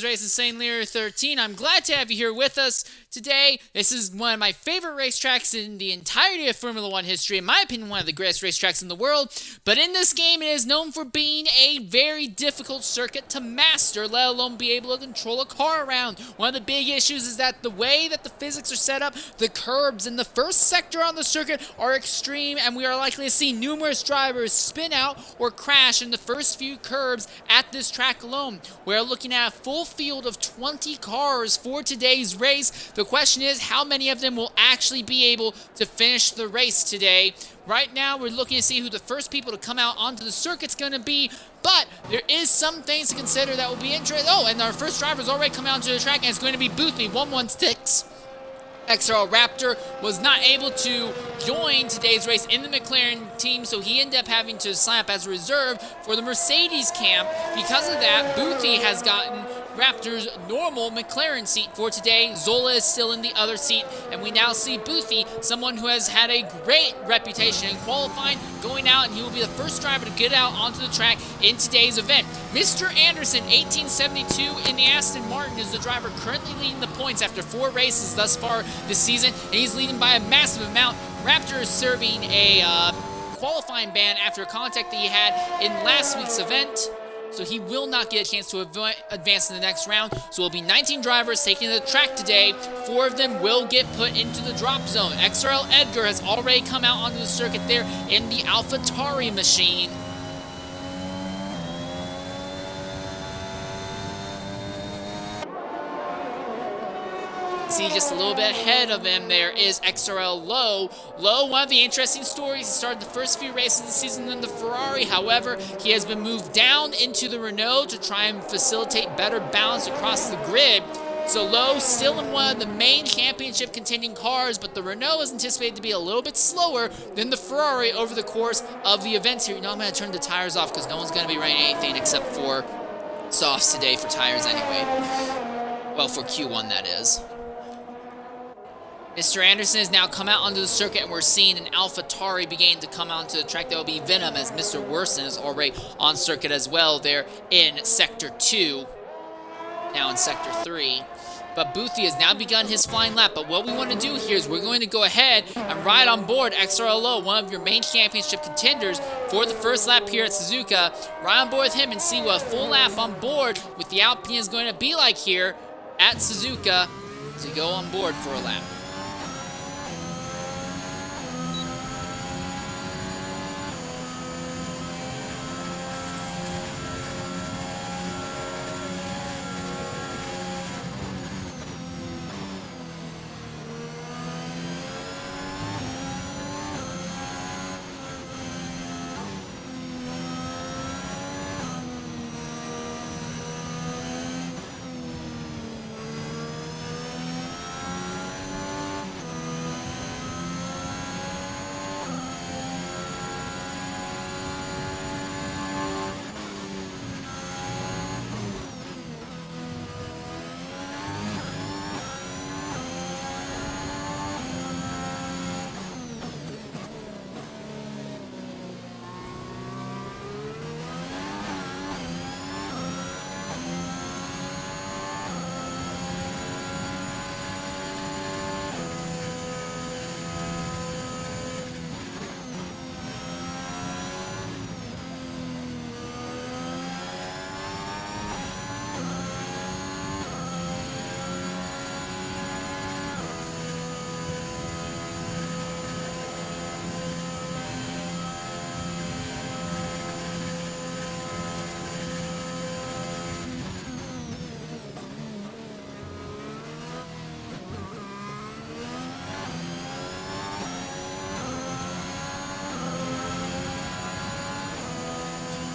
Race Insane Lear 13. I'm glad to have you here with us today. This is one of my favorite racetracks in the entirety of Formula One history. In my opinion, one of the greatest racetracks in the world. But in this game, it is known for being a very difficult circuit to master, let alone be able to control a car around. One of the big issues is that the way that the physics are set up, the curbs in the first sector on the circuit are extreme, and we are likely to see numerous drivers spin out or crash in the first few curbs at this track alone. We're looking at a full field of 20 cars for today's race. The question is, how many of them will actually be able to finish the race today? Right now, we're looking to see who the first people to come out onto the circuit's going to be, but there is some things to consider that will be interesting. Oh, and our first driver's already come out onto the track, and it's going to be Boothby, 116. XRL Raptor was not able to join today's race in the McLaren team, so he ended up having to sign up as a reserve for the Mercedes camp. Because of that, Boothby has gotten Raptor's normal McLaren seat for today. Zola is still in the other seat, and we now see Boothby, someone who has had a great reputation in qualifying, going out, and he will be the first driver to get out onto the track in today's event. Mr. Anderson, 1872 in the Aston Martin, is the driver currently leading the points after 4 races thus far this season, and he's leading by a massive amount. Raptor is serving a qualifying ban after a contact that he had in last week's event, so he will not get a chance to advance in the next round. So it'll be 19 drivers taking the track today. 4 of them will get put into the drop zone. XRL Edgar has already come out onto the circuit there in the AlphaTauri machine. See just a little bit ahead of him there is XRL Lowe. Lowe, one of the interesting stories, he started the first few races of the season in the Ferrari. However, he has been moved down into the Renault to try and facilitate better balance across the grid. So Lowe still in one of the main championship contending cars, but the Renault is anticipated to be a little bit slower than the Ferrari over the course of the events here. You know, I'm going to turn the tires off because no one's going to be running anything except for softs today for tires anyway. Well, for Q1 that is. Mr. Anderson has now come out onto the circuit, and we're seeing an AlphaTauri beginning to come onto the track. That will be Venom, as Mr. Worson is already on circuit as well there in Sector 2, now in Sector 3. But Boothby has now begun his flying lap. But what we want to do here is we're going to go ahead and ride on board XRLO, one of your main championship contenders for the first lap here at Suzuka. Ride on board with him and see what a full lap on board with the Alpine is going to be like here at Suzuka as we go on board for a lap.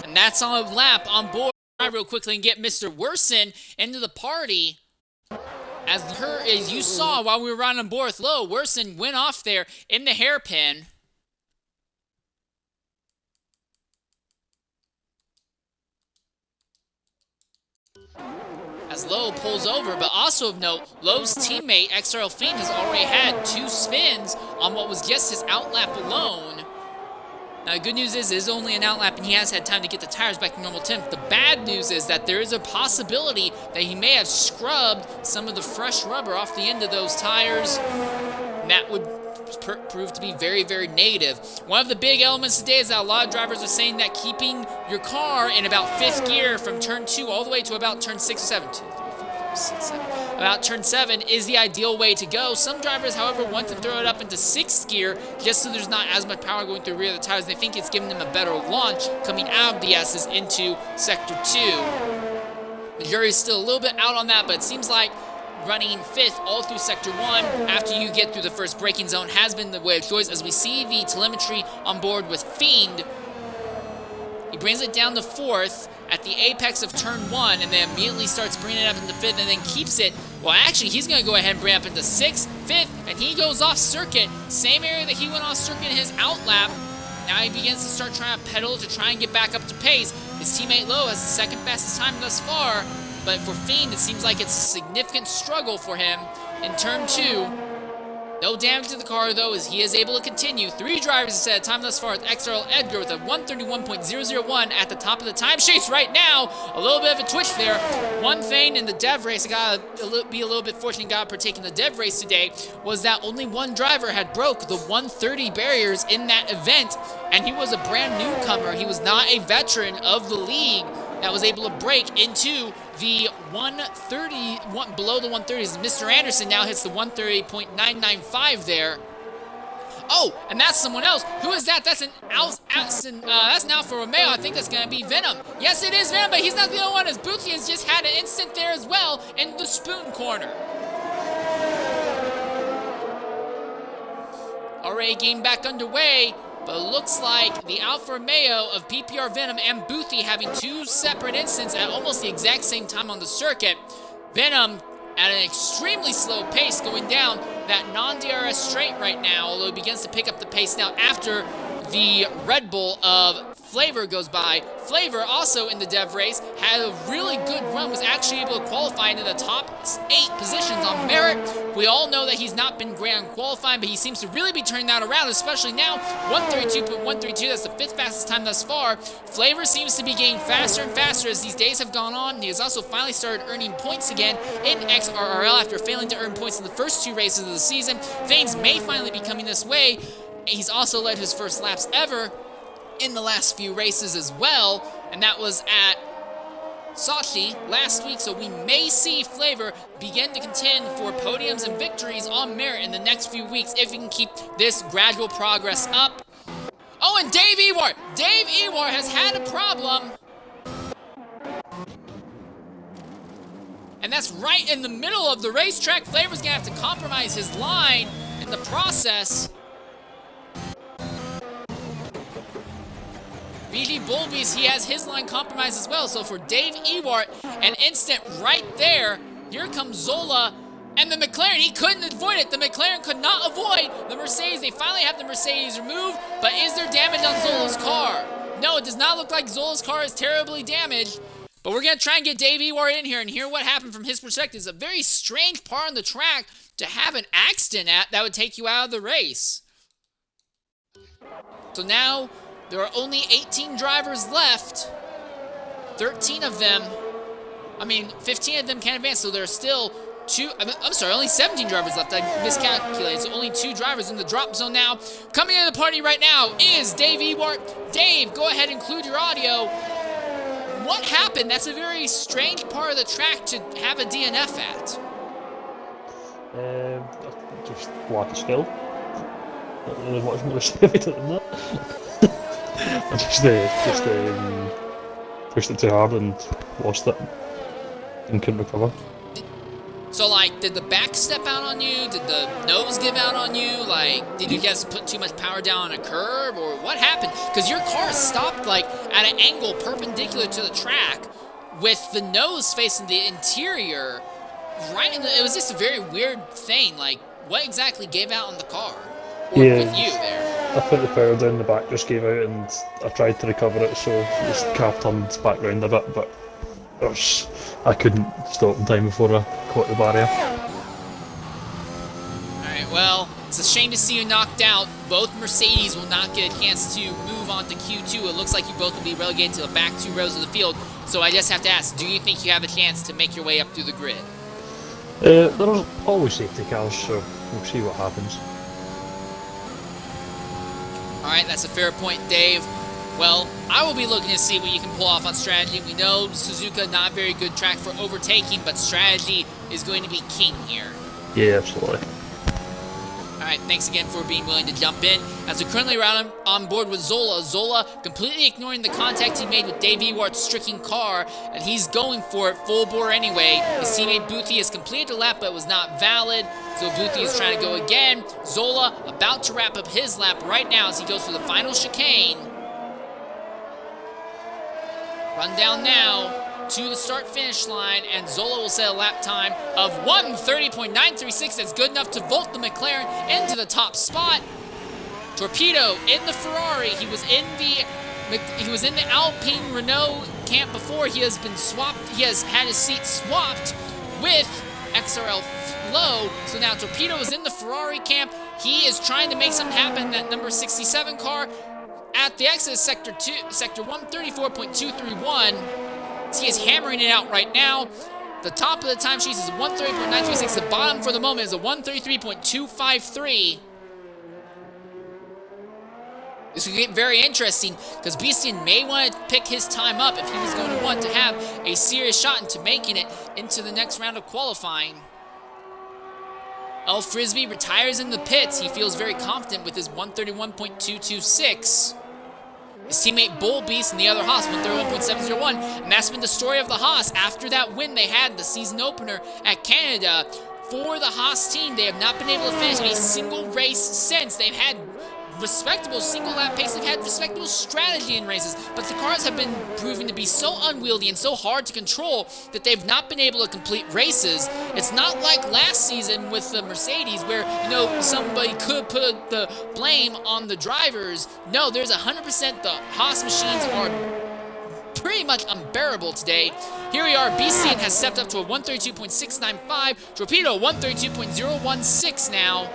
And that's on a lap on board. Real quickly and get Mr. Worson into the party. As you saw while we were riding on board with Lowe, Worson went off there in the hairpin. As Lowe pulls over, but also of note, Lowe's teammate, XRL Fiend, has already had 2 spins on what was just his outlap alone. Now, the good news is it is only an outlap, and he has had time to get the tires back to normal temp. The bad news is that there is a possibility that he may have scrubbed some of the fresh rubber off the end of those tires, and that would prove to be very, very negative. One of the big elements today is that a lot of drivers are saying that keeping your car in about 5th gear from turn 2 all the way to about turn 6 or 7. 2, 3, 4, 5, 6, 7. About turn 7 is the ideal way to go. Some drivers, however, want to throw it up into 6th gear just so there's not as much power going through the rear of the tires. They think it's giving them a better launch coming out of the S's into Sector 2. The jury's still a little bit out on that, but it seems like running 5th all through Sector 1 after you get through the first braking zone has been the way of choice, as we see the telemetry on board with Fiend. He brings it down to 4th at the apex of turn 1 and then immediately starts bringing it up into 5th and then keeps it. Well, actually, he's going to go ahead and bring it up into 6th, 5th, and he goes off circuit. Same area that he went off circuit in his outlap. Now he begins to start trying to pedal to try and get back up to pace. His teammate Lowe has the 2nd fastest time thus far, but for Fiend, it seems like it's a significant struggle for him in turn 2. No damage to the car, though, as he is able to continue. 3 drivers instead of time thus far with XRL Edgar with a 131.001 at the top of the time sheets right now. A little bit of a twitch there. One thing in the dev race, I gotta be a little bit fortunate God partaking in the dev race today, was that only one driver had broke the 130 barriers in that event, and he was a brand newcomer. He was not a veteran of the league that was able to break into the 130, below the 130s. Mr. Anderson now hits the 130.995 there. Oh, and that's someone else. Who is that? That's that's now for Romeo. I think that's going to be Venom. Yes, it is Venom, but he's not the only one, as Boothian's just had an instant there as well in the spoon corner. Already game back underway. But it looks like the Alfa Romeo of PPR Venom and Boothie having 2 separate incidents at almost the exact same time on the circuit. Venom at an extremely slow pace going down that non-DRS straight right now, although he begins to pick up the pace now after the Red Bull of Flavor goes by. Flavor, also in the dev race, had a really good run, was actually able to qualify into the top 8 positions on merit. We all know that he's not been great on qualifying, but he seems to really be turning that around, especially now. 132.132, that's the 5th fastest time thus far. Flavor seems to be getting faster and faster as these days have gone on. He has also finally started earning points again in XRRL after failing to earn points in the first 2 races of the season. Things may finally be coming this way. He's also led his first laps ever in the last few races as well, and that was at Sochi last week, so we may see Flavor begin to contend for podiums and victories on merit in the next few weeks if he can keep this gradual progress up. Oh, and Dave Ewart! Dave Ewart has had a problem. And that's right in the middle of the racetrack. Flavor's gonna have to compromise his line in the process. BG Bulbies, he has his line compromised as well. So for Dave Ewart, an instant right there. Here comes Zola and the McLaren. He couldn't avoid it. The McLaren could not avoid the Mercedes. They finally have the Mercedes removed, but is there damage on Zola's car? No, it does not look like Zola's car is terribly damaged, but we're going to try and get Dave Ewart in here and hear what happened from his perspective. It's a very strange part on the track to have an accident at that would take you out of the race. So now there are only 18 drivers left. 15 of them can advance, so there are still only 17 drivers left. I miscalculated, so only 2 drivers in the drop zone now. Coming into the party right now is Dave Ewart. Dave, go ahead and include your audio. What happened? That's a very strange part of the track to have a DNF at. Just lack of skill. Not really much more to say about it than that. I just pushed it too hard and lost it and couldn't recover. So, like, did the back step out on you? Did the nose give out on you? Like, did you guys put too much power down on a curb? Or what happened? Because your car stopped, like, at an angle perpendicular to the track with the nose facing the interior. It was just a very weird thing. Like, what exactly gave out on the car? Or with you there? I put the power down, the back just gave out, and I tried to recover it, so this car turned back round a bit, but I couldn't stop in time before I caught the barrier. Alright, well, It's a shame to see you knocked out. Both Mercedes will not get a chance to move on to Q2. It looks like you both will be relegated to the back 2 rows of the field. So I just have to ask, do you think you have a chance to make your way up through the grid? There's always safety cars, so we'll see what happens. Alright, that's a fair point, Dave. Well, I will be looking to see what you can pull off on strategy. We know Suzuka, not a very good track for overtaking, but strategy is going to be king here. Yeah, absolutely. Alright, thanks again for being willing to jump in. As we're currently on board with Zola. Zola completely ignoring the contact he made with Dave Ewart's stricken car, and he's going for it full bore anyway. His teammate Boothie has completed a lap, but was not valid, so Boothie is trying to go again. Zola about to wrap up his lap right now as he goes for the final chicane. Run down now to the start-finish line, and Zola will set a lap time of 1:30.936. That's good enough to vault the McLaren into the top spot. Torpedo in the Ferrari. He was in the Alpine Renault camp before. He has been swapped. He has had his seat swapped with XRL Flow. So now Torpedo is in the Ferrari camp. He is trying to make something happen in that number 67 car at the exit of sector 134.231. He is hammering it out right now. The top of the timesheet is 130.936. The bottom for the moment is a 133.253. This will get very interesting because Beastian may want to pick his time up if he was going to want to have a serious shot into making it into the next round of qualifying. El Frisbee retires in the pits. He feels very confident with his 131.226. His teammate Bull Beast and the other Haas, 131.701. And that's been the story of the Haas. After that win they had the season opener at Canada, for the Haas team, they have not been able to finish a single race since. They've had respectable single lap pace. They've had respectable strategy in races, but the cars have been proving to be so unwieldy and so hard to control that they've not been able to complete races. It's not like last season with the Mercedes where, you know, somebody could put the blame on the drivers. No, there's 100% the Haas machines are pretty much unbearable today. Here we are, Beastian has stepped up to a 132.695, Torpedo 132.016 now.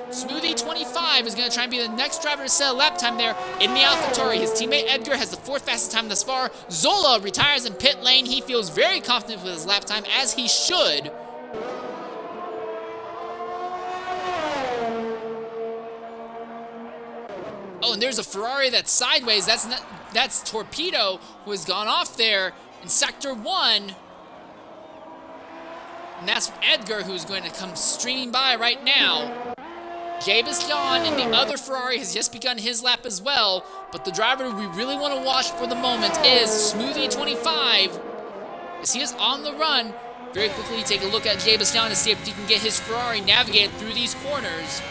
Smoothie 25 is going to try and be the next driver to set a lap time there in the AlphaTauri. His teammate Edgar has the 4th fastest time thus far. Zola retires in pit lane. He feels very confident with his lap time, as he should. Oh, and there's a Ferrari that's sideways. That's Torpedo, who has gone off there in Sector 1. And that's Edgar, who's going to come streaming by right now. Jabastion in the other Ferrari has just begun his lap as well, but the driver we really want to watch for the moment is Smoothie 25. As he is on the run, very quickly take a look at Jabastion to see if he can get his Ferrari navigated through these corners.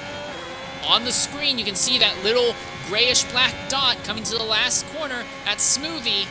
On the screen, you can see that little grayish-black dot coming to the last corner. That's Smoothie.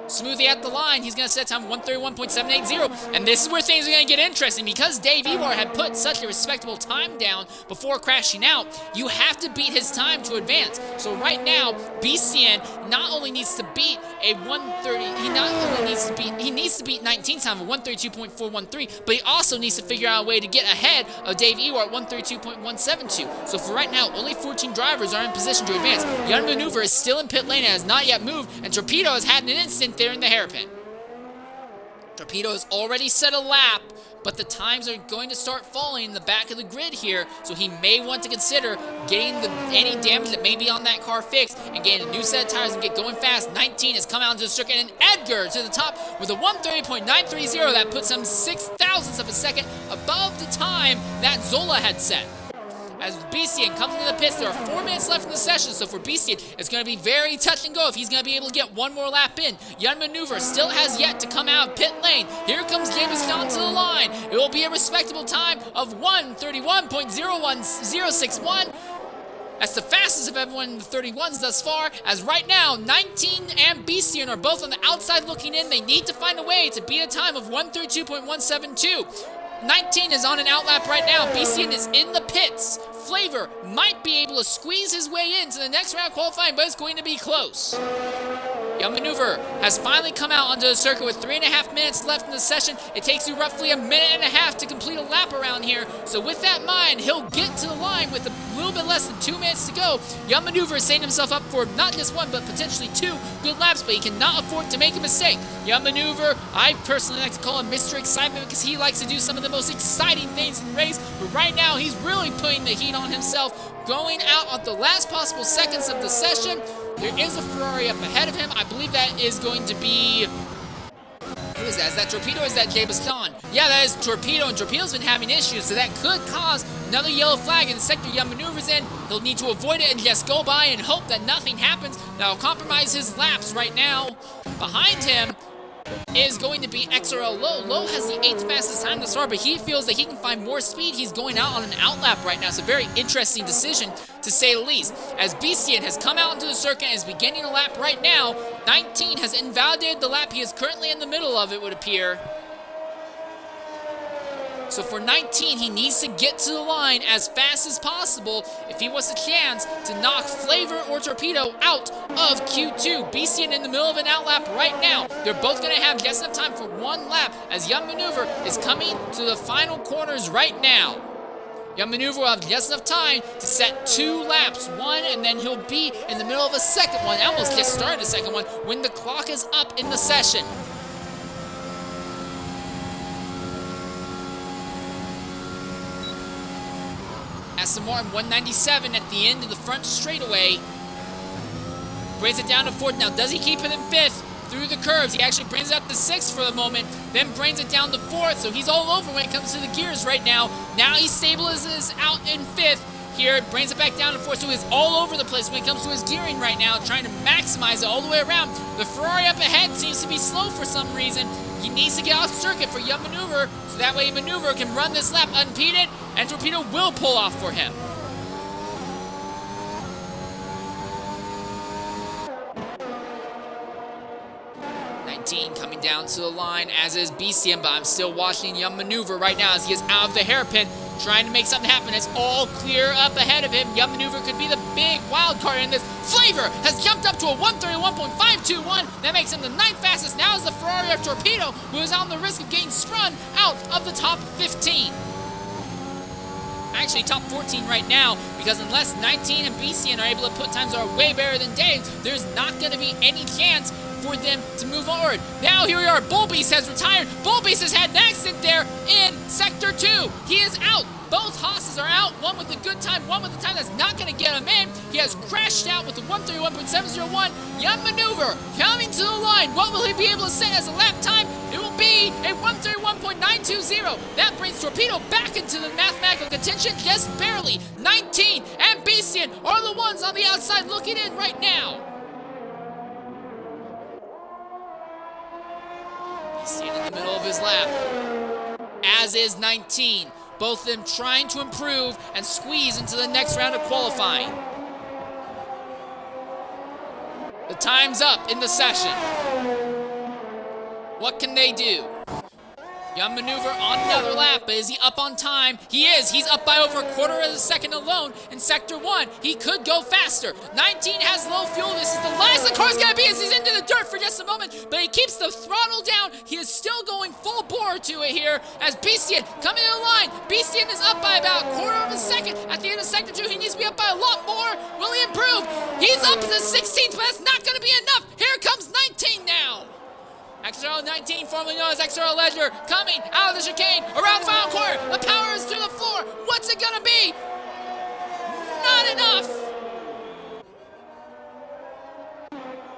Smoothie at the line. He's going to set time 131.780. And this is where things are going to get interesting. Because Dave Ewart had put such a respectable time down before crashing out, you have to beat his time to advance. So right now, Beastian not only needs to beat a 130, he needs to beat 19 time of 132.413, but he also needs to figure out a way to get ahead of Dave Ewart 132.172. So for right now, only 14 drivers are in position to advance. Jan Maneuver is still in pit lane and has not yet moved, and Torpedo has had an instant there in the hairpin. Torpedo has already set a lap, but the times are going to start falling in the back of the grid here, so he may want to consider getting any damage that may be on that car fixed and getting a new set of tires and get going fast. 19 has come out into the circuit, and Edgar to the top with a 130.930. That puts him 0.006 of a second above the time that Zola had set. As Beastian comes into the pits, there are 4 minutes left in the session, so for Beastian, it's going to be very touch and go if he's going to be able to get one more lap in. Jan Maneuver still has yet to come out of pit lane. Here comes James John to the line. It will be a respectable time of 1:31.01061. That's the fastest of everyone in the 31s thus far, as right now, 19 and Beastian are both on the outside looking in. They need to find a way to beat a time of 132.172. 19 is on an outlap right now. Beastian is in the pits. Flavor might be able to squeeze his way into the next round qualifying, but it's going to be close. Young Maneuver has finally come out onto the circuit with 3.5 minutes left in the session. It takes you roughly a minute and a half to complete a lap around here. So with that in mind, he'll get to the line with a little bit less than 2 minutes to go. Young Maneuver is setting himself up for not just one, but potentially 2 good laps, but he cannot afford to make a mistake. Young Maneuver, I personally like to call him Mr. Excitement because he likes to do some of the most exciting things in the race, but right now he's really putting the heat on himself, going out at the last possible seconds of the session. There is a Ferrari up ahead of him. I believe that is going to be... Who is that? Is that Torpedo or is that Jabez Khan? Yeah, that is Torpedo, and Torpedo's been having issues, so that could cause another yellow flag in the sector Young Maneuver's in. He'll need to avoid it and just go by and hope that nothing happens. That'll compromise his laps right now. Behind him is going to be XRL Low. Low has the 8th fastest time thus far, but he feels that he can find more speed. He's going out on an outlap right now. It's a very interesting decision, to say the least. As Beastian has come out into the circuit and is beginning a lap right now, 19 has invalidated the lap. He is currently in the middle of it, would appear. So for 19, he needs to get to the line as fast as possible if he wants a chance to knock Flavor or Torpedo out of Q2. Beastian in the middle of an outlap right now. They're both going to have just enough time for one lap as Young Maneuver is coming to the final corners right now. Young Maneuver will have just enough time to set 2 laps, one, and then he'll be in the middle of a second one. Almost just started a second one when the clock is up in the session. Aston Martin 197 at the end of the front straightaway. Brings it down to 4th. Now, does he keep it in 5th through the curves? He actually brings it up to 6th for the moment, then brings it down to 4th. So he's all over when it comes to the gears right now. Now he stabilizes out in 5th. Here, brings it back down to 4th. So he's all over the place when it comes to his gearing right now, trying to maximize it all the way around. The Ferrari up ahead seems to be slow for some reason. He needs to get off circuit for Young Maneuver, so that way Maneuver can run this lap unimpeded, and Torpedo will pull off for him. Coming down to the line, as is Beastian, but I'm still watching Young Maneuver right now as he is out of the hairpin, trying to make something happen. It's all clear up ahead of him. Young Maneuver could be the big wild card in this. Flavor has jumped up to a 131.521. That makes him the 9th fastest. Now is the Ferrari of Torpedo, who is on the risk of getting spun out of the top 15. Actually, top 14 right now, because unless 19 and Beastian are able to put times that are way better than Dave's, there's not going to be any chance for them to move forward. Now here we are. Bullbeast has retired. Bullbeast has had an accident there in Sector 2. He is out. Both Haas's are out. One with a good time, one with a time that's not going to get him in. He has crashed out with a 131.701. Young Maneuver coming to the line. What will he be able to set as a lap time? It will be a 131.920. That brings Torpedo back into the mathematical contention just barely. 19 and Beastian are the ones on the outside looking in right now. Beastian in the middle of his lap, as is 19. Both of them trying to improve and squeeze into the next round of qualifying. The time's up in the session. What can they do? Young Maneuver on another lap, but is he up on time? He is. He's up by over a quarter of a second alone in Sector 1. He could go faster. 19 has low fuel. This is the last the car's going to be as he's into the dirt for just a moment, but he keeps the throttle down. He is still going full bore to it here as Beastian coming in the line. Beastian is up by about a quarter of a second at the end of Sector 2. He needs to be up by a lot more. Will he improve? He's up to the 16th, but that's not going to be enough. Here comes 19 now. XRL 19, formerly known as XRL Ledger, coming out of the chicane, around the final corner. The power is through the floor. What's it gonna be? Not enough.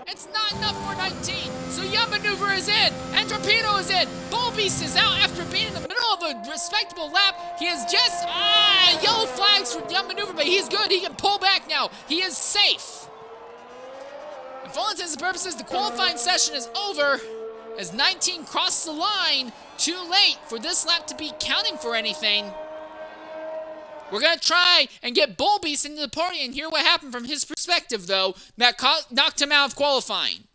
It's not enough for 19. So Young Maneuver is in, and Torpedo is in. Bullbeast is out after being in the middle of a respectable lap. He is just, yellow flags for Young Maneuver, but he's good. He can pull back now. He is safe. And for all intents and purposes, the qualifying session is over, as 19 crossed the line too late for this lap to be counting for anything. We're going to try and get Bullbeast into the party and hear what happened from his perspective, though, that knocked him out of qualifying.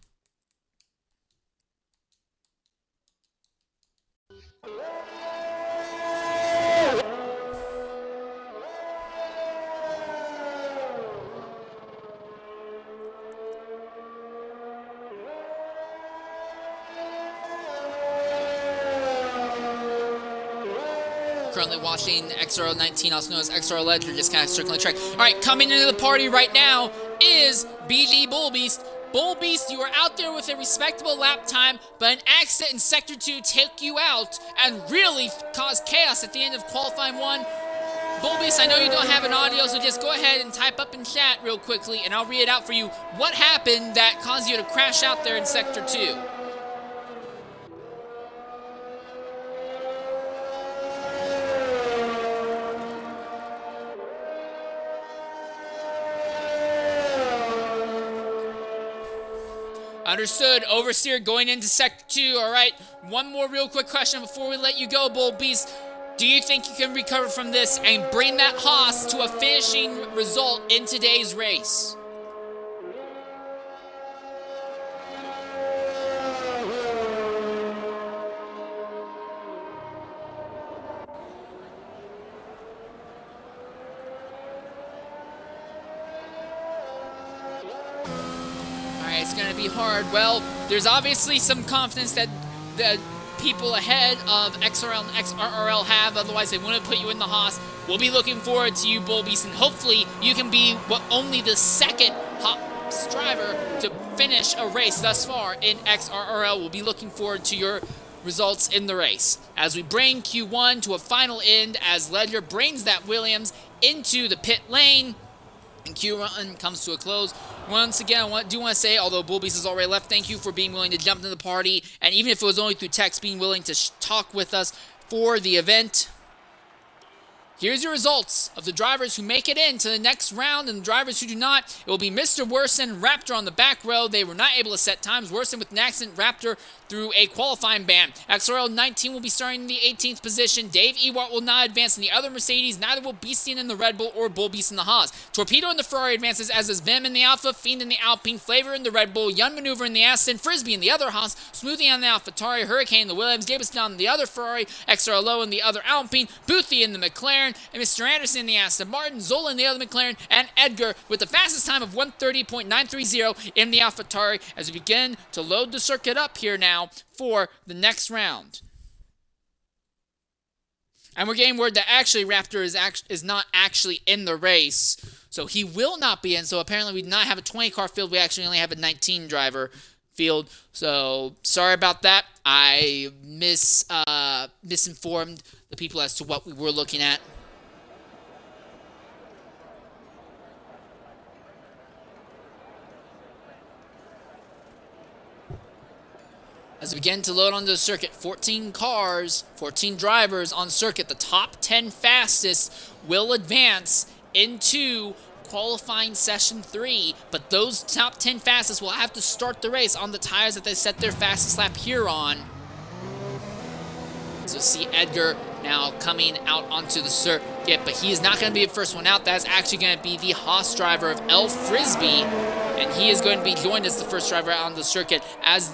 currently watching XRL 19, also known as XRL Ledger, just kind of circling the track. All right, coming into the party right now is BD Bullbeast. Bullbeast, you are out there with a respectable lap time, but an accident in Sector 2 took you out and really caused chaos at the end of qualifying 1. Bullbeast, I know you don't have an audio, so just go ahead and type up in chat real quickly, and I'll read it out for you. What happened that caused you to crash out there in Sector 2? Understood. Oversteer going into Sector 2. All right, one more real quick question before we let you go, Bullbeast. Do you think you can recover from this and bring that Haas to a finishing result in today's race? Alright, it's going to be hard. Well, there's obviously some confidence that the people ahead of XRL and XRRL have, otherwise they wouldn't put you in the Haas. We'll be looking forward to you, Bullbeast, and hopefully you can be only the second Haas driver to finish a race thus far in XRRL. We'll be looking forward to your results in the race as we bring Q1 to a final end as Ledger brings that Williams into the pit lane. And Q1 comes to a close. Once again, I do want to say, although Bullbeast has already left, thank you for being willing to jump into the party. And even if it was only through text, being willing to talk with us for the event. Here's your results of the drivers who make it into the next round and the drivers who do not. It will be Mr. Worsen, Raptor on the back row. They were not able to set times. Worsen with an accident, Raptor through a qualifying ban. XRL 19 will be starting in the 18th position. Dave Ewart will not advance in the other Mercedes. Neither will Beastin in the Red Bull or Bullbeast in the Haas. Torpedo in the Ferrari advances, as does Vim in the Alpha, Fiend in the Alpine, Flavor in the Red Bull, Young Maneuver in the Aston, Frisbee in the other Haas, Smoothie on the AlphaTauri, Hurricane in the Williams, Gabaston in the other Ferrari, XRL Low in the other Alpine, Boothie in the McLaren, and Mr. Anderson in the Aston Martin, Zola in the other McLaren, and Edgar with the fastest time of 1:30.930 in the AlphaTauri as we begin to load the circuit up here now for the next round. And we're getting word that actually Raptor is not actually in the race, so he will not be in. So apparently we do not have a 20-car field. We actually only have a 19-driver field. So sorry about that. I misinformed the people as to what we were looking at. As we begin to load onto the circuit, 14 cars, 14 drivers on circuit. The top 10 fastest will advance into qualifying session 3, but those top 10 fastest will have to start the race on the tires that they set their fastest lap here on. So see Edgar now coming out onto the circuit, but he is not going to be the first one out. That is actually going to be the Haas driver of El Frisbee, and he is going to be joined as the first driver out on the circuit as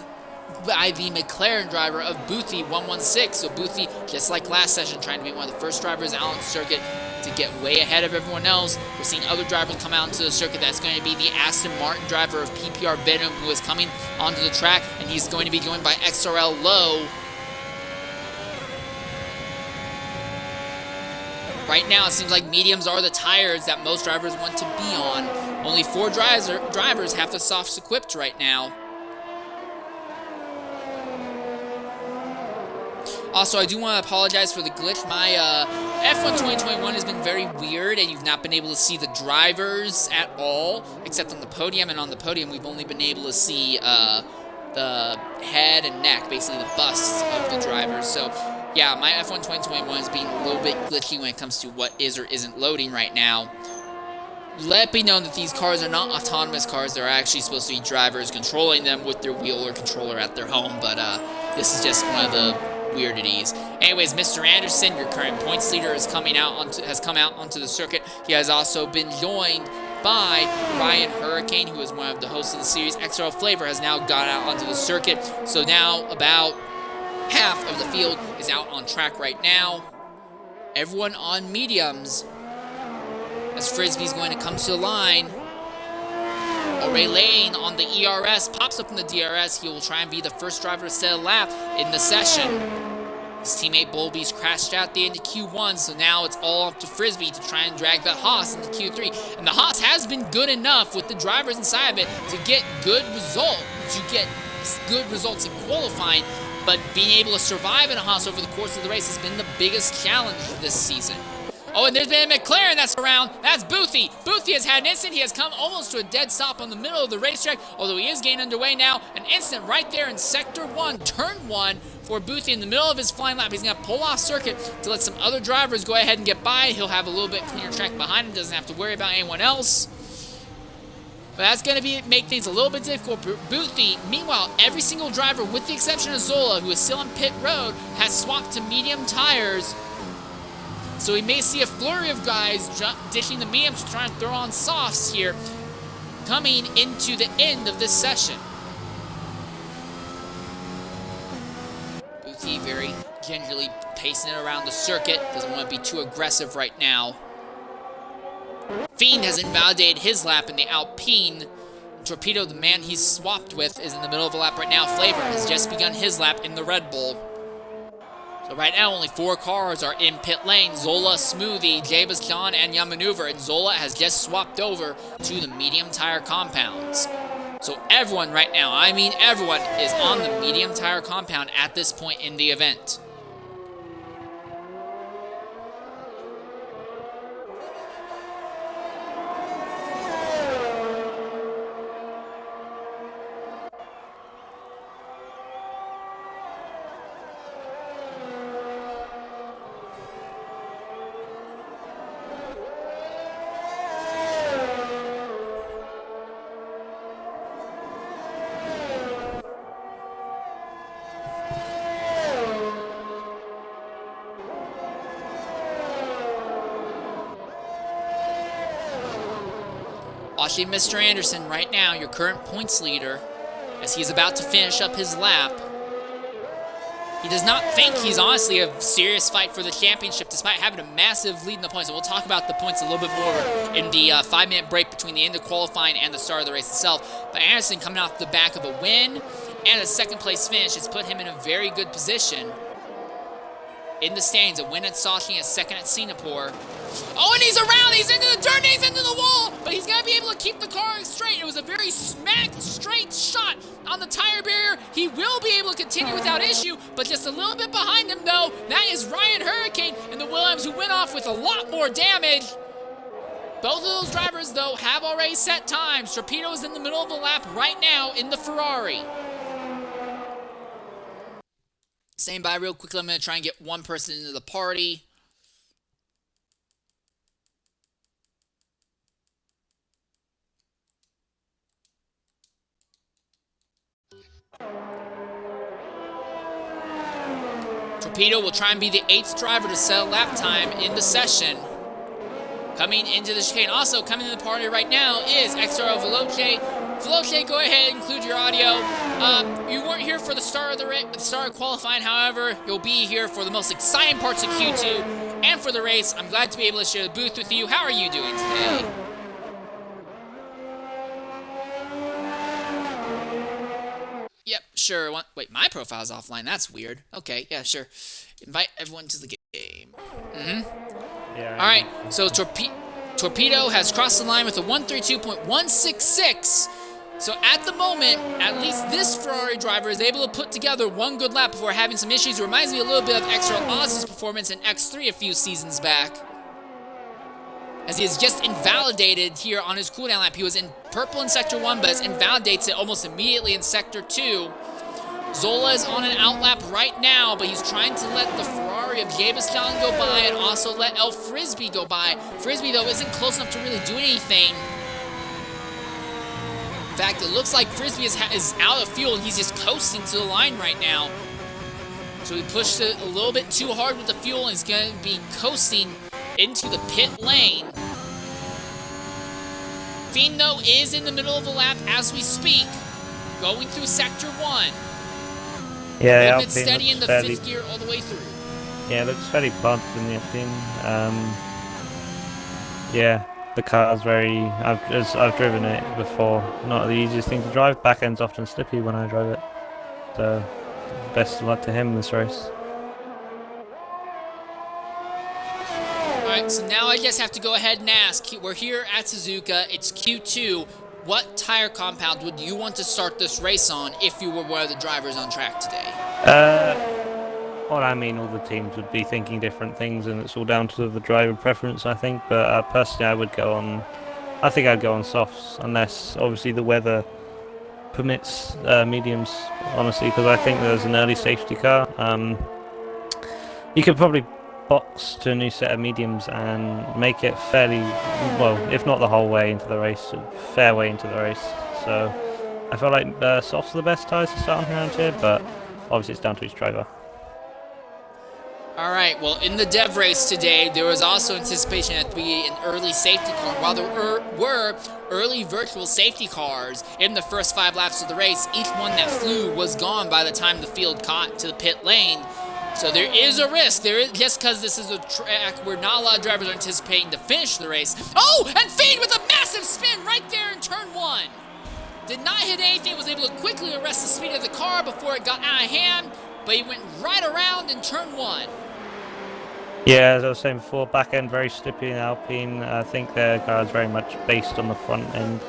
by the McLaren driver of Boothie 116. So Boothie, just like last session, trying to be one of the first drivers out on the circuit to get way ahead of everyone else. We're seeing other drivers come out into the circuit. That's going to be the Aston Martin driver of PPR Venom, who is coming onto the track, and he's going to be joined by XRL Low. Right now, it seems like mediums are the tires that most drivers want to be on. Only 4 drivers have the softs equipped right now. Also, I do want to apologize for the glitch. My F1 2021 has been very weird, and you've not been able to see the drivers at all, except on the podium. And on the podium, we've only been able to see the head and neck, basically the busts of the drivers. So, yeah, my F1 2021 is being a little bit glitchy when it comes to what is or isn't loading right now. Let me know that these cars are not autonomous cars. They're actually supposed to be drivers controlling them with their wheel or controller at their home, but this is just one of the weirdities. Anyways, Mr. Anderson, your current points leader, has come out onto the circuit. He has also been joined by Ryan Hurricane, who is one of the hosts of the series. XRL Flavor has now gone out onto the circuit. So now about half of the field is out on track right now. Everyone on mediums, as Frisbee's going to come to the line. Ray Lane on the ERS pops up in the DRS. He will try and be the first driver to set a lap in the session. His teammate Bolby's crashed out at the end of Q1, so now it's all up to Frisbee to try and drag that Haas into Q3. And the Haas has been good enough with the drivers inside of it to get good results in qualifying, but being able to survive in a Haas over the course of the race has been the biggest challenge this season. Oh, and there's been a McLaren that's around. That's Boothie. Boothie has had an instant. He has come almost to a dead stop on the middle of the racetrack, although he is getting underway now. An instant right there in Sector 1, Turn 1 for Boothie in the middle of his flying lap. He's going to pull off circuit to let some other drivers go ahead and get by. He'll have a little bit cleaner track behind him. Doesn't have to worry about anyone else. But that's going to make things a little bit difficult. Boothie, meanwhile, every single driver, with the exception of Zola, who is still on pit road, has swapped to medium tires. So we may see a flurry of guys ditching the mediums to try and throw on softs here, coming into the end of this session. Boothie very gingerly pacing it around the circuit. Doesn't want to be too aggressive right now. Fiend has invalidated his lap in the Alpine. Torpedo, the man he's swapped with, is in the middle of a lap right now. Flavor has just begun his lap in the Red Bull. So right now, only 4 cars are in pit lane. Zola, Smoothie, Jabez Khan, and Yamaneuver. And Zola has just swapped over to the medium tire compounds. So everyone right now, I mean everyone, is on the medium tire compound at this point in the event. Watching Mr. Anderson right now, your current points leader, as he's about to finish up his lap. He does not think he's honestly a serious fight for the championship, despite having a massive lead in the points. And we'll talk about the points a little bit more in the 5-minute break between the end of qualifying and the start of the race itself. But Anderson, coming off the back of a win and a second-place finish, has put him in a very good position in the standings. A win at Sochi, a second at Singapore. Oh, and he's around! He's into the turn, he's into the wall! But he's going to be able to keep the car straight. It was a very straight shot on the tire barrier. He will be able to continue without issue, but just a little bit behind him, though. That is Ryan Hurricane and the Williams, who went off with a lot more damage. Both of those drivers, though, have already set times. Torpedo is in the middle of the lap right now in the Ferrari. Staying by real quickly, I'm going to try and get one person into the party. Torpedo will try and be the 8th driver to set a lap time in the session. Coming into the chicane. Also coming to the party right now is XRO Veloce. Veloce, go ahead and include your audio. You weren't here for the start of qualifying, however, you'll be here for the most exciting parts of Q2 and for the race. I'm glad to be able to share the booth with you. How are you doing today? Yep, sure. Wait, my profile's offline. That's weird. Okay, yeah, sure. Invite everyone to the game. Yeah. All right, so Torpedo has crossed the line with a 132.166. So at the moment, at least this Ferrari driver is able to put together one good lap before having some issues. It reminds me a little bit of X-Trail Oz's performance in X3 a few seasons back, as he is just invalidated here on his cooldown lap. He was in purple in Sector 1, but invalidates it almost immediately in Sector 2. Zola is on an outlap right now, but he's trying to let the Ferrari of Jabascan go by and also let El Frisbee go by. Frisbee, though, isn't close enough to really do anything. In fact, it looks like Frisbee is out of fuel, and he's just coasting to the line right now. So he pushed it a little bit too hard with the fuel, and he's going to be coasting into the pit lane. Fiend, though, is in the middle of the lap as we speak, going through Sector 1. Yeah, Holding it steady in the 5th gear all the way through. Yeah, it looks very bumped in the Alpine. Yeah, the car's very... I've driven it before. Not the easiest thing to drive. Back end's often slippy when I drive it. So, best of luck to him in this race. Alright, so now I just have to go ahead and ask. We're here at Suzuka. It's Q2. What tire compound would you want to start this race on if you were one of the drivers on track today? Well, I mean, all the teams would be thinking different things, and it's all down to the driver preference, I think. But personally, I think I'd go on softs, unless obviously the weather permits mediums. Honestly, because I think there's an early safety car. You could probably box to a new set of mediums and make it fairly well, if not the whole way into the race, fair way into the race. So I feel like softs are the best tires to start on around here, but obviously it's down to each driver. Alright, well, in the dev race today, there was also anticipation that to be an early safety car. While there were early virtual safety cars in the first 5 laps of the race, each one that flew was gone by the time the field caught to the pit lane. So there is a risk. There is, just because this is a track where not a lot of drivers are anticipating to finish the race. Oh, and Feed with a massive spin right there in turn 1. Did not hit anything, was able to quickly arrest the speed of the car before it got out of hand, but he went right around in turn 1. Yeah, as I was saying before, back end very slippy in Alpine. I think their car is very much based on the front end,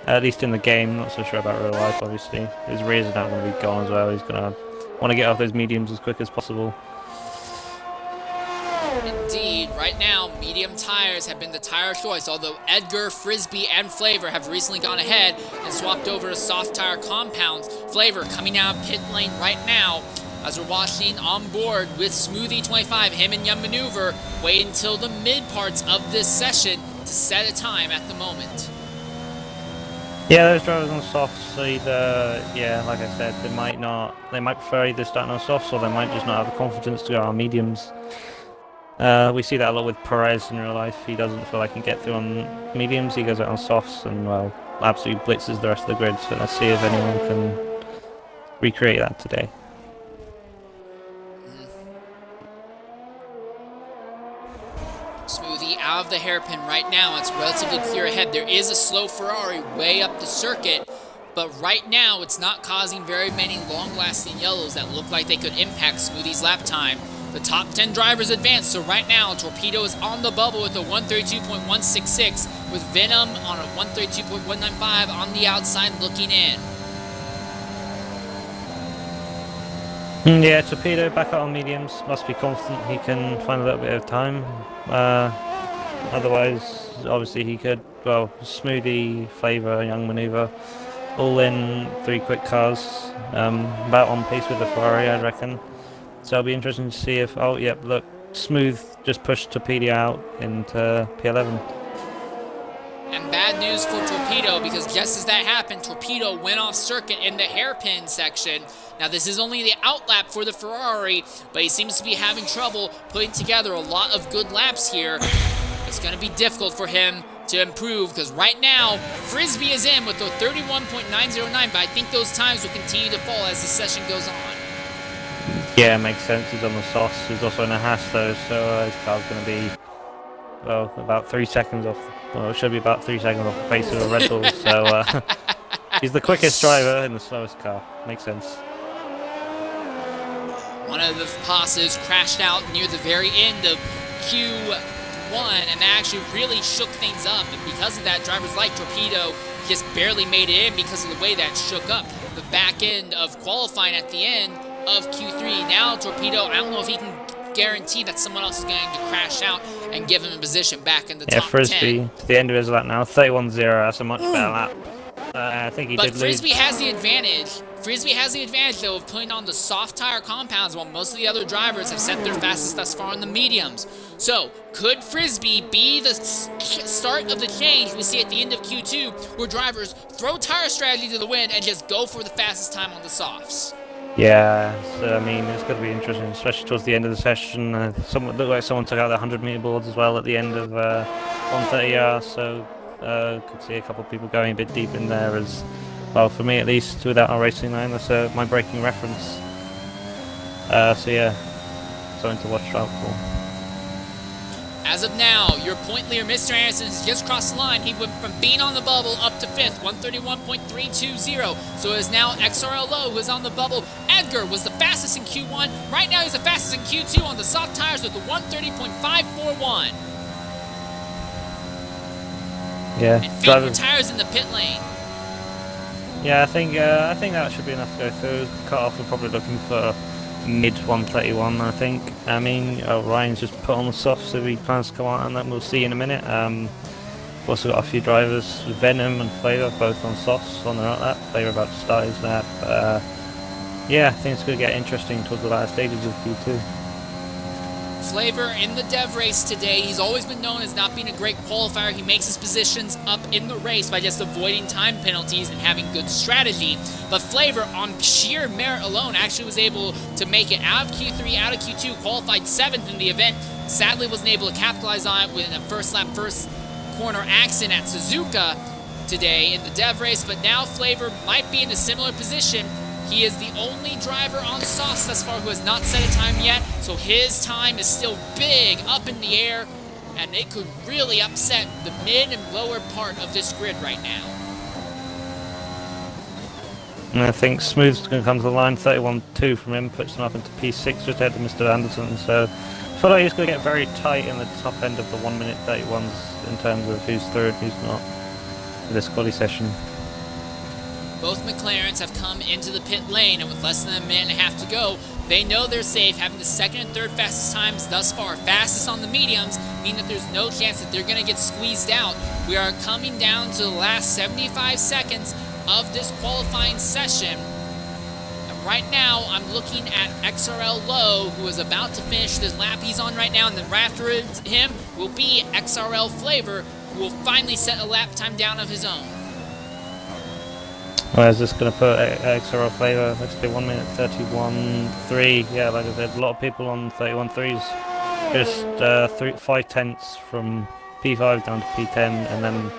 at least in the game. Not so sure about real life, obviously. His rears are not going to be gone as well. He's going to want to get off those mediums as quick as possible. Indeed, right now, medium tires have been the tire choice, although Edgar, Frisbee, and Flavor have recently gone ahead and swapped over to soft tire compounds. Flavor coming out of pit lane right now, as we're watching on board with Smoothie25, him and Young Maneuver wait until the mid parts of this session to set a time at the moment. Yeah, those drivers on softs, so either, yeah, like I said, they might prefer either starting on softs, or they might just not have the confidence to go on mediums. We see that a lot with Perez in real life. He doesn't feel like he can get through on mediums, he goes out on softs and, well, absolutely blitzes the rest of the grid. So let's see if anyone can recreate that today. Smoothie out of the hairpin right now. It's relatively clear ahead. There is a slow Ferrari way up the circuit, but right now it's not causing very many long-lasting yellows that look like they could impact Smoothie's lap time. The top 10 drivers advance, so right now Torpedo is on the bubble with a 132.166, with Venom on a 132.195 on the outside looking in. Yeah, Torpedo back out on mediums. Must be confident he can find a little bit of time. Otherwise, obviously he could, well, Smoothie, Flavor, Young Maneuver, all in 3 quick cars. About on pace with the Ferrari, I reckon. So it'll be interesting to see if, oh, yep, look, Smooth just pushed Torpedo out into P11. And bad news for Torpedo, because just as that happened, Torpedo went off circuit in the hairpin section. Now this is only the outlap for the Ferrari, but he seems to be having trouble putting together a lot of good laps here. It's going to be difficult for him to improve, because right now, Frisbee is in with a 31.909, but I think those times will continue to fall as the session goes on. Yeah, it makes sense. He's on the sauce. He's also in a Haas though, so his car's going to be, well, about 3 seconds off. Well, it should be about 3 seconds off the pace of a Red Bull. So he's the quickest driver in the slowest car. Makes sense. One of the passes crashed out near the very end of Q1, and that actually really shook things up. And because of that, drivers like Torpedo just barely made it in because of the way that shook up the back end of qualifying at the end of Q3. Now Torpedo, I don't know if he can guarantee that someone else is going to crash out and give him a position back in the top 10. Frisbee to the end of his lap now, 31-0. That's a much better lap. I think he did lose. But Frisbee has the advantage. Frisbee has the advantage, though, of putting on the soft tire compounds while most of the other drivers have set their fastest thus far on the mediums. So, could Frisbee be the start of the change we see at the end of Q2, where drivers throw tire strategy to the wind and just go for the fastest time on the softs? Yeah, so, I mean, it's going to be interesting, especially towards the end of the session. Looked like someone took out the 100-meter boards as well at the end of 130R, so could see a couple of people going a bit deep in there as well. For me, at least, without our racing line, that's my braking reference. So yeah, something to watch out for. As of now, your point leader, Mr. Anderson, has just crossed the line. He went from being on the bubble up to 5th, 131.320. So it is now XRL Low who is on the bubble. Edgar was the fastest in Q1. Right now he's the fastest in Q2 on the soft tires with the 130.541. Yeah. And Faber tires in the pit lane. Yeah, I think that should be enough to go through. Cut-off, we're probably looking for mid 131, I think. I mean, Ryan's just put on the softs if he plans to come out, and then we'll see in a minute. We've also got a few drivers, Venom and Flavor, both on softs on their lap. Flavor about to start his lap. Yeah, I think it's going to get interesting towards the latter stages of Q2. Flavor in the dev race today. He's always been known as not being a great qualifier. He makes his positions up in the race by just avoiding time penalties and having good strategy. But Flavor, on sheer merit alone, actually was able to make it out of Q3, out of Q2, qualified 7th in the event. Sadly wasn't able to capitalize on it with a first lap, first corner accident at Suzuka today in the dev race. But now Flavor might be in a similar position. He is the only driver on softs thus far who has not set a time yet, so his time is still big up in the air, and it could really upset the mid and lower part of this grid right now. And I think Smooth's going to come to the line, 31.2 from him, puts him up into P6 just ahead of Mr. Anderson, so I feel like he's going to get very tight in the top end of the 1 minute 31s in terms of who's third and who's not for this quali session. Both McLarens have come into the pit lane, and with less than a minute and a half to go, they know they're safe, having the second and third fastest times thus far. Fastest on the mediums, meaning that there's no chance that they're going to get squeezed out. We are coming down to the last 75 seconds of this qualifying session. And right now, I'm looking at XRL Low, who is about to finish this lap he's on right now, and then right after him will be XRL Flavor, who will finally set a lap time down of his own. Well, I was just going to put XRL Flavor, let's do 1 minute 31.3. Yeah, like I said, a lot of people on 31.3s. Just 5 tenths from P5 down to P10, and then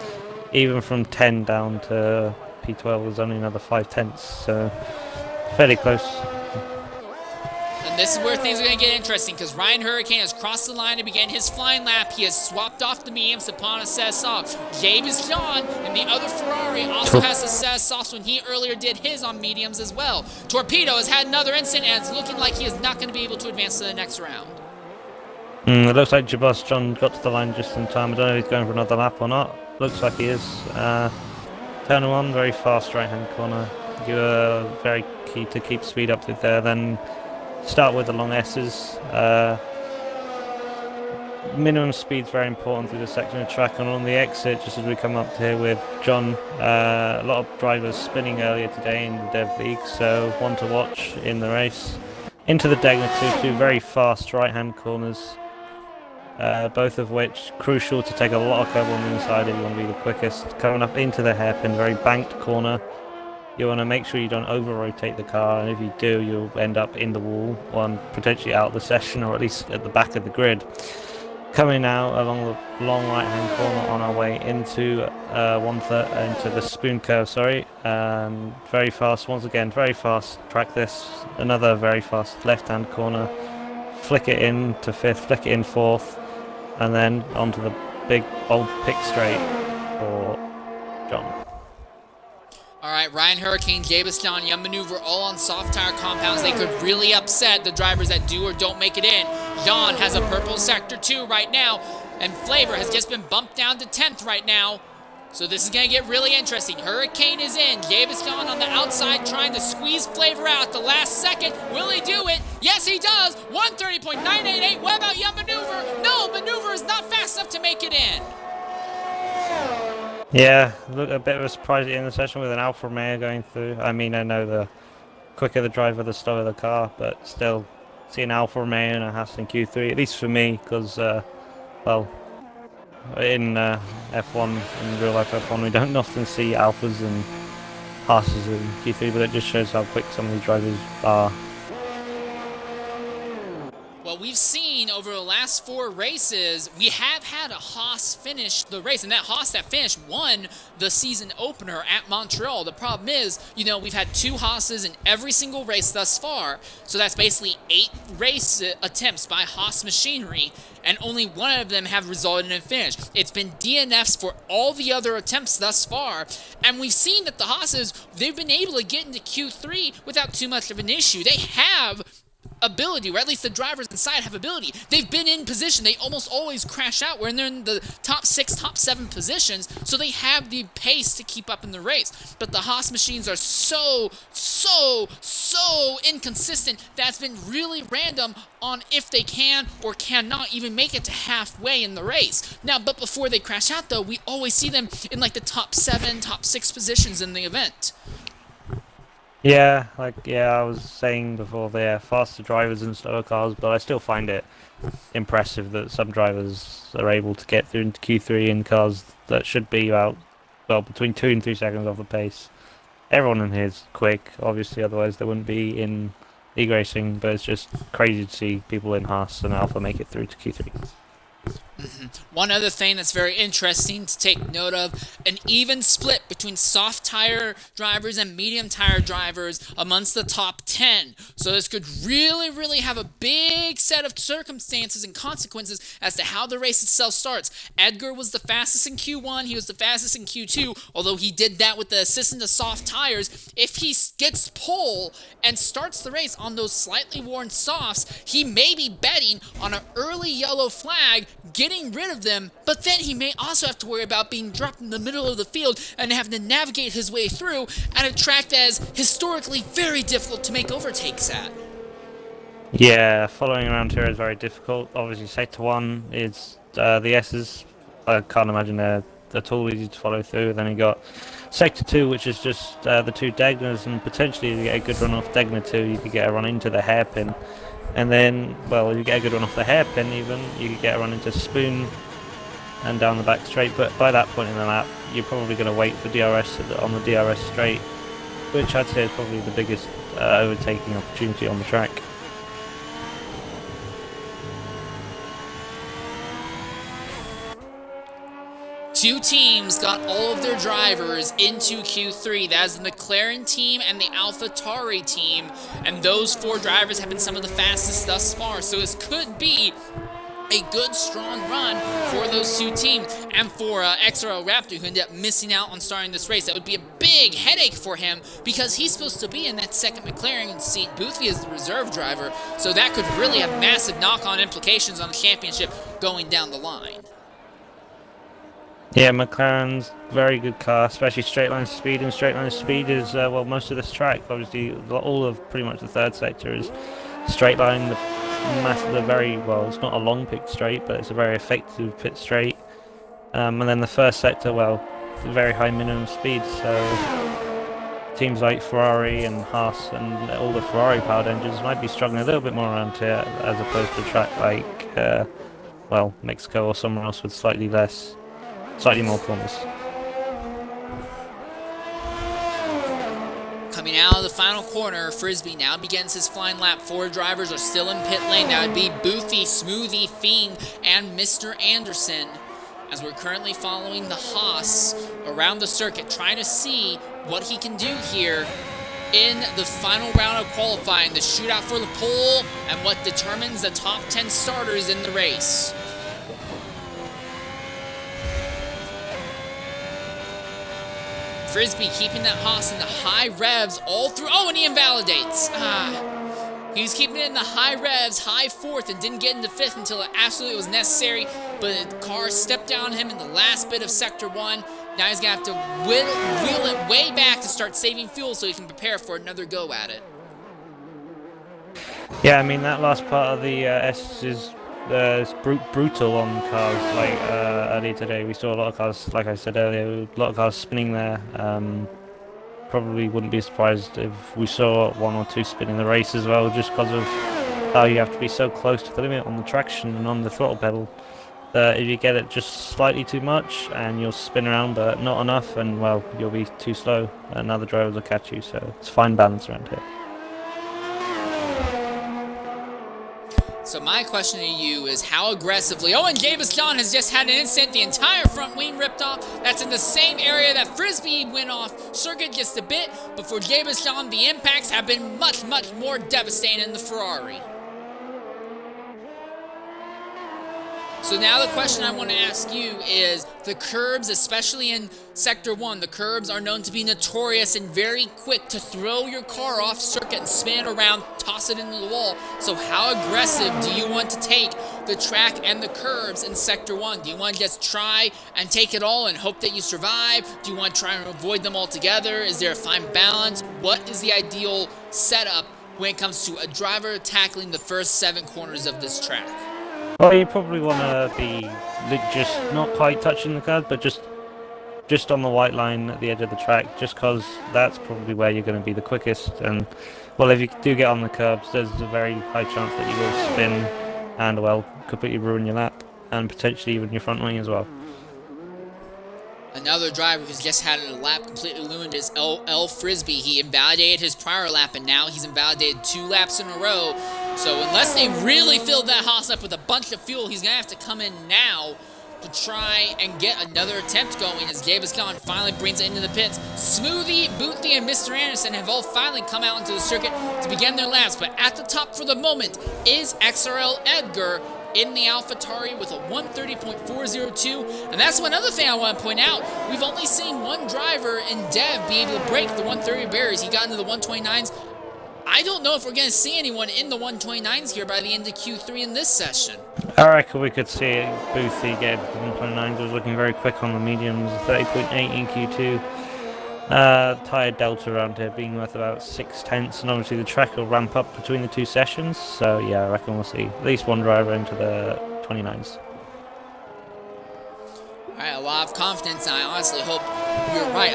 even from 10 down to P12 was only another 5 tenths, so fairly close. And this is where things are going to get interesting, because Ryan Hurricane has crossed the line to begin his flying lap. He has swapped off the mediums upon a set of softs. Gabe is John, and the other Ferrari also has a set of softs when he earlier did his on mediums as well. Torpedo has had another incident, and it's looking like he is not going to be able to advance to the next round. It looks like Jabos John got to the line just in time. I don't know if he's going for another lap or not. Looks like he is. Turn 1, very fast right-hand corner. You are very key to keep speed up with there. Then start with the long S's. Minimum speed's very important through this section of track, and on the exit, just as we come up here with John, a lot of drivers spinning earlier today in the Dev League, so one to watch in the race. Into the Degna 2 very fast right-hand corners, both of which crucial to take a lot of cover on the inside if you want to be the quickest. Coming up into the hairpin, very banked corner. You want to make sure you don't over-rotate the car, and if you do, you'll end up in the wall, or potentially out of the session, or at least at the back of the grid. Coming out along the long right-hand corner on our way into into the spoon curve, very fast, once again, very fast, track this, another very fast left-hand corner, flick it in to 5th, flick it in 4th, and then onto the big old pick straight for John. All right, Ryan Hurricane, Jabaston, Young Maneuver, all on soft tire compounds. They could really upset the drivers that do or don't make it in. Jan has a purple sector 2 right now, and Flavor has just been bumped down to 10th right now. So this is going to get really interesting. Hurricane is in. Jabaston on the outside trying to squeeze Flavor out at the last second. Will he do it? Yes, he does. 130.988. What about Young Maneuver? No, Maneuver is not fast enough to make it in. Yeah, look, a bit of a surprise in the session with an Alfa Romeo going through. I mean, I know the quicker the driver, the slower the car, but still, seeing Alfa Romeo and a Haas in Q3, at least for me, because, well, in F1, in real life F1, we don't often see Alphas and Haas's in Q3, but it just shows how quick some of these drivers are. Well, we've seen over the last 4 races, we have had a Haas finish the race, and that Haas that finished won the season opener at Montreal. The problem is, we've had 2 Haas's in every single race thus far, so that's basically 8 race attempts by Haas machinery, and only 1 of them have resulted in a finish. It's been DNFs for all the other attempts thus far, and we've seen that the Haas's, they've been able to get into Q3 without too much of an issue. They have ability, or at least the drivers inside have ability. They've been in position. They almost always crash out when they're in the top 6, top 7 positions, so they have the pace to keep up in the race. But the Haas machines are so inconsistent that's been really random on if they can or cannot even make it to halfway in the race. Now, but before they crash out, though, we always see them in like the top 7, top 6 positions in the event. Yeah, I was saying before, they're faster drivers and slower cars, but I still find it impressive that some drivers are able to get through into Q3 in cars that should be between 2 and 3 seconds off the pace. Everyone in here is quick, obviously, otherwise they wouldn't be in league racing, but it's just crazy to see people in Haas and Alpha make it through to Q3. One other thing that's very interesting to take note of, an even split between soft tire drivers and medium tire drivers amongst the top 10. So this could really have a big set of circumstances and consequences as to how the race itself starts. Edgar was the fastest in Q1, he was the fastest in Q2, although he did that with the assistance of soft tires. If he gets pole and starts the race on those slightly worn softs, he may be betting on an early yellow flag, getting rid of them, but then he may also have to worry about being dropped in the middle of the field and having to navigate his way through at a track that is historically very difficult to make overtakes at. Yeah, following around here is very difficult. Obviously, Sector 1 is the S's. I can't imagine they're at all easy to follow through. Then you got Sector 2, which is just the 2 Degnas, and potentially you get a good run off Degna 2, you could get a run into the hairpin. And then, you get a good run off the hairpin even, you could get a run into Spoon and down the back straight, but by that point in the lap, you're probably going to wait for DRS on the DRS straight, which I'd say is probably the biggest overtaking opportunity on the track. Two teams got all of their drivers into Q3. That is the McLaren team and the AlphaTauri team. And those 4 drivers have been some of the fastest thus far. So this could be a good, strong run for those 2 teams. And for XRL Raptor, who ended up missing out on starting this race, that would be a big headache for him because he's supposed to be in that second McLaren seat. Boothby is the reserve driver. So that could really have massive knock-on implications on the championship going down the line. Yeah, McLaren's very good car, especially straight line speed, and straight line speed is, most of this track. Obviously, all of pretty much the third sector is straight line. The very, it's not a long pit straight, but it's a very effective pit straight. And then the first sector, very high minimum speed, so teams like Ferrari and Haas and all the Ferrari powered engines might be struggling a little bit more around here as opposed to a track like, Mexico or somewhere else with slightly more corners. Coming out of the final corner, Frisbee now begins his flying lap. 4 drivers are still in pit lane. That would be Boothie, Smoothie, Fiend, and Mr. Anderson. As we're currently following the Haas around the circuit, trying to see what he can do here in the final round of qualifying, the shootout for the pole, and what determines the top 10 starters in the race. Frisbee keeping that Haas in the high revs all through. Oh, and he invalidates. He was keeping it in the high revs, high 4th, and didn't get into 5th until it absolutely was necessary. But the car stepped down him in the last bit of Sector 1. Now he's going to have to wheel it way back to start saving fuel so he can prepare for another go at it. Yeah, I mean, that last part of the S is it's brutal on cars. Like earlier today, we saw a lot of cars, like I said earlier, a lot of cars spinning there. Probably wouldn't be surprised if we saw 1 or 2 spin in the race as well, just because of how you have to be so close to the limit on the traction and on the throttle pedal. If you get it just slightly too much and you'll spin around but not enough, and you'll be too slow and other drivers will catch you, so it's fine balance around here. So my question to you is how aggressively... Oh, and Gabaston has just had an instant. The entire front wing ripped off. That's in the same area that Frisbee went off circuit just a bit. But for Gabaston, the impacts have been much, much more devastating in the Ferrari. So now the question I want to ask you is, the curbs, especially in Sector 1, the curbs are known to be notorious and very quick to throw your car off circuit and spin it around, toss it into the wall. So how aggressive do you want to take the track and the curbs in Sector 1? Do you want to just try and take it all and hope that you survive? Do you want to try and avoid them altogether? Is there a fine balance? What is the ideal setup when it comes to a driver tackling the first 7 corners of this track? Well, you probably want to be just not quite touching the curb, but just on the white line at the edge of the track, just because that's probably where you're going to be the quickest. And, well, if you do get on the curbs, there's a very high chance that you will spin and, well, completely ruin your lap, and potentially even your front wing as well. Another driver who's just had a lap completely ruined is L. Frisbee. He invalidated his prior lap, and now he's invalidated 2 laps in a row. So unless they really filled that Haas up with a bunch of fuel, he's going to have to come in now to try and get another attempt going as Gabaston finally brings it into the pits. Smoothie, Boothie, and Mr. Anderson have all finally come out into the circuit to begin their laps, but at the top for the moment is XRL Edgar in the AlphaTauri with a 130.402. And that's one other thing I want to point out. We've only seen one driver in Dev be able to break the 130 barriers. He got into the 129s. I don't know if we're going to see anyone in the 129s here by the end of Q3 in this session. I reckon we could see Boothie get the 129s. He was looking very quick on the mediums, 30.8 in Q2. Tyre delta around here being worth about 0.6, and obviously the track will ramp up between the 2 sessions. So yeah, I reckon we'll see at least one driver into the 29s. Alright, a lot of confidence, and I honestly hope you're right.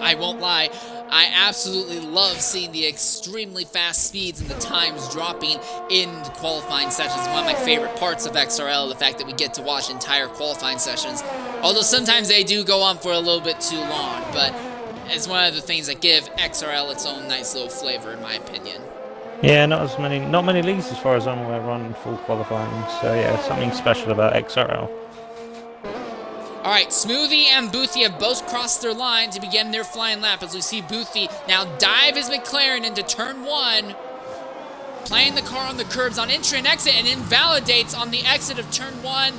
I won't lie. I absolutely love seeing the extremely fast speeds and the times dropping in the qualifying sessions. One of my favorite parts of XRL, the fact that we get to watch entire qualifying sessions. Although sometimes they do go on for a little bit too long, but it's one of the things that give XRL its own nice little flavor, in my opinion. Yeah, not many leagues as far as I'm aware run full qualifying. So yeah, something special about XRL. Alright, Smoothie and Boothie have both crossed their line to begin their flying lap as we see Boothie now dive his McLaren into turn 1, playing the car on the curbs on entry and exit, and invalidates on the exit of turn 1.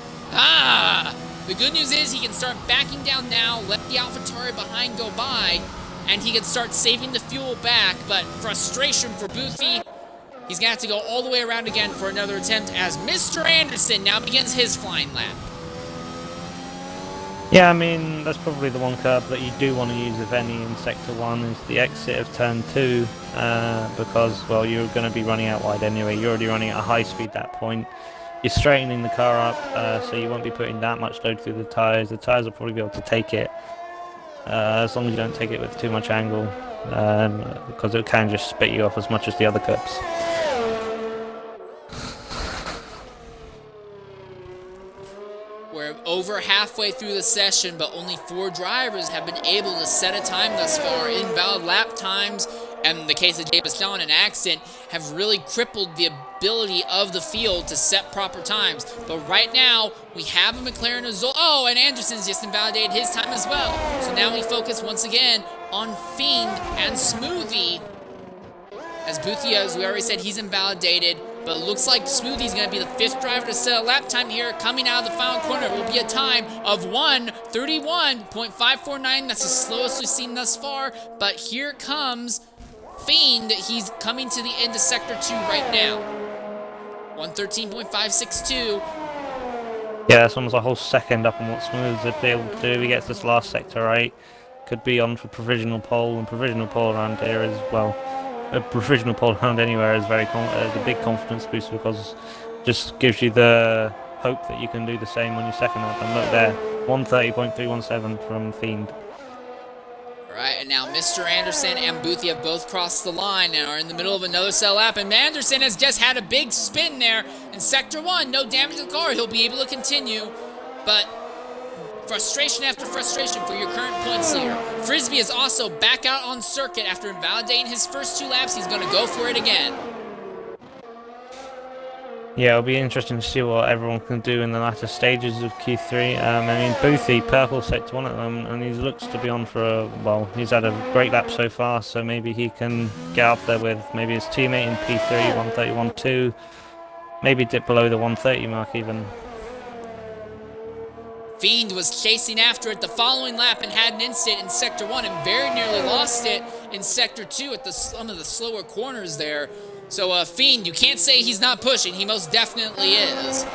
The good news is he can start backing down now, let the AlphaTauri behind go by, and he can start saving the fuel back, but frustration for Boothie. He's going to have to go all the way around again for another attempt as Mr. Anderson now begins his flying lap. Yeah, I mean, that's probably the one curb that you do want to use, if any, in Sector 1 is the exit of Turn 2, because, well, you're going to be running out wide anyway. You're already running at a high speed at that point. You're straightening the car up, so you won't be putting that much load through the tyres. The tyres will probably be able to take it, as long as you don't take it with too much angle, because it can just spit you off as much as the other curbs. We're over halfway through the session, but only 4 drivers have been able to set a time thus far. Invalid lap times, and in the case of Gabaston, an accident, have really crippled the ability of the field to set proper times. But right now, we have a McLaren Azul. Oh, and Anderson's just invalidated his time as well. So now we focus once again on Fiend and Smoothie. As Boothie, as we already said, he's invalidated. But it looks like Smoothie's going to be the 5th driver to set a lap time here. Coming out of the final corner will be a time of 1:31.549. That's the slowest we've seen thus far. But here comes Fiend. He's coming to the end of Sector 2 right now. 1:13.562. Yeah, that's almost a whole second up on what Smooth's able to do. If he gets this last sector right, could be on for provisional pole, and provisional pole around here as well. A provisional pole around anywhere is very a big confidence boost, because it just gives you the hope that you can do the same on your second lap. And look there, 1:30.317 from Fiend. Alright, and now Mr. Anderson and Boothie have both crossed the line and are in the middle of another cell lap, and Anderson has just had a big spin there in Sector 1. No damage to the car, he'll be able to continue, but frustration after frustration for your current points leader. Frisbee is also back out on circuit after invalidating his first 2 laps. He's going to go for it again. Yeah, it'll be interesting to see what everyone can do in the latter stages of Q3. I mean, Boothie, purple sector 1 at them, and he looks to be on for a, well, he's had a great lap so far, so maybe he can get up there with maybe his teammate in P3, 131.2, maybe dip below the 130 mark even. Fiend was chasing after it the following lap and had an incident in Sector 1 and very nearly lost it in Sector 2 at some of the slower corners there. So, Fiend, you can't say he's not pushing. He most definitely is.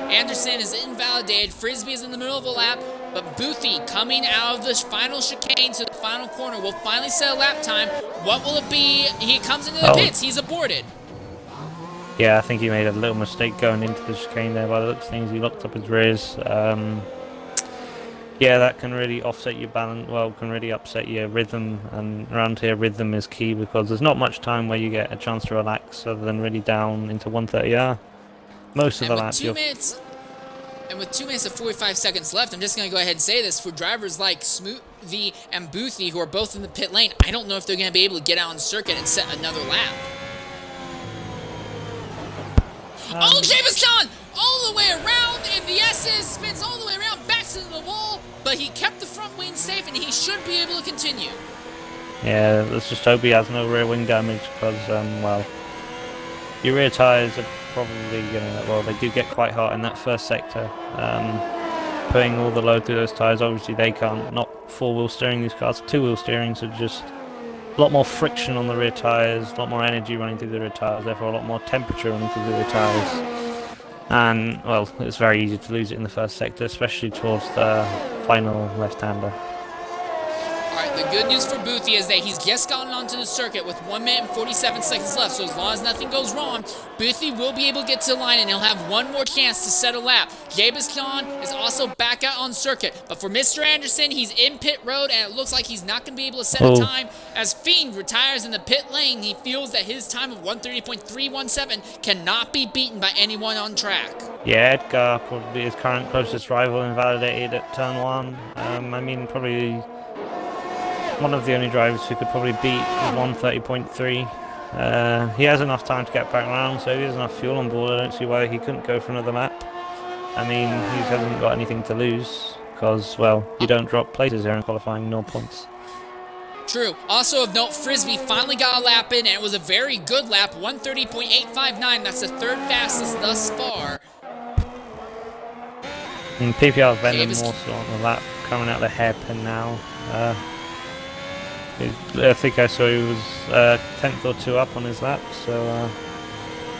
Anderson is invalidated. Frisbee is in the middle of a lap. But Boothie, coming out of the final chicane to the final corner, will finally set a lap time. What will it be? He comes into the pits. He's aborted. Yeah, I think he made a little mistake going into the chicane there by the looks of things. He locked up his rears. Yeah, that can really offset your balance, well, can really upset your rhythm, and around here rhythm is key because there's not much time where you get a chance to relax other than really down into 130R. Most of the laps And with 2 minutes and 45 seconds left, I'm just going to go ahead and say this, for drivers like Smoothie and Boothie, who are both in the pit lane, I don't know if they're going to be able to get out on circuit and set another lap. Jameis John all the way around, and the SS spins all the way around, backs into the wall, but he kept the front wing safe, and he should be able to continue. Yeah, let's just hope he has no rear wing damage, because, well, your rear tyres are probably gonna, well, they do get quite hot in that first sector. Putting all the load through those tyres, obviously they can't, not four-wheel steering these cars, two-wheel steering, so just a lot more friction on the rear tyres, a lot more energy running through the rear tyres, therefore a lot more temperature running through the rear tyres. And, well, it's very easy to lose it in the first sector, especially towards the final left-hander. Alright, the good news for Boothie is that he's just gotten onto the circuit with 1 minute and 47 seconds left, so as long as nothing goes wrong, Boothie will be able to get to the line and he'll have one more chance to set a lap. Jabez Khan is also back out on circuit, but for Mr. Anderson, he's in pit road and it looks like he's not going to be able to set a time. As Fiend retires in the pit lane, he feels that his time of 130.317 cannot be beaten by anyone on track. Yeah, Edgar, probably his current closest rival, invalidated at turn 1. I mean, probably one of the only drivers who could probably beat 130.3. He has enough time to get back around, so he has enough fuel on board. I don't see why he couldn't go for another lap. I mean, he hasn't got anything to lose, because, well, you don't drop places here in qualifying, no points. True. Also of note, Frisbee finally got a lap in, and it was a very good lap, 130.859. That's the third fastest thus far. And PPR Venom also on the lap, coming out the hairpin now. I think I saw he was 10th or 2 up on his lap, so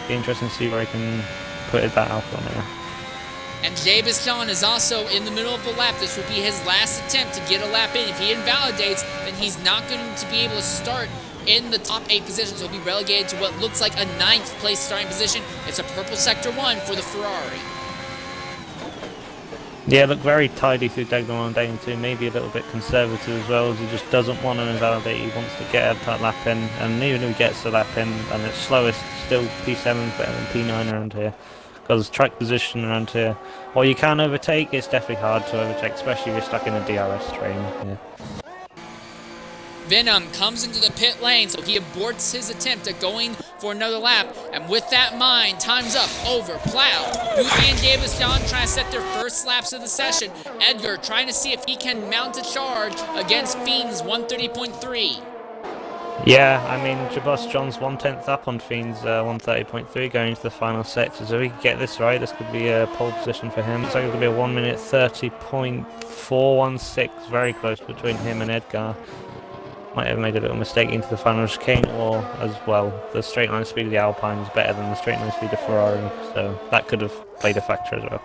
be interesting to see where he can put that alpha on there. And Jabez Khan is also in the middle of the lap. This will be his last attempt to get a lap in. If he invalidates, then he's not going to be able to start in the top 8 positions. He'll be relegated to what looks like a 9th place starting position. It's a purple sector 1 for the Ferrari. Yeah, look very tidy through Degnan and Dane 2, maybe a little bit conservative as well, as he just doesn't want to invalidate, he wants to get a lap in, and even if he gets the lap in and it's slowest, still P7 is better than P9 around here, because track position around here, while you can overtake, it's definitely hard to overtake, especially if you're stuck in a DRS train. Yeah. Venom comes into the pit lane, so he aborts his attempt at going for another lap. And with that in mind, time's up, over, plow. Boothie and Jabez Khan trying to set their first laps of the session. Edgar trying to see if he can mount a charge against Fiend's 130.3. Yeah, I mean, Jabos John's 1/10 up on Fiend's 130.3 going into the final sector, so if he can get this right, this could be a pole position for him. Looks like it's going to be a 1 minute 30.416, very close between him and Edgar. Might have made a little mistake into the final chicane, or as well, the straight line speed of the Alpine is better than the straight line speed of Ferrari, so that could have played a factor as well.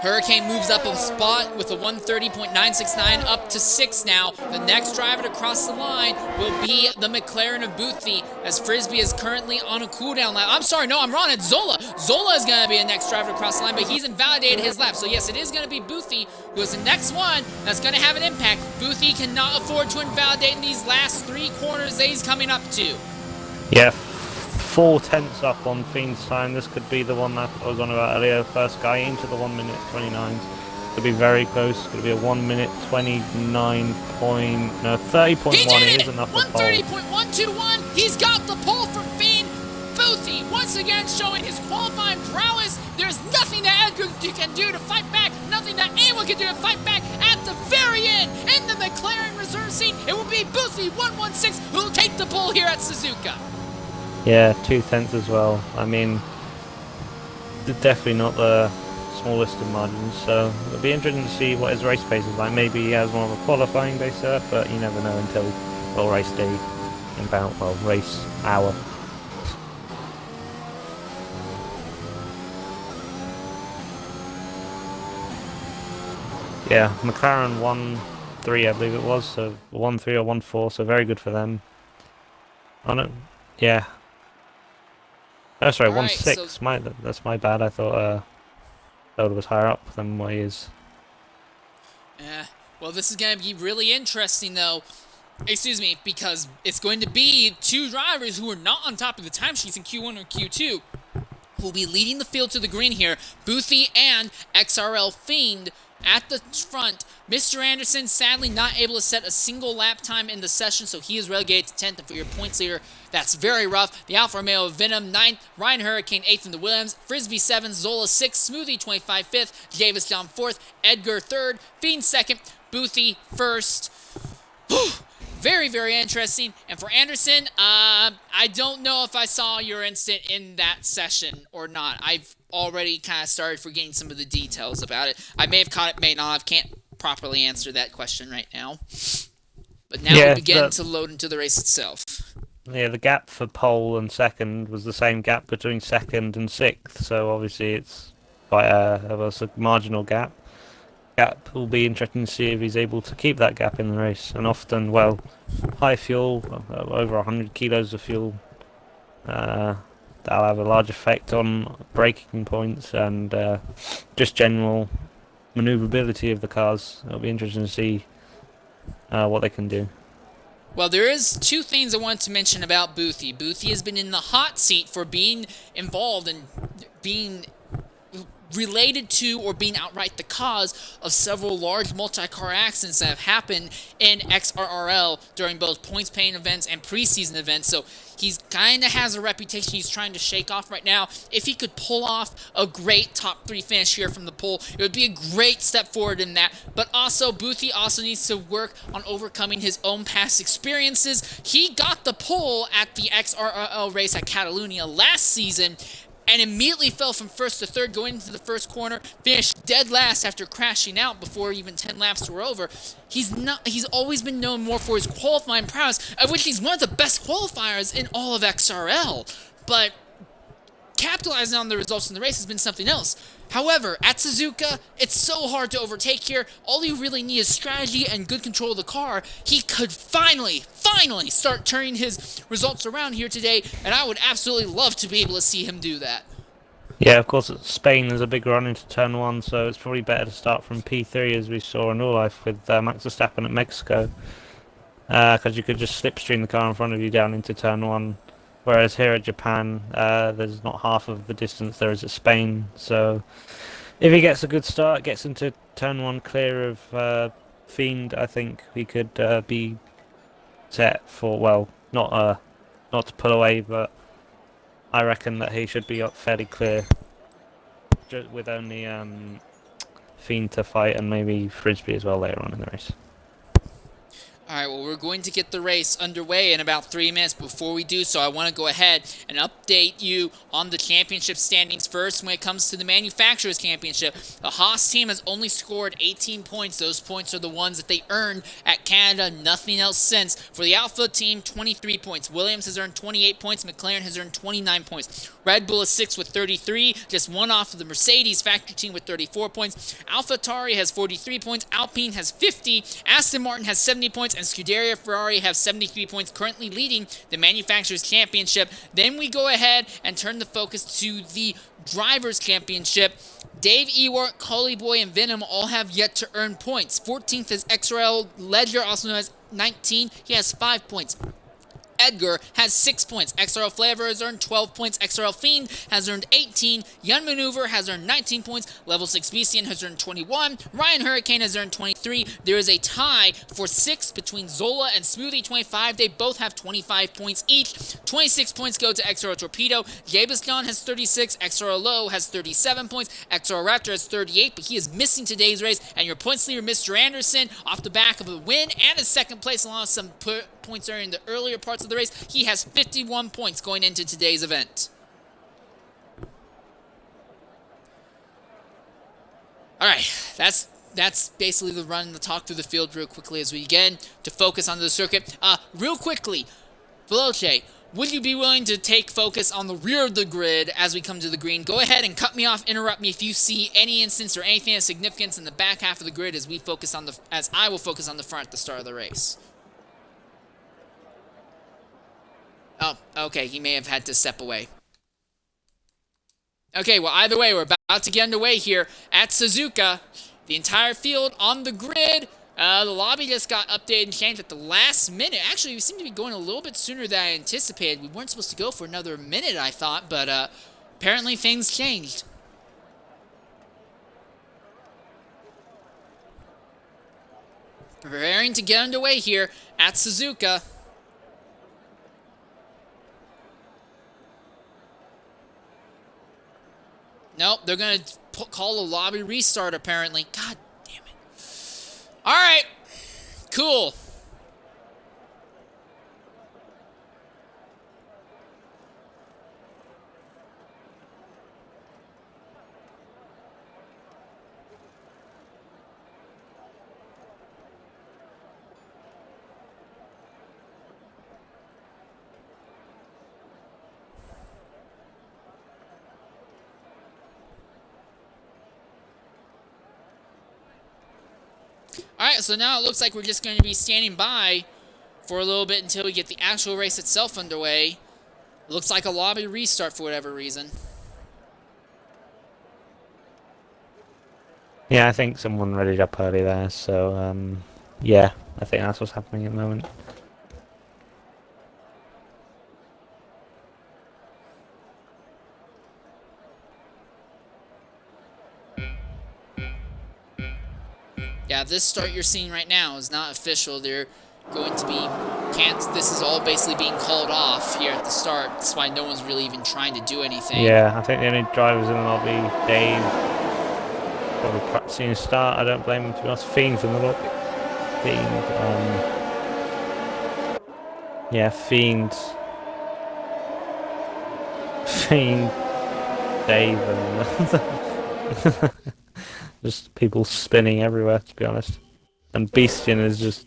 Hurricane moves up a spot with a 130.969 up to 6 now. The next driver to cross the line will be the McLaren of Boothie, as Frisbee is currently on a cooldown lap. I'm sorry, no, I'm wrong. It's Zola. Zola is going to be the next driver to cross the line, but he's invalidated his lap. So yes, it is going to be Boothie who is the next one that's going to have an impact. Boothie cannot afford to invalidate in these last 3 corners that he's coming up to. Yeah. 4/10 up on Fiend's time. This could be the one that I was on about earlier. First guy into the 1 minute 29s. Could be very close. Could be a 1 minute 29 point. No, 30.1. It is enough for pole. 130.121. He's got the pole from Fiend. Boothie once again showing his qualifying prowess. There's nothing that Edgar can do to fight back, nothing that anyone can do to fight back. At the very end, in the McLaren reserve seat, it will be Boothie 116 who will take the pole here at Suzuka. Yeah, 2/10 as well. I mean, definitely not the smallest of margins, so it'll be interesting to see what his race pace is like. Maybe he has more of a qualifying base there, but you never know until, well, race day, about, well, race hour. Yeah, McLaren 1-3, I believe it was, so 1-3 or 1-4, so very good for them. Oh no, yeah. Oh, sorry, All right, 1-6. so... That's my bad. I thought Oda was higher up than what he is. Yeah. Well, this is going to be really interesting, though. Excuse me, because it's going to be two drivers who are not on top of the timesheets in Q1 or Q2 who will be leading the field to the green here. Boothie and XRL Fiend at the front. Mr. Anderson sadly not able to set a single lap time in the session, so he is relegated to 10th. And for your points leader, that's very rough. The Alfa Romeo Venom 9th, Ryan Hurricane 8th in the Williams, Frisbee 7th, Zola 6th, Smoothie 25 5th, Davis John 4th, Edgar 3rd, Fiend 2nd, Boothie 1st. Very, very interesting. And for Anderson, I don't know if I saw your instant in that session or not. I've already kind of started forgetting some of the details about it. I may have caught it, may not. I can't properly answer that question right now. But now we begin to load into the race itself. Yeah, the gap for pole and second was the same gap between second and sixth, so obviously it's quite a marginal gap. Will be interesting to see if he's able to keep that gap in the race. And often, well, high fuel, over 100 kilos of fuel, that'll have a large effect on braking points and just general maneuverability of the cars. It'll be interesting to see what they can do. Well, there is two things I want to mention about Boothie. Boothie has been in the hot seat for being involved and being related to or being outright the cause of several large multi-car accidents that have happened in XRRL during both points-paying events and preseason events. So he's kind of has a reputation he's trying to shake off right now. If he could pull off a great top 3 finish here from the pole, it would be a great step forward in that. But also, Boothie also needs to work on overcoming his own past experiences. He got the pole at the XRRL race at Catalunya last season, and immediately fell from first to third going into the first corner, finished dead last after crashing out before even 10 laps were over. He's always been known more for his qualifying prowess, of which he's one of the best qualifiers in all of XRL. But capitalizing on the results in the race has been something else. However, at Suzuka, it's so hard to overtake here. All you really need is strategy and good control of the car. He could finally start turning his results around here today, and I would absolutely love to be able to see him do that. Yeah, of course, Spain is a big run into turn 1, so it's probably better to start from P3 as we saw in real life with Max Verstappen at Mexico, because you could just slipstream the car in front of you down into turn 1. Whereas here at Japan, there's not half of the distance there is at Spain. So if he gets a good start, gets into turn 1 clear of Fiend, I think we could be set for, well, not to pull away, but I reckon that he should be up fairly clear with only Fiend to fight and maybe Frisbee as well later on in the race. Alright, well, we're going to get the race underway in about 3 minutes. Before we do so, I want to go ahead and update you on the championship standings first. When it comes to the Manufacturers' Championship, the Haas team has only scored 18 points. Those points are the ones that they earned at Canada, nothing else since. For the Alpha team, 23 points. Williams has earned 28 points. McLaren has earned 29 points. Red Bull is 6 with 33, just one off of the Mercedes factory team with 34 points. AlphaTauri has 43 points. Alpine has 50. Aston Martin has 70 points. And Scuderia Ferrari have 73 points, currently leading the Manufacturers' Championship. Then we go ahead and turn the focus to the Drivers' Championship. Dave Ewart, Collie Boy, and Venom all have yet to earn points. 14th is XRL Ledger, also known as 19. He has 5 points. Edgar has 6 points. XRL Flavor has earned 12 points. XRL Fiend has earned 18. Yun Maneuver has earned 19 points. Level 6 Beastian has earned 21. Ryan Hurricane has earned 20. 23. There is a tie for 6th between Zola and Smoothie25. They both have 25 points each. 26 points go to XRO Torpedo. Jabaston has 36. XRO Low has 37 points. XRO Raptor has 38, but he is missing today's race. And your points leader, Mr. Anderson, off the back of a win and a second place along with some points during the earlier parts of the race, he has 51 points going into today's event. All right, that's basically the run, the talk through the field real quickly as we again to focus on the circuit. Real quickly, Veloce, would you be willing to take focus on the rear of the grid as we come to the green? Go ahead and cut me off, interrupt me if you see any instance or anything of significance in the back half of the grid as I will focus on the front at the start of the race. Oh, okay, he may have had to step away. Okay, well, either way, we're about to get underway here at Suzuka. The entire field on the grid. The lobby just got updated and changed at the last minute. Actually, we seem to be going a little bit sooner than I anticipated. We weren't supposed to go for another minute, I thought, but apparently things changed. Preparing to get underway here at Suzuka. Nope, they're going to call a lobby restart, apparently. God damn it. All right. Cool. Alright, so now it looks like we're just going to be standing by for a little bit until we get the actual race itself underway. It looks like a lobby restart for whatever reason. Yeah, I think someone readied up early there, so yeah, I think that's what's happening at the moment. Yeah, this start you're seeing right now is not official. They're going to be this is all basically being called off here at the start. That's why no one's really even trying to do anything. Yeah, I think the only drivers in the lobby, Dave, probably practicing a start. I don't blame him, to be honest. Fiend's in the lobby. Yeah, Fiend, Dave, and just people spinning everywhere, to be honest. And Beastian is just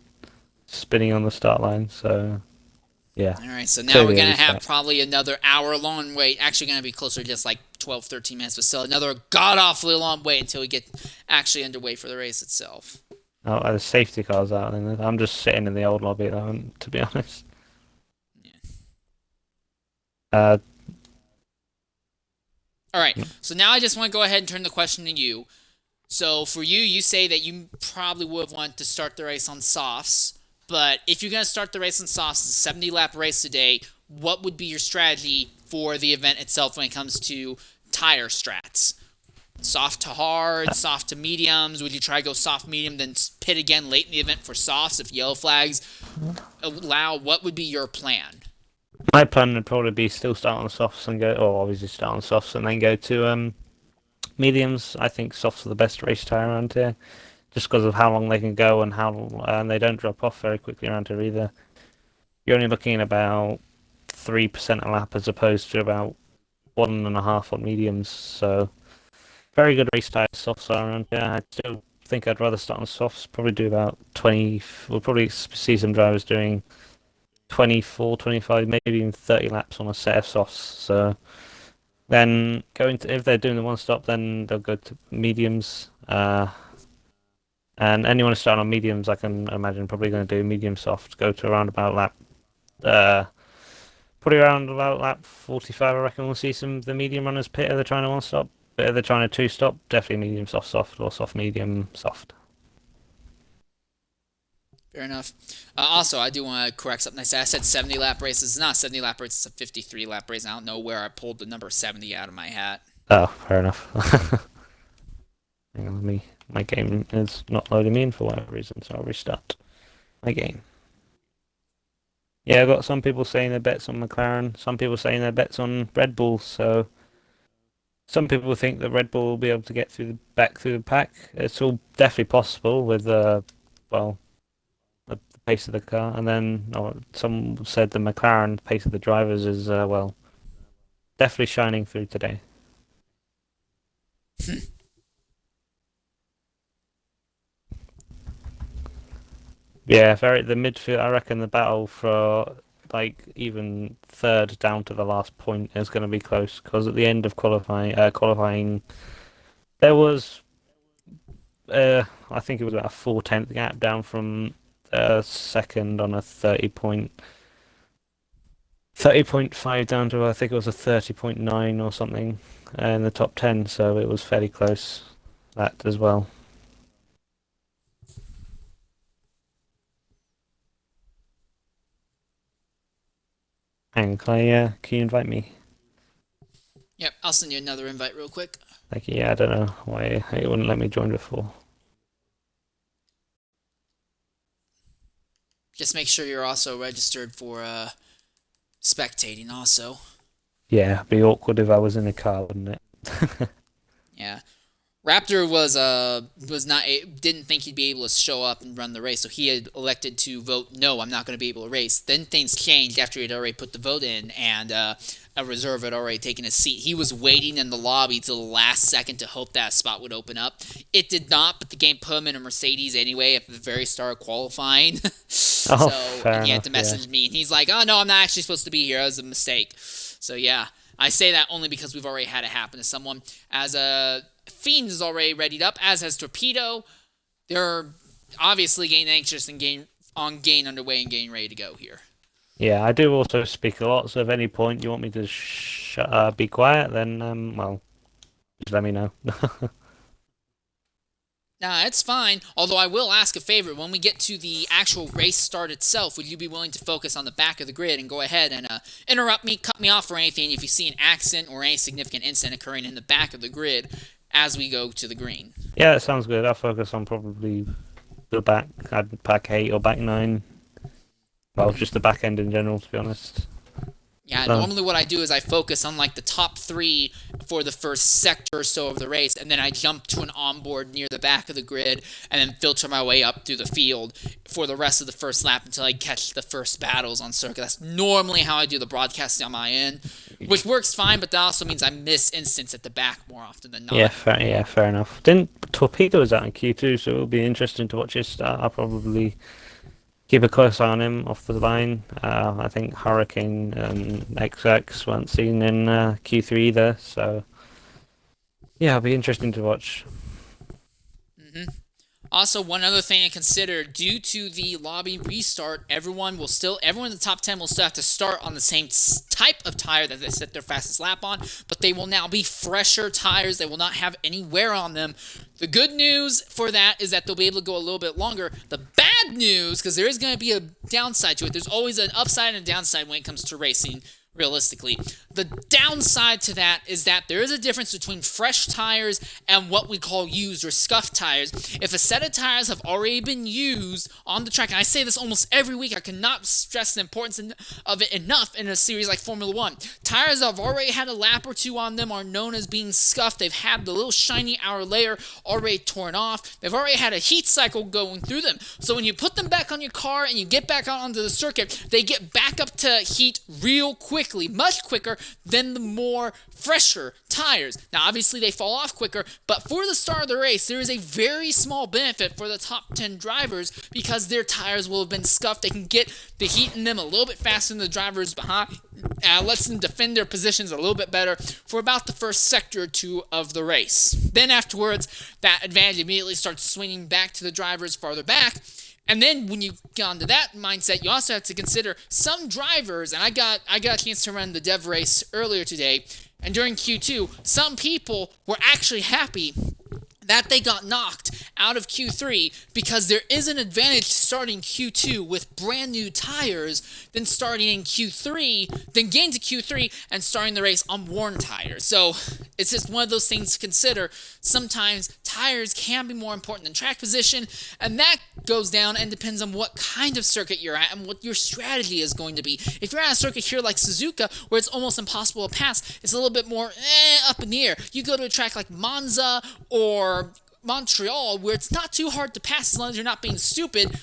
spinning on the start line, so yeah. Alright, so now we're going to have probably another hour-long wait. Actually going to be closer to just like 12, 13 minutes, but still another god-awfully long wait until we get actually underway for the race itself. Oh, the safety car's out, and I'm just sitting in the old lobby at the moment, to be honest. Yeah. Alright, so now I just want to go ahead and turn the question to you. So for you, you say that you probably would have wanted to start the race on softs, but if you're going to start the race on softs, it's a 70-lap race today, what would be your strategy for the event itself when it comes to tire strats? Soft to hard, soft to mediums? Would you try to go soft medium, then pit again late in the event for softs if yellow flags allow? What would be your plan? My plan would probably be still start on the softs and go, or obviously start on softs and then go to mediums. I think softs are the best race tire around here, just because of how long they can go and they don't drop off very quickly around here either. You're only looking at about 3% a lap as opposed to about 1.5 on mediums. So very good race tire softs are around here. I still think I'd rather start on softs. Probably do about 20. We'll probably see some drivers doing 24, 25, maybe even 30 laps on a set of softs. So then if they're doing the one stop, then they'll go to mediums. And anyone who's starting on mediums, I can imagine probably going to do medium soft, go to around about lap, probably around about lap 45. I reckon we'll see some of the medium runners pit if they're trying to one stop, but if they're trying to two stop, definitely medium soft soft or soft medium soft. Fair enough. Also, I do want to correct something I said. I said 70 lap race. It's not a 70 lap race. It's a 53 lap race. I don't know where I pulled the number 70 out of my hat. Oh, fair enough. Hang on, let me my game is not loading me in for whatever reason, so I'll restart my game. Yeah, I've got some people saying their bets on McLaren, some people saying their bets on Red Bull, so some people think that Red Bull will be able to get back through the pack. It's all definitely possible with the pace of the car, and then some said the McLaren pace of the drivers is definitely shining through today. Yeah, the midfield. I reckon the battle for even third down to the last point is going to be close, because at the end of qualifying, there was I think it was about a 4/10 gap down from second on a 30.5 down to, I think it was a 30.9 or something in the top 10, so it was fairly close, that as well. And can you invite me? Yep, I'll send you another invite real quick. Thank you. Yeah, I don't know why it wouldn't let me join before. Just make sure you're also registered for spectating also. Yeah, it'd be awkward if I was in a car, wouldn't it? Yeah. Raptor didn't think he'd be able to show up and run the race, so he had elected to vote no, I'm not going to be able to race. Then things changed after he'd already put the vote in, and a reserve had already taken a seat. He was waiting in the lobby till the last second to hope that spot would open up. It did not, but the game put him in a Mercedes anyway at the very start of qualifying. He had to message me, and he's like, oh no, I'm not actually supposed to be here, it was a mistake. So yeah, I say that only because we've already had it happen to someone. As Fiend is already readied up, as has Torpedo. They're obviously getting anxious and getting underway and getting ready to go here. Yeah, I do also speak a lot, so if at any point you want me to be quiet, then, just let me know. Nah, it's fine. Although I will ask a favor. When we get to the actual race start itself, would you be willing to focus on the back of the grid and go ahead and interrupt me, cut me off or anything if you see an accident or any significant incident occurring in the back of the grid as we go to the green? Yeah, that sounds good. I'll focus on probably the back. I'd back 8 or back 9. Well, just the back end in general, to be honest. Yeah, normally what I do is I focus on the top 3 for the first sector or so of the race, and then I jump to an onboard near the back of the grid, and then filter my way up through the field for the rest of the first lap until I catch the first battles on circuit. That's normally how I do the broadcasting on my end, which works fine, but that also means I miss instants at the back more often than not. Yeah, fair enough. Torpedo was out in Q2, so it'll be interesting to watch his start. I'll probably keep a close eye on him off the line. I think Hurricane and XX weren't seen in Q3 either, so yeah, it'll be interesting to watch. Also, one other thing to consider, due to the lobby restart, everyone in the top 10 will still have to start on the same type of tire that they set their fastest lap on, but they will now be fresher tires. They will not have any wear on them. The good news for that is that they'll be able to go a little bit longer. The bad news, because there is going to be a downside to it, there's always an upside and a downside when it comes to racing, realistically. The downside to that is that there is a difference between fresh tires and what we call used or scuffed tires. If a set of tires have already been used on the track, and I say this almost every week, I cannot stress the importance of it enough in a series like Formula 1. Tires that have already had a lap or two on them are known as being scuffed. They've had the little shiny outer layer already torn off. They've already had a heat cycle going through them. So when you put them back on your car and you get back out onto the circuit, they get back up to heat real quickly, much quicker than the more fresher tires. Now, obviously, they fall off quicker, but for the start of the race, there is a very small benefit for the top 10 drivers because their tires will have been scuffed. They can get the heat in them a little bit faster than the drivers behind. Lets them defend their positions a little bit better for about the first sector or two of the race. Then afterwards, that advantage immediately starts swinging back to the drivers farther back. And then when you get onto that mindset, you also have to consider some drivers, and I got a chance to run the dev race earlier today, and during Q2, some people were actually happy that they got knocked out of Q3 because there is an advantage starting Q2 with brand new tires than starting in Q3, then getting to Q3 and starting the race on worn tires. So it's just one of those things to consider. Sometimes tires can be more important than track position, and that goes down and depends on what kind of circuit you're at and what your strategy is going to be. If you're at a circuit here like Suzuka, where it's almost impossible to pass, it's a little bit more up in the air. You go to a track like Monza or Montreal, where it's not too hard to pass as long as you're not being stupid.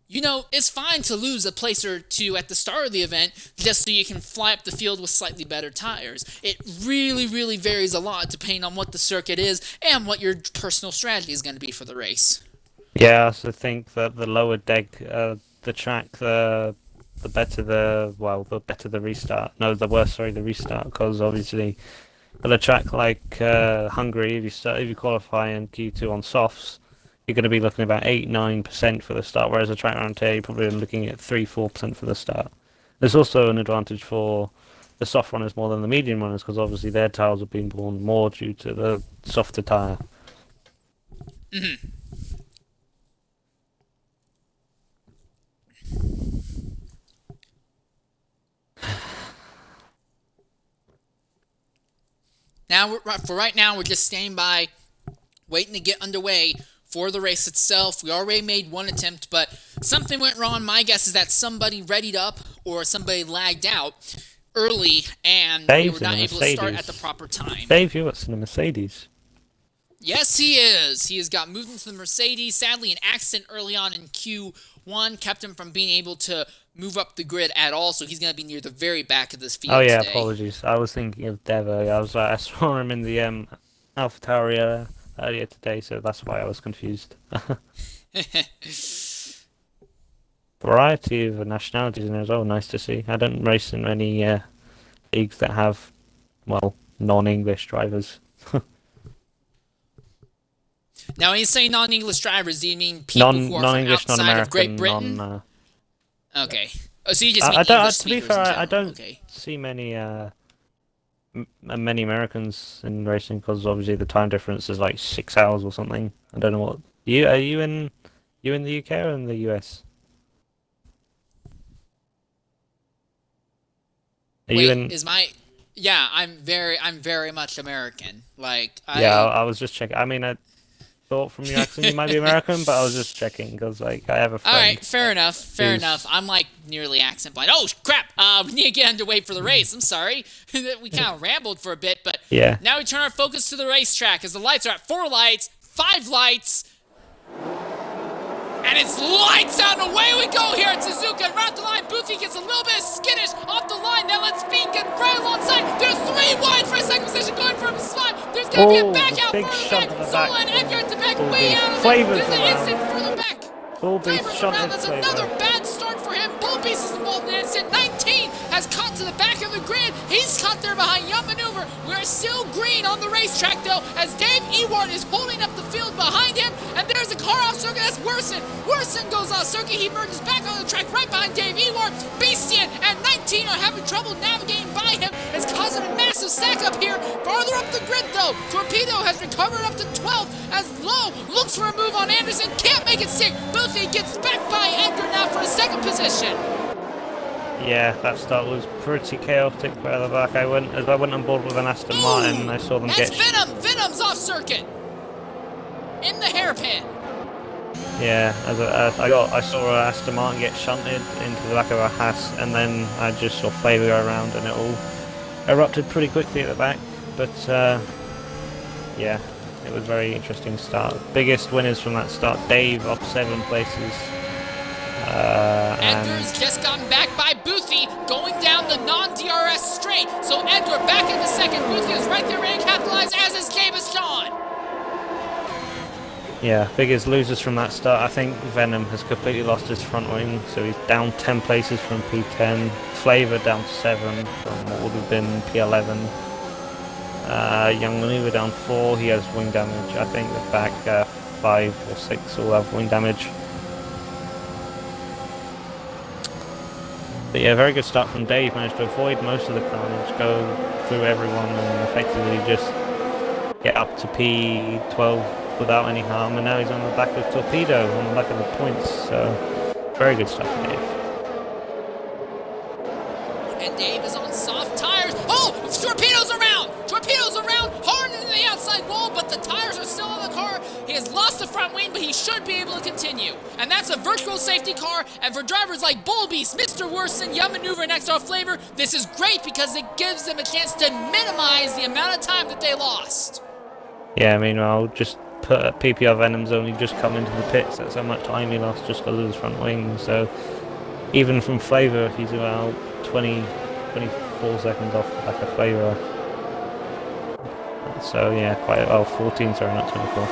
You know, it's fine to lose a place or two at the start of the event just so you can fly up the field with slightly better tires. It really, really varies a lot depending on what the circuit is and what your personal strategy is going to be for the race. Yeah, I also think that the lower deck, the track, the better the restart. No, the worse, sorry, the restart, because obviously at a track like Hungary, if you qualify in Q2 on softs, you're going to be looking about 8-9% for the start, whereas a track around here, you're probably looking at 3-4% for the start. There's also an advantage for the soft runners more than the medium runners, because obviously their tires have been born more due to the softer tire. Mm-hmm. Now, for right now, we're just standing by, waiting to get underway for the race itself. We already made one attempt, but something went wrong. My guess is that somebody readied up or somebody lagged out early, and they were not able to start at the proper time. Dave, you're in a Mercedes. Yes, he is. He has got moved into the Mercedes. Sadly, an accident early on in Q1 kept him from being able to move up the grid at all, so he's going to be near the very back of this field Oh, yeah, today. Apologies. I was thinking of Devo. I saw him in the AlphaTauri earlier today, so that's why I was confused. Variety of nationalities in there as well, nice to see. I don't race in many leagues that have, well, non-English drivers. Now, when you say non-English drivers, do you mean people who are from outside of Great Britain? Okay. Oh, so you just mean English to be fair, I don't see many Americans in racing, because obviously the time difference is like 6 hours or something. I don't know what. Are you in the UK or in the US? Yeah, I'm very much American. I was just checking. I mean, I thought from your accent you might be American, but I was just checking because I have a friend. All right, fair enough. I'm like nearly accent blind. Oh crap! We need to get underway for the race. I'm sorry, we kind of rambled for a bit, but yeah. Now we turn our focus to the racetrack as the lights are at 4 lights, 5 lights. And it's lights out, and away we go here at Suzuka. And right off the line, Buki gets a little bit skittish off the line. Now let's Speed get right alongside. There's 3 wide for a second position going for a spot. There's going to be a back out further back. Zola and Edgar at the back, way out of it. There's an instant further back. Flavors around. That's another bad start for him. Bullbeast is involved in an instant. 19 has caught to the back of the grid. He's caught there behind Young Maneuver. We're still green on the racetrack, though, as Dave Ewart is holding up the field behind him. And there's a car off circuit. That's Worson. Worson goes off circuit. He merges back on the track right behind Dave Ewart. Beastian and 19 are having trouble navigating by him. It's causing a massive stack up here. Farther up the grid, though, Torpedo has recovered up to 12th as Lowe looks for a move on Anderson. Can't make it stick. Boothie gets back by Edgar now for a second position. Yeah, that start was pretty chaotic by the back. I went on board with an Aston Martin and I saw them get... That's Venom! Venom's off circuit! In the hairpin! Yeah, I saw Aston Martin get shunted into the back of a Haas, and then I just saw Flavor go around and it all erupted pretty quickly at the back. But yeah, it was a very interesting start. Biggest winners from that start, Dave up 7 places. Edgar's just gotten back by Boothie going down the non-DRS straight. So Edgar back in the second. Boothie is right there ready to capitalize, as is James John. Yeah, biggest losers from that start. I think Venom has completely lost his front wing, so he's down 10 places from P10. Flavor down 7 from what would have been P11. Young Maneuver down 4. He has wing damage. I think the back 5 or 6 will have wing damage. But yeah, very good start from Dave. Managed to avoid most of the carnage, go through everyone, and effectively just get up to P12 without any harm, and now he's on the back of Torpedo, on the back of the points. So very good stuff for Dave. And Dave is on soft tires. Oh, Torpedo's around! Torpedo's around, hard into the outside wall, but the tires are still on the car. He has lost the front wing, but he should be able to continue. And that's a virtual safety car, and for drivers like Bullbeast, Mr. Worsen, Young Maneuver, and XR Flavor, this is great because it gives them a chance to minimize the amount of time that they lost. Yeah, meanwhile, just put PPR Venom's only just come into the pits. That's how much time he lost just because of his front wing. So even from Flavor, he's about 24 seconds off the back of Flavor. So yeah, quite well, 14, sorry, not 24.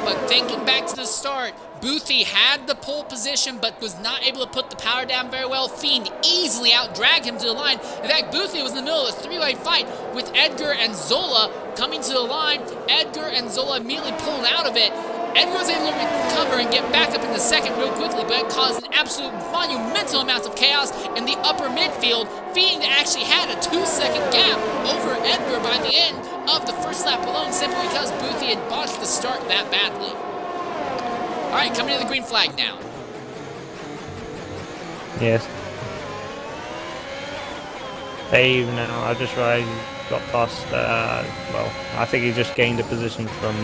But thinking back to the start, Boothie had the pole position but was not able to put the power down very well. Fiend easily out-dragged him to the line. In fact, Boothie was in the middle of a three-way fight with Edgar and Zola coming to the line. Edgar and Zola immediately pulled out of it. Edgar was able to recover and get back up in the second real quickly, but it caused an absolute monumental amount of chaos in the upper midfield. Fiend actually had a 2-second gap over Edgar by the end of the first lap alone, simply because Boothie had botched the start that badly. All right, coming to the green flag now. Yes. Dave now, I just realized got past, well, I think he just gained a position from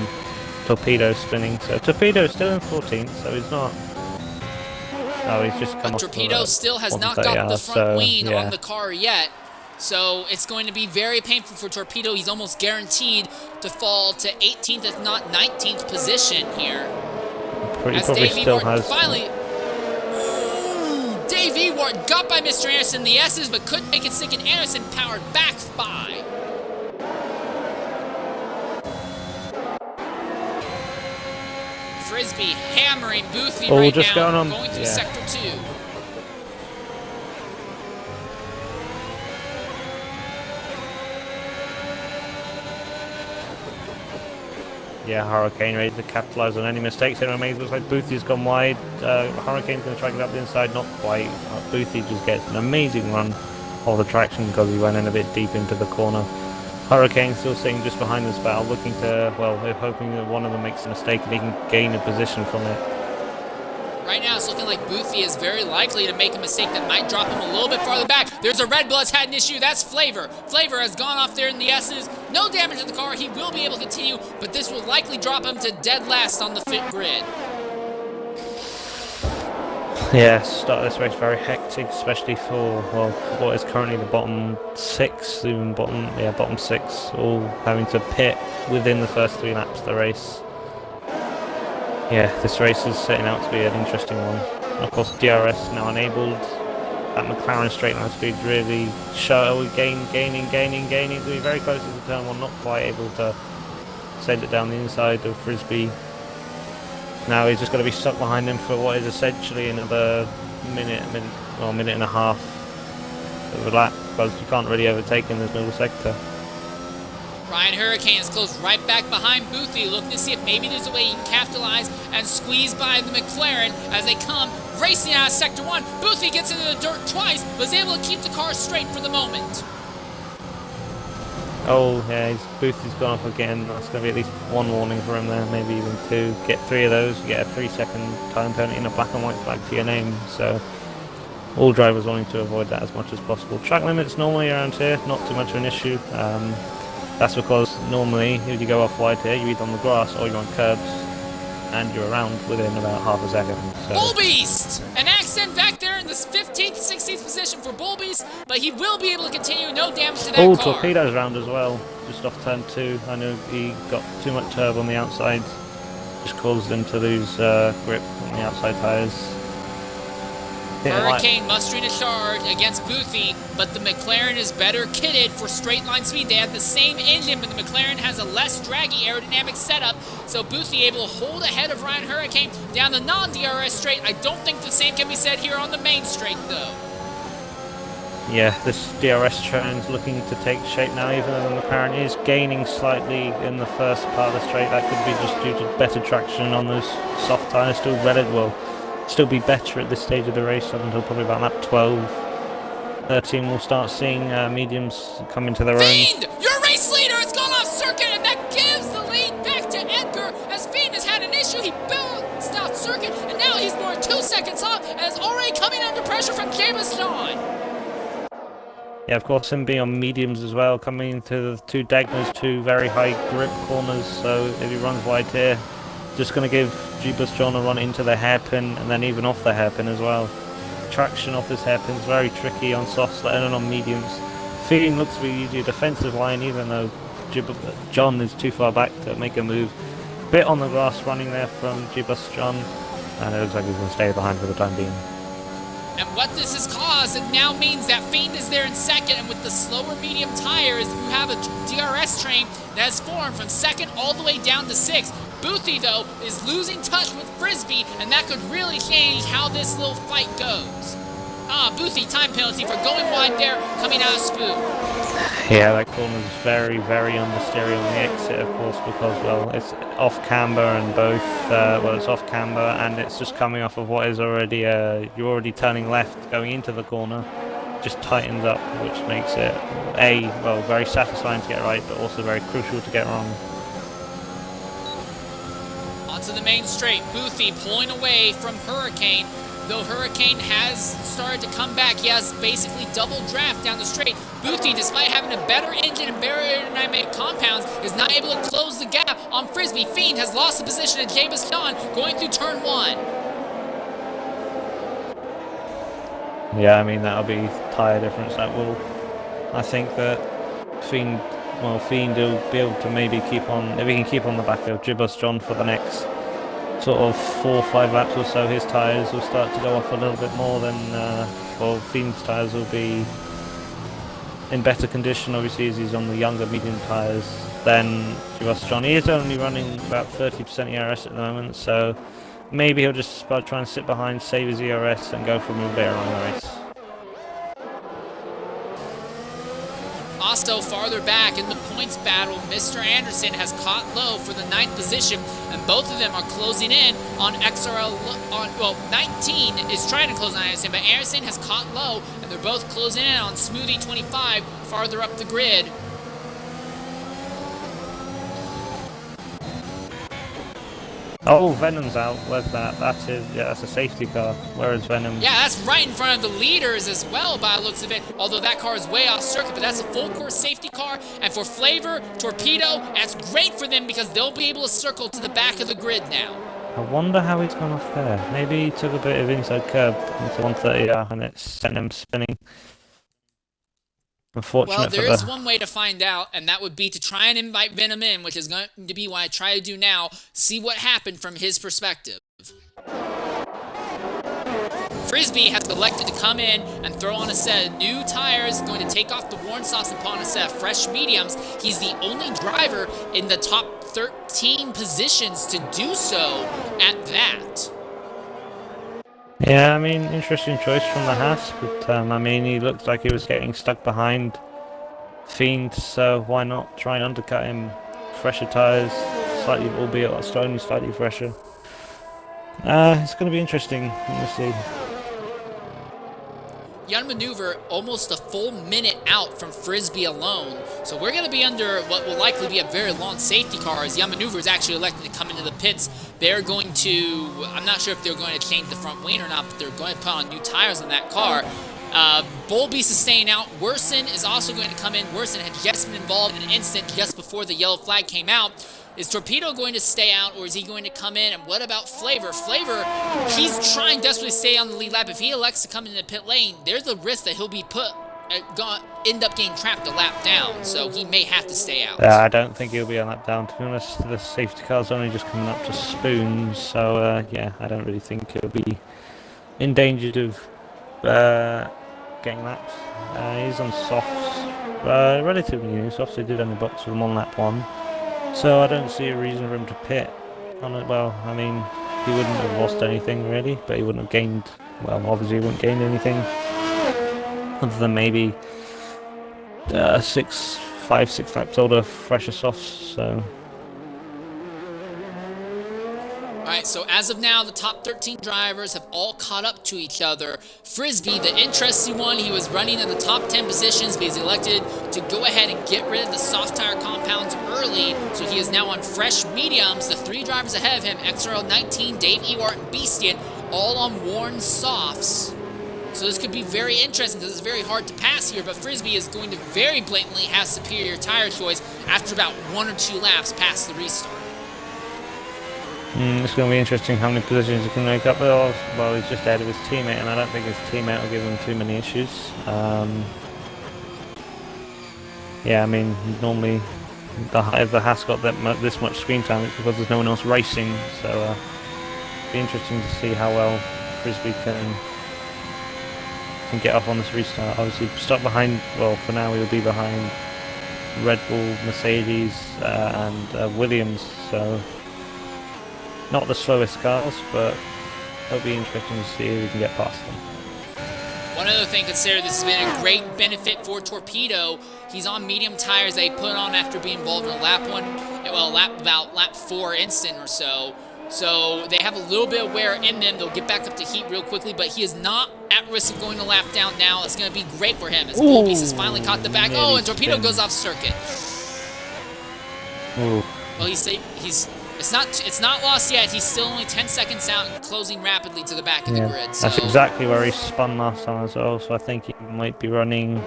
Torpedo spinning. So Torpedo's still in 14th, so he's not... Oh, he's just come off. Torpedo still has not got the front wing on the car yet. So it's going to be very painful for Torpedo. He's almost guaranteed to fall to 18th, if not 19th position here. As Dave Ewart finally... Dave Ewart got by Mr. Anderson the S's, but couldn't make it stick, and Anderson powered back by. Frisbee hammering Boothie right now, going through Sector 2. Yeah, Hurricane ready to capitalize on any mistakes. It remains, looks like Boothie's gone wide. Hurricane's going to try to get up the inside, not quite. Boothie just gets an amazing run of the traction because he went in a bit deep into the corner. Hurricane still sitting just behind this battle, looking to, well, they're hoping that one of them makes a mistake and he can gain a position from it. Right now, it's looking like Boothie is very likely to make a mistake that might drop him a little bit farther back. There's a Red Bull that's had an issue. That's Flavor. Flavor has gone off there in the S's. No damage to the car. He will be able to continue, but this will likely drop him to dead last on the fit grid. Yeah, start of this race very hectic, especially for, well, what is currently the bottom 6, even bottom 6, all having to pit within the first 3 laps of the race. Yeah, this race is setting out to be an interesting one. And of course, DRS now enabled. That McLaren straight line speed really gaining. To be very close to the turn 1, not quite able to send it down the inside of Frisbee. Now he's just going to be stuck behind him for what is essentially another minute and a half of a lap, because you can't really overtake in this middle sector. Ryan Hurricane is close right back behind Boothie, looking to see if maybe there's a way he can capitalize and squeeze by the McLaren as they come racing out of Sector 1. Boothie gets into the dirt twice, but is able to keep the car straight for the moment. Oh, yeah, Boothie's gone off again. That's going to be at least 1 warning for him there, maybe even 2. Get 3 of those, you get a 3-second time penalty and a black and white flag to your name. So all drivers wanting to avoid that as much as possible. Track limits normally around here, not too much of an issue. That's because normally if you go off wide here, you're either on the grass or you're on curbs, and you're around within about half a second. So. Bullbeast! An accident back there in this 15th, 16th position for Bullbeast, but he will be able to continue, no damage to that car. Oh, Torpedo's around as well, just off turn 2. I know he got too much turbo on the outside, just caused him to lose grip on the outside tyres. Hurricane mustering a charge against Boothie, but the McLaren is better kitted for straight line speed. They have the same engine, but the McLaren has a less draggy aerodynamic setup, so Boothie able to hold ahead of Ryan Hurricane down the non-DRS straight. I don't think the same can be said here on the main straight, though. Yeah, this DRS trend's looking to take shape now, even though the McLaren is gaining slightly in the first part of the straight. That could be just due to better traction on those soft tyres. Still be better at this stage of the race up until probably about lap 12. 13 we'll start seeing mediums come into their own. Fiend! Your race leader has gone off circuit, and that gives the lead back to issue. He bounced out circuit, and now he's more than 2 seconds off, and is already coming under pressure from Jabaston. Yeah, of course, him being on mediums as well, coming into the two Dagmars, two very high grip corners, so if he runs wide here, just going to give Jeebus John a run into the hairpin, and then even off the hairpin as well. Traction off this hairpin is very tricky on softs, let alone on mediums. Fiend looks to be usually a defensive line, even though John is too far back to make a move. Bit on the grass running there from Jeebus John, and it looks like he's going to stay behind for the time being. And what this has caused, it now means that Fiend is there in second, and with the slower medium tires, you have a DRS train that has formed from second all the way down to 6th. Boothie, though, is losing touch with Frisbee, and that could really change how this little fight goes. Boothie, time penalty for going wide there, coming out of Spoon. Yeah, that corner is very, very understeery on the exit, of course, because, well, it's off camber and both, it's off camber and it's just coming off of what is already, you're already turning left going into the corner. Just tightens up, which makes it, very satisfying to get right, but also very crucial to get wrong. Onto the main straight, Boothie pulling away from Hurricane. Though Hurricane has started to come back, he has basically double draft down the straight. Boothie, despite having a better engine and better aerodynamic compounds, is not able to close the gap on Frisbee. Fiend has lost the position to Jabus John going through turn 1. Yeah, I mean, that'll be tyre difference, that will. I think that Fiend will be able to maybe keep on, if he can keep on the back of Jibus John for the next sort of 4 or 5 laps or so, his tyres will start to go off a little bit more than, Fiend's tyres will be in better condition, obviously, as he's on the younger medium tyres than Jibus John. He is only running about 30% ERS at the moment, so maybe he'll just try and sit behind, save his ERS, and go for a move later on in the race. Also farther back in the points battle, Mr. Anderson has caught low for the 9th position, and both of them are closing in on XRL. 19 is trying to close on Anderson, but Anderson has caught low, and they're both closing in on Smoothie 25 farther up the grid. Oh, Venom's out. Where's that? That's a safety car. Where is Venom? Yeah, that's right in front of the leaders as well by the looks of it, although that car is way off circuit, but that's a full course safety car, and for Flavor, Torpedo, that's great for them because they'll be able to circle to the back of the grid now. I wonder how he's gone off there. Maybe he took a bit of inside curb into 130R and it sent him spinning. Well, there is one way to find out, and that would be to try and invite Venom in, which is going to be what I try to do now, see what happened from his perspective. Frisbee has elected to come in and throw on a set of new tires, going to take off the worn softs and put on a set of fresh mediums. He's the only driver in the top 13 positions to do so at that. Yeah, I mean, interesting choice from the Haas, but I mean, he looked like he was getting stuck behind Fiend, so why not try and undercut him? Fresher tyres, slightly, albeit only slightly fresher. It's going to be interesting. We'll see. Young Maneuver almost a full minute out from Frisbee alone, so we're going to be under what will likely be a very long safety car as Young Maneuver is actually elected to come into the pits. They're going to, I'm not sure if they're going to change the front wing or not, but they're going to put on new tires on that car. Bullbeast is staying out. Worsen is also going to come in. Worsen had just been involved in an incident just before the yellow flag came out. Is Torpedo going to stay out, or is he going to come in? And what about Flavor? Flavor, he's trying desperately to stay on the lead lap. If he elects to come into the pit lane, there's a risk that he'll be end up getting trapped a lap down, so he may have to stay out. Yeah, I don't think he'll be on lap down. To be honest, the safety car's only just coming up to Spoons, so yeah, I don't really think he'll be endangered of getting laps. He's on softs, relatively new softs. They did only box with him on lap 1. So I don't see a reason for him to pit on it. Well, I mean, he wouldn't have lost anything really, but he wouldn't have gained, well, obviously he wouldn't gain anything other than maybe 5-6 laps older, fresher softs, so. Alright, so as of now, the top 13 drivers have all caught up to each other. Frisbee, the interesting one, he was running in the top 10 positions, but he's elected to go ahead and get rid of the soft tire compounds early, so he is now on fresh mediums. The 3 drivers ahead of him, XRL19, Dave Ewart, and Beastian, all on worn softs. So this could be very interesting because it's very hard to pass here, but Frisbee is going to very blatantly have superior tire choice after about 1 or 2 laps past the restart. It's going to be interesting how many positions he can make up. Well, he's just ahead of his teammate, and I don't think his teammate will give him too many issues. Yeah, I mean, normally, if the Haas got this much screen time, it's because there's no one else racing. So, it'll be interesting to see how well Frisbee can get off on this restart. Obviously, stuck behind. Well, for now, he'll be behind Red Bull, Mercedes, and Williams. So. Not the slowest cars, but it'll be interesting to see if we can get past them. One other thing, consider this has been a great benefit for Torpedo. He's on medium tires they put on after being involved in a about lap 4 instant or so. So they have a little bit of wear in them. They'll get back up to heat real quickly, but he is not at risk of going a lap down now. It's going to be great for him. As Bull Pieces finally caught the back. Oh, and Torpedo goes off circuit. Ooh. Well, It's not lost yet. He's still only 10 seconds out and closing rapidly to the back of the grid. So. That's exactly where he spun last time as well, so I think he might be running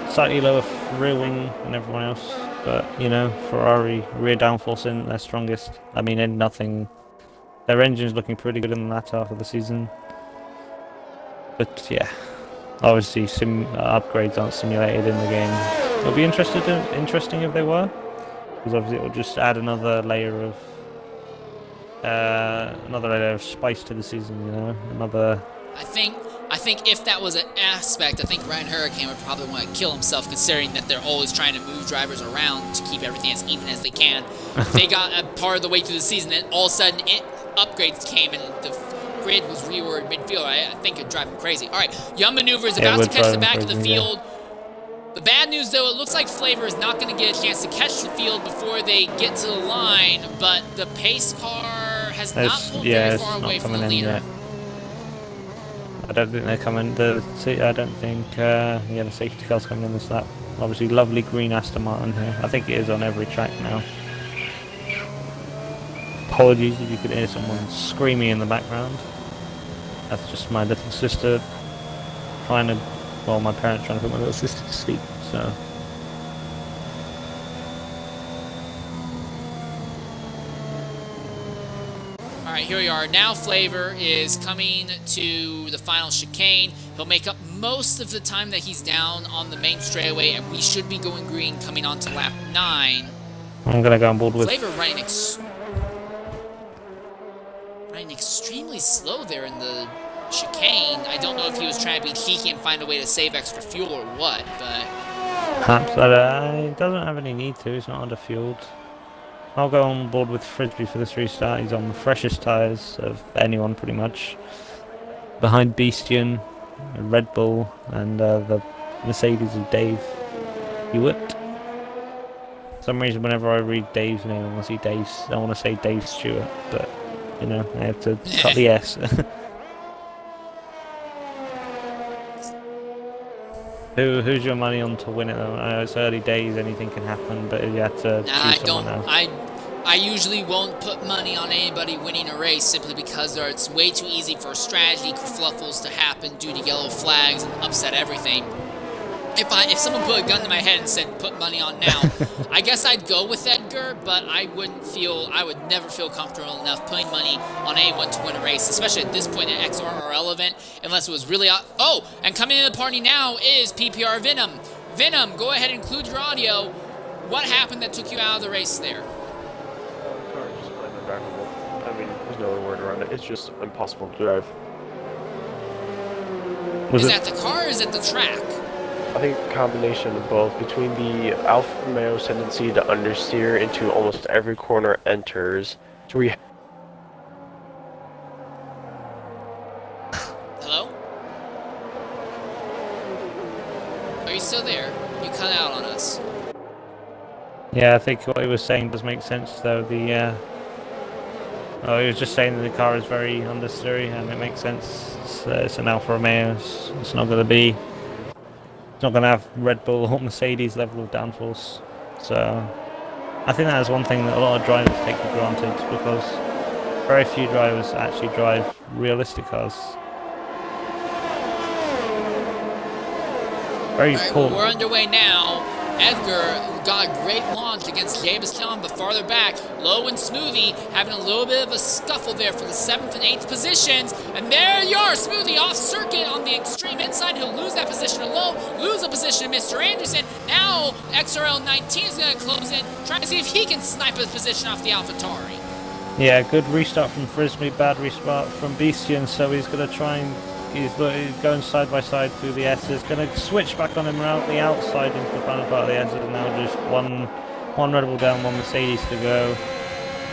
slightly lower rear wing than everyone else. But, you know, Ferrari, rear downforce in their strongest. I mean, in nothing. Their engine's looking pretty good in the latter half of the season. But, yeah, obviously upgrades aren't simulated in the game. It'll be interesting if they were. Because obviously it will just add another layer of spice to the season, you know. I think if that was an aspect, I think Ryan Hurricane would probably want to kill himself, considering that they're always trying to move drivers around to keep everything as even as they can. They got a part of the way through the season, and all of a sudden upgrades came and the grid was reordered midfield. I think it'd drive him crazy. All right, Young Maneuver is about to catch the back of the field. Yeah. The bad news, though, it looks like Flavor is not going to get a chance to catch the field before they get to the line, but the pace car has not pulled very far away from the leader. I don't think they're coming. I don't think the safety car's coming in this lap. Obviously, lovely green Aston Martin here. I think it is on every track now. Apologies if you could hear someone screaming in the background. That's just my little sister trying to. Well, my parents trying to put my little sister to sleep, so. Alright, here we are. Now Flavor is coming to the final chicane. He'll make up most of the time that he's down on the main straightaway, and we should be going green coming on to lap 9. I'm going to go on board with... Flavor running extremely slow there in the chicane. I don't know if he was trying to be cheeky and find a way to save extra fuel or what, but... Perhaps, he doesn't have any need to, he's not underfueled. I'll go on board with Frisbee for this restart. He's on the freshest tyres of anyone, pretty much. Behind Beastian, Red Bull, and the Mercedes of Dave Ewart. For some reason, whenever I read Dave's name, I want to say Dave Stewart, but, you know, I have to cut the S. Who's your money on to win it though? I know it's early days, anything can happen, but you have to choose someone now. I usually won't put money on anybody winning a race simply because it's way too easy for strategy kerfluffles to happen due to yellow flags and upset everything. If someone put a gun to my head and said put money on now, I guess I'd go with Edgar, but I would never feel comfortable enough putting money on anyone to win a race, especially at this point in an XRL event, unless it was really... Oh, and coming into the party now is PPR Venom. Venom, go ahead and include your audio. What happened that took you out of the race there? The car just playing undragable. I mean, there's no other word around it. It's just impossible to drive. Is that the car or is it the track? I think a combination of both. Between the Alfa Romeo's tendency to understeer into almost every corner enters, to Hello? Are you still there? You cut out on us. Yeah, I think what he was saying does make sense though. Oh, he was just saying that the car is very understeery, and it makes sense. It's an Alfa Romeo. It's not going to be. It's not going to have Red Bull or Mercedes level of downforce. So, I think that is one thing that a lot of drivers take for granted, because very few drivers actually drive realistic cars. Very cool. We're underway now. Edgar got a great launch against Jay Bastion, but farther back, Low and Smoothie having a little bit of a scuffle there for the 7th and 8th positions. And there you are, Smoothie off circuit on the extreme inside. He'll lose that position to Low, lose a position to Mr. Anderson. Now XRL 19 is going to close in, trying to see if he can snipe his position off the AlphaTauri. Yeah, good restart from Frisbee, bad restart from Bestian, so he's going to try and he's going side by side through the S's, going to switch back on him around the outside into the final part of the S's, and now just one Red Bull down, one Mercedes to go.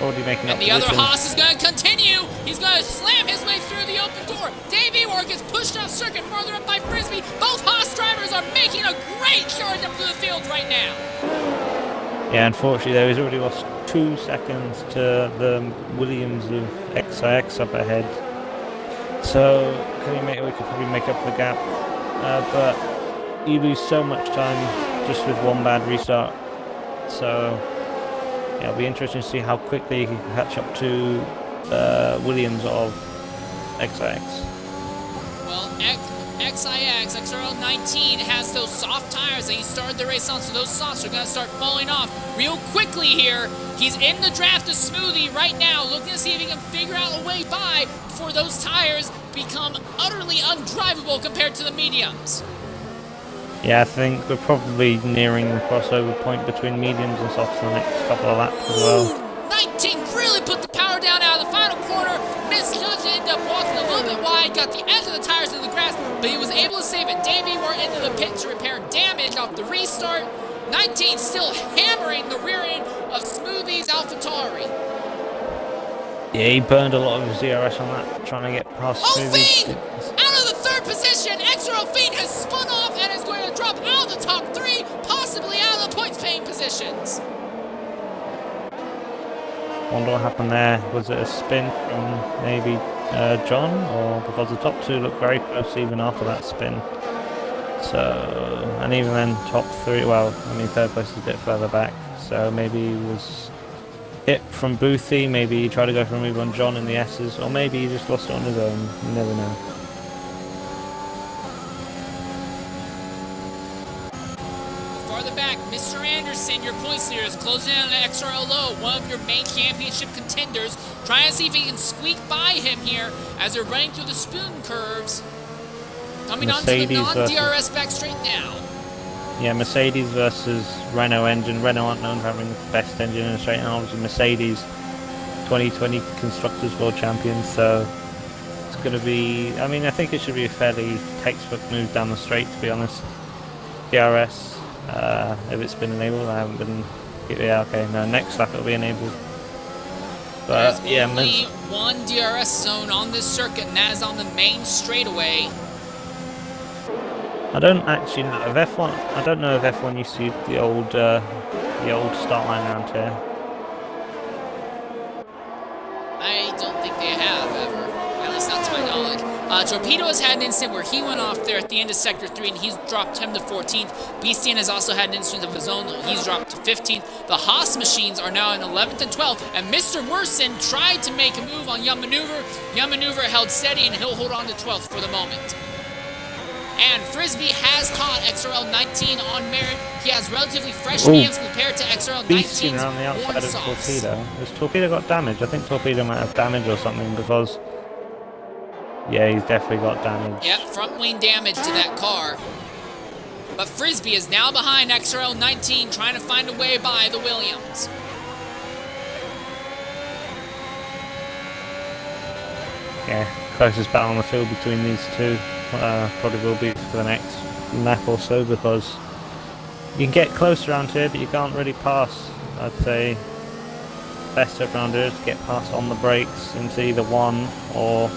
Already making up And the other position. Haas is going to continue. He's going to slam his way through the open door. Dave Ewar gets pushed off circuit farther up by Frisbee. Both Haas drivers are making a great charge up to the field right now. Yeah, unfortunately though, he's already lost 2 seconds to the Williams of XIX up ahead. So we could probably make up the gap, but you lose so much time just with one bad restart. So yeah, it'll be interesting to see how quickly he can catch up to Williams of XIX. Well, XRL 19 has those soft tires that he started the race on, so those softs are going to start falling off real quickly here. He's in the draft of Smoothie right now, looking to see if he can figure out a way by before those tires become utterly undrivable compared to the mediums. Yeah, I think we're probably nearing the crossover point between mediums and softs in the next couple of laps as well. 19 really put the power down out of the final corner. Misjudged, ended up walking a little bit wide, got the edge of the tires in the grass, but he was able to save it. Davey were into the pit to repair damage off the restart. 19 still hammering the rear end of Smoothie's AlphaTauri. Yeah, he burned a lot of his DRS on that, trying to get past Smoothie. Fiend! Out of the 3rd position, XRL Fiend has spun off and is going to drop out of the top 3, possibly out of the points-paying positions. Wonder what happened there. Was it a spin from maybe John, or because the top 2 looked very close even after that spin? So, and even then, top 3. Well, I mean, 3rd place is a bit further back. So maybe he was hit from Boothie. Maybe he tried to go for a move on John in the S's, or maybe he just lost it on his own. You never know. Farther back, Mr. Anderson, your points leader, is closing in on XRL Low, one of your main championship contenders, trying to see if he can squeak by him here as they're running through the spoon curves. Coming onto the non-DRS back straight now. Yeah, Mercedes versus Renault engine. Renault aren't known for having the best engine in the straight, and obviously Mercedes 2020 Constructors World Champions, so it's going to be, I mean, I think it should be a fairly textbook move down the straight, to be honest. DRS, if it's been enabled. I haven't been, yeah, okay, no, next lap it'll be enabled. But there's only one DRS zone on this circuit, and that is on the main straightaway. I don't actually know if F1. I don't know if F1 used to use the old start line around here. I don't think they have ever, at least not to my knowledge. Torpedo has had an incident where he went off there at the end of Sector 3 and he's dropped him to 14th. Beastian has also had an incident of his own. He's dropped to 15th. The Haas machines are now in 11th and 12th. And Mr. Worsen tried to make a move on Young Maneuver. Young Maneuver held steady and he'll hold on to 12th for the moment. And Frisbee has caught XRL 19 on merit. He has relatively fresh mediums compared to XRL 19's around the outside of softs. Torpedo. Has Torpedo got damage? I think Torpedo might have damage or something, because yeah, he's definitely got damage. Yep, front wing damage to that car. But Frisbee is now behind XRL 19, trying to find a way by the Williams. Yeah, closest battle on the field between these two. Probably will be for the next lap or so, because you can get close around here, but you can't really pass. I'd say best around here is to get past on the brakes into either one or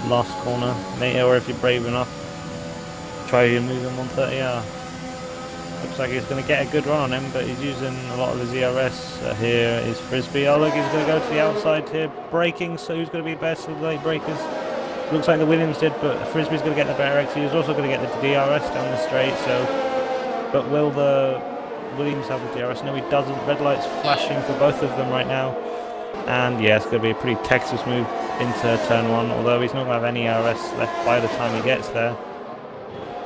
last corner, maybe, or if you're brave enough, try your move in 130R. Looks like he's going to get a good run on him, but he's using a lot of his ERS. Here is Frisbee. Oh look, he's going to go to the outside here, braking, so who's going to be best of the late breakers? Looks like the Williams did, but Frisbee's going to get the better exit. He's also going to get the DRS down the straight, so... But will the Williams have the DRS? No, he doesn't. Red light's flashing for both of them right now. And yeah, it's going to be a pretty Texas move into turn 1, although he's not going to have any ERS left by the time he gets there.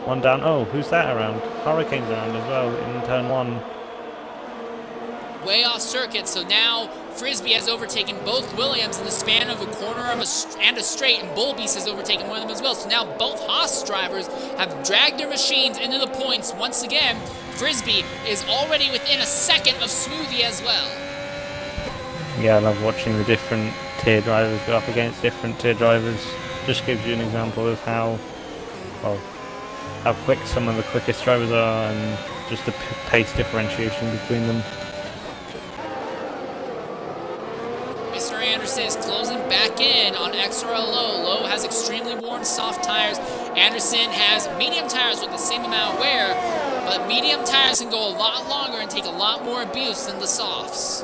One down. Oh, who's that around? Hurricane's around as well in turn 1. Way off circuit, so now Frisbee has overtaken both Williams in the span of a corner of and a straight, and Bullbeast has overtaken one of them as well. So now both Haas drivers have dragged their machines into the points once again. Frisbee is already within a second of Smoothie as well. Yeah, I love watching the different tier drivers go up against different tier drivers. Just gives you an example of how quick some of the quickest drivers are, and just the pace differentiation between them. Mr. Anderson is closing back in on XRL Low. Low has extremely worn soft tires. Anderson has medium tires with the same amount of wear, but medium tires can go a lot longer and take a lot more abuse than the softs.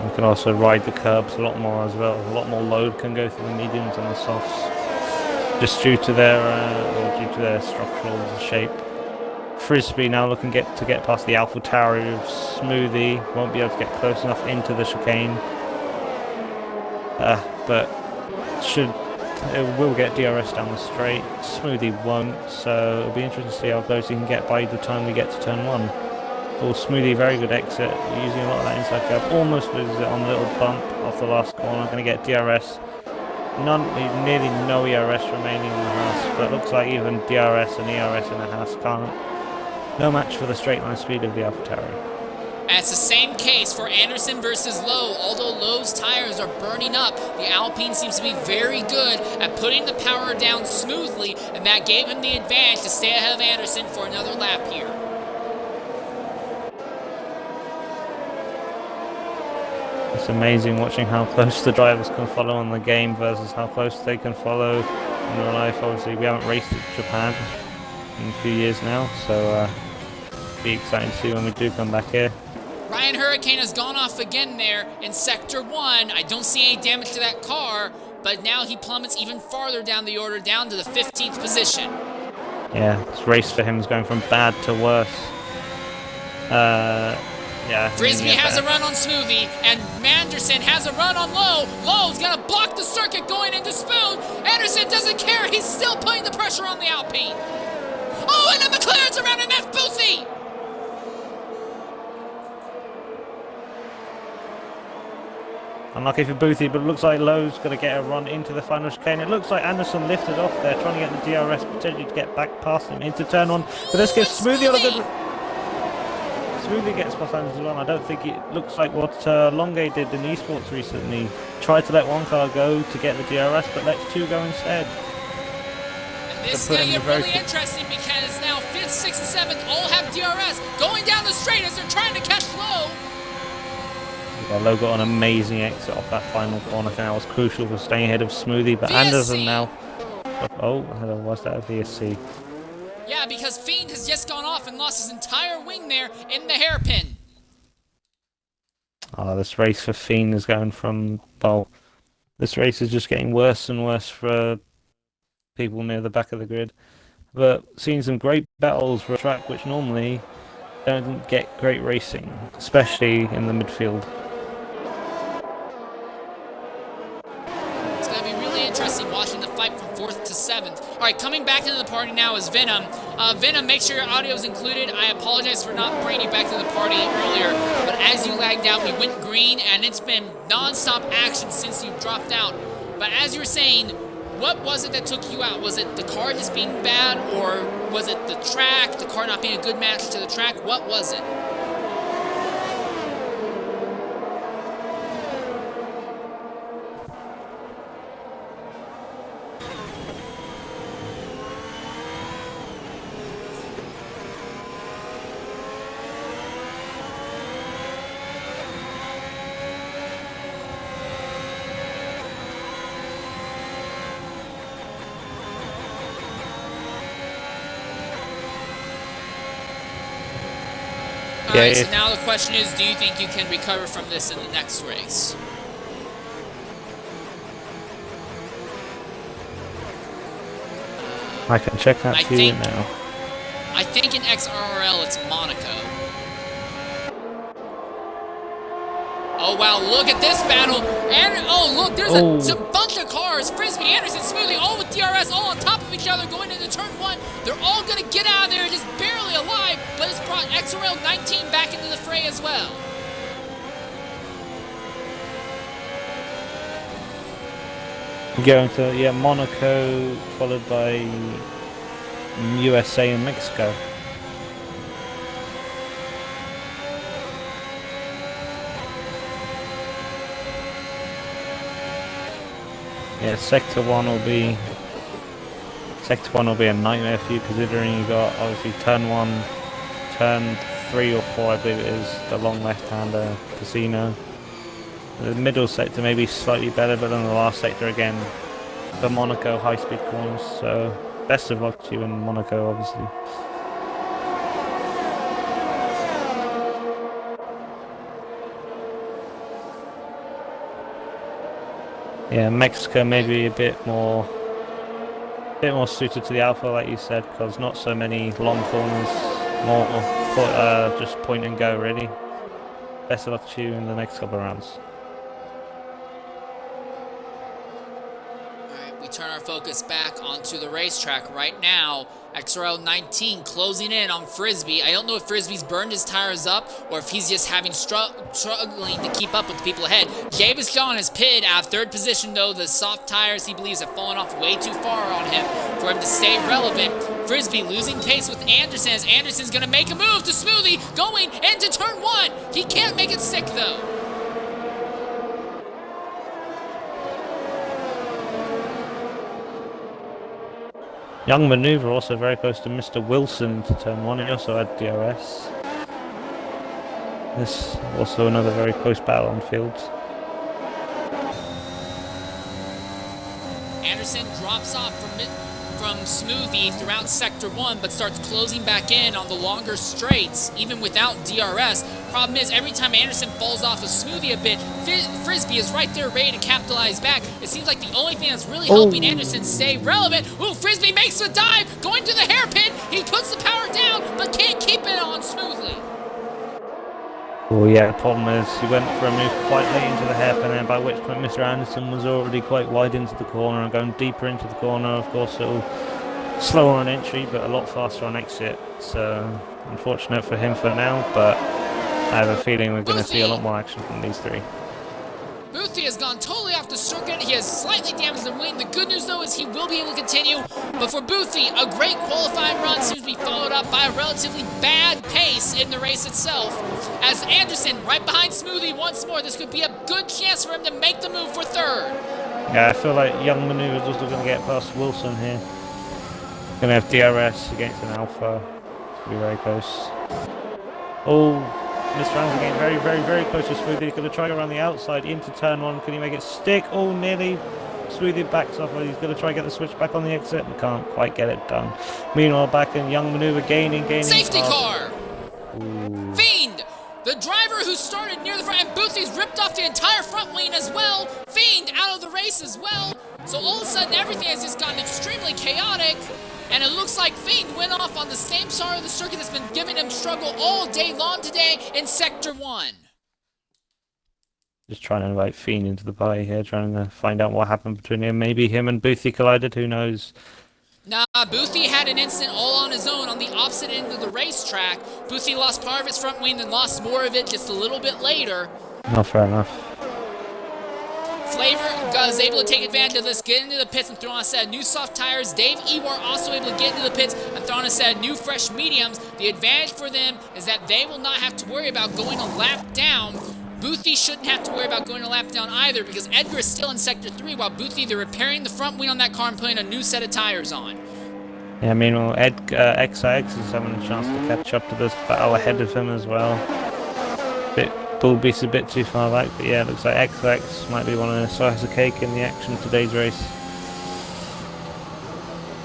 You can also ride the curbs a lot more as well. A lot more load can go through the mediums and the softs, just due to their structural shape. Frisbee now looking to get past the Alpha Tower of Smoothie. Won't be able to get close enough into the chicane, but it will get DRS down the straight. Smoothie won't, so it'll be interesting to see how close he can get by the time we get to turn 1. Oh, Smoothie, very good exit, using a lot of that inside curve. Almost loses it on a little bump off the last corner. Going to get DRS. Nearly no ERS remaining on the Haas, but it looks like even DRS and ERS in the Haas can't. No match for the straight line speed of the AlphaTauri. And it's the same case for Anderson versus Lowe. Although Lowe's tires are burning up, the Alpine seems to be very good at putting the power down smoothly, and that gave him the advantage to stay ahead of Anderson for another lap here. It's amazing watching how close the drivers can follow on the game versus how close they can follow in real life. Obviously, we haven't raced at Japan in a few years now, so be exciting to see when we do come back here. Ryan Hurricane has gone off again there in Sector 1. I don't see any damage to that car, but now he plummets even farther down the order, down to the 15th position. Yeah, this race for him is going from bad to worse. Yeah, Frisbee has a run on Smoothie, and Manderson has a run on Lowe. Lowe's gonna block the circuit going into Spoon. Anderson doesn't care. He's still putting the pressure on the Alpine. Oh, and the McLaren's around, and that's Boothie. Unlucky for Boothie, but it looks like Lowe's going to get a run into the final chicane. It looks like Anderson lifted off there, trying to get the DRS, potentially to get back past him into turn 1. But let's give Smoothie on a good... Smoothie gets past Anderson as well. I don't think it looks like what Longe did in esports recently. Tried to let one car go to get the DRS, but let two go instead. And this is going to get really interesting because now 5th, 6th, and 7th all have DRS going down the straight as they're trying to catch Lowe. Yeah, Lowe got an amazing exit off that final corner. I think that was crucial for staying ahead of Smoothie, but VSC. Anderson now... Oh, hello, was that a VSC? Yeah, because Fiend has just gone off and lost his entire wing there in the hairpin. Oh, this race for Fiend is going from... Well, this race is just getting worse and worse for people near the back of the grid. But seeing some great battles for a track which normally don't get great racing, especially in the midfield. It's going to be really interesting watching the fight from 4th to 7th. All right, coming back into the party now is Venom. Venom, make sure your audio is included. I apologize for not bringing you back to the party earlier, but as you lagged out, we went green, and it's been non-stop action since you dropped out. But as you were saying, what was it that took you out? Was it the car just being bad, or was it the track, the car not being a good match to the track? What was it? Alright, so now the question is, do you think you can recover from this in the next race? I can check that for you now. I think in XRL it's Monaco. Oh wow, look at this battle! And oh look, there's a bunch of cars. Frisbee, Anderson, Smoothie, all with DRS, all on top of each other, going into turn 1. They're all gonna get out of there just barely alive, but it's brought XRL 19 back into the fray as well. Going to Monaco, followed by USA and Mexico. Yeah, Sector 1 will be a nightmare for you, considering you got obviously turn 1, turn 3 or 4 I believe it is, the long left-hander Casino. The middle sector may be slightly better, but then the last sector again, the Monaco high-speed corners, so best of luck to you in Monaco obviously. Yeah, Mexico may be a bit more suited to the Alpha, like you said, because not so many long corners, more just point and go really. Best of luck to you in the next couple of rounds. Alright, we turn our focus back onto the racetrack right now. XRL 19 closing in on Frisbee. I don't know if Frisbee's burned his tires up or if he's just having struggling to keep up with the people ahead. Javis John is pitted out of 3rd position though. The soft tires he believes have fallen off way too far on him for him to stay relevant. Frisbee losing pace with Anderson as Anderson's gonna make a move to Smoothie going into turn 1. He can't make it stick though. Young Maneuver also very close to Mr. Wilson to turn 1. He also had DRS. This also another very close battle on field. Anderson drops off from Smoothie throughout Sector 1, but starts closing back in on the longer straights, even without DRS. Problem is, every time Anderson falls off of Smoothie a bit, Frisbee is right there ready to capitalize back. It seems like the only thing that's really helping Anderson stay relevant. Ooh, Frisbee makes the dive, going to the hairpin. He puts the power down, but can't keep it on smoothly. Oh yeah, the problem is he went for a move quite late into the hairpin, and by which point Mr. Anderson was already quite wide into the corner and going deeper into the corner. Of course, it'll slower on entry, but a lot faster on exit. So unfortunate for him for now, but I have a feeling we're going to see a lot more action from these three. Boothie has gone totally off the circuit. He has slightly damaged the wing. The good news, though, is he will be able to continue. But for Boothie, a great qualifying run seems to be followed up by a relatively bad pace in the race itself. As Anderson right behind Smoothie once more, this could be a good chance for him to make the move for 3rd. Yeah, I feel like Young Maneuver is also going to get past Wilson here. Going to have DRS against an Alpha. It's going to be very close. Oh. Mr. Anderson getting very, very, very close to Smoothie. He's going to try around the outside into turn 1. Can he make it stick? Oh, nearly. Smoothie backs off. He's going to try and get the switch back on the exit. We can't quite get it done. Meanwhile, back in Young Maneuver, gaining. Safety car! Ooh. Fiend! The driver who started near the front, and Boothie's ripped off the entire front wing as well. Fiend out of the race as well. So all of a sudden, everything has just gotten extremely chaotic. And it looks like Fiend went off on the same side of the circuit that's been giving him struggle all day long today in Sector 1. Just trying to invite Fiend into the party here, trying to find out what happened between him. Maybe him and Boothie collided, who knows? Nah, Boothie had an incident all on his own on the opposite end of the racetrack. Boothie lost part of his front wing and lost more of it just a little bit later. No, fair enough. Flavor was able to take advantage of this, get into the pits and throw on a set of new soft tires. Dave Ewar also able to get into the pits and throw on a set of new fresh mediums. The advantage for them is that they will not have to worry about going a lap down. Boothie shouldn't have to worry about going a lap down either because Edgar is still in Sector 3 while Boothie, they're repairing the front wing on that car and putting a new set of tires on. Yeah, meanwhile, XIX is having a chance to catch up to this battle ahead of him as well. Bullbeast's a bit too far back, but yeah, it looks like XX might be one of the slices of cake in the action of today's race.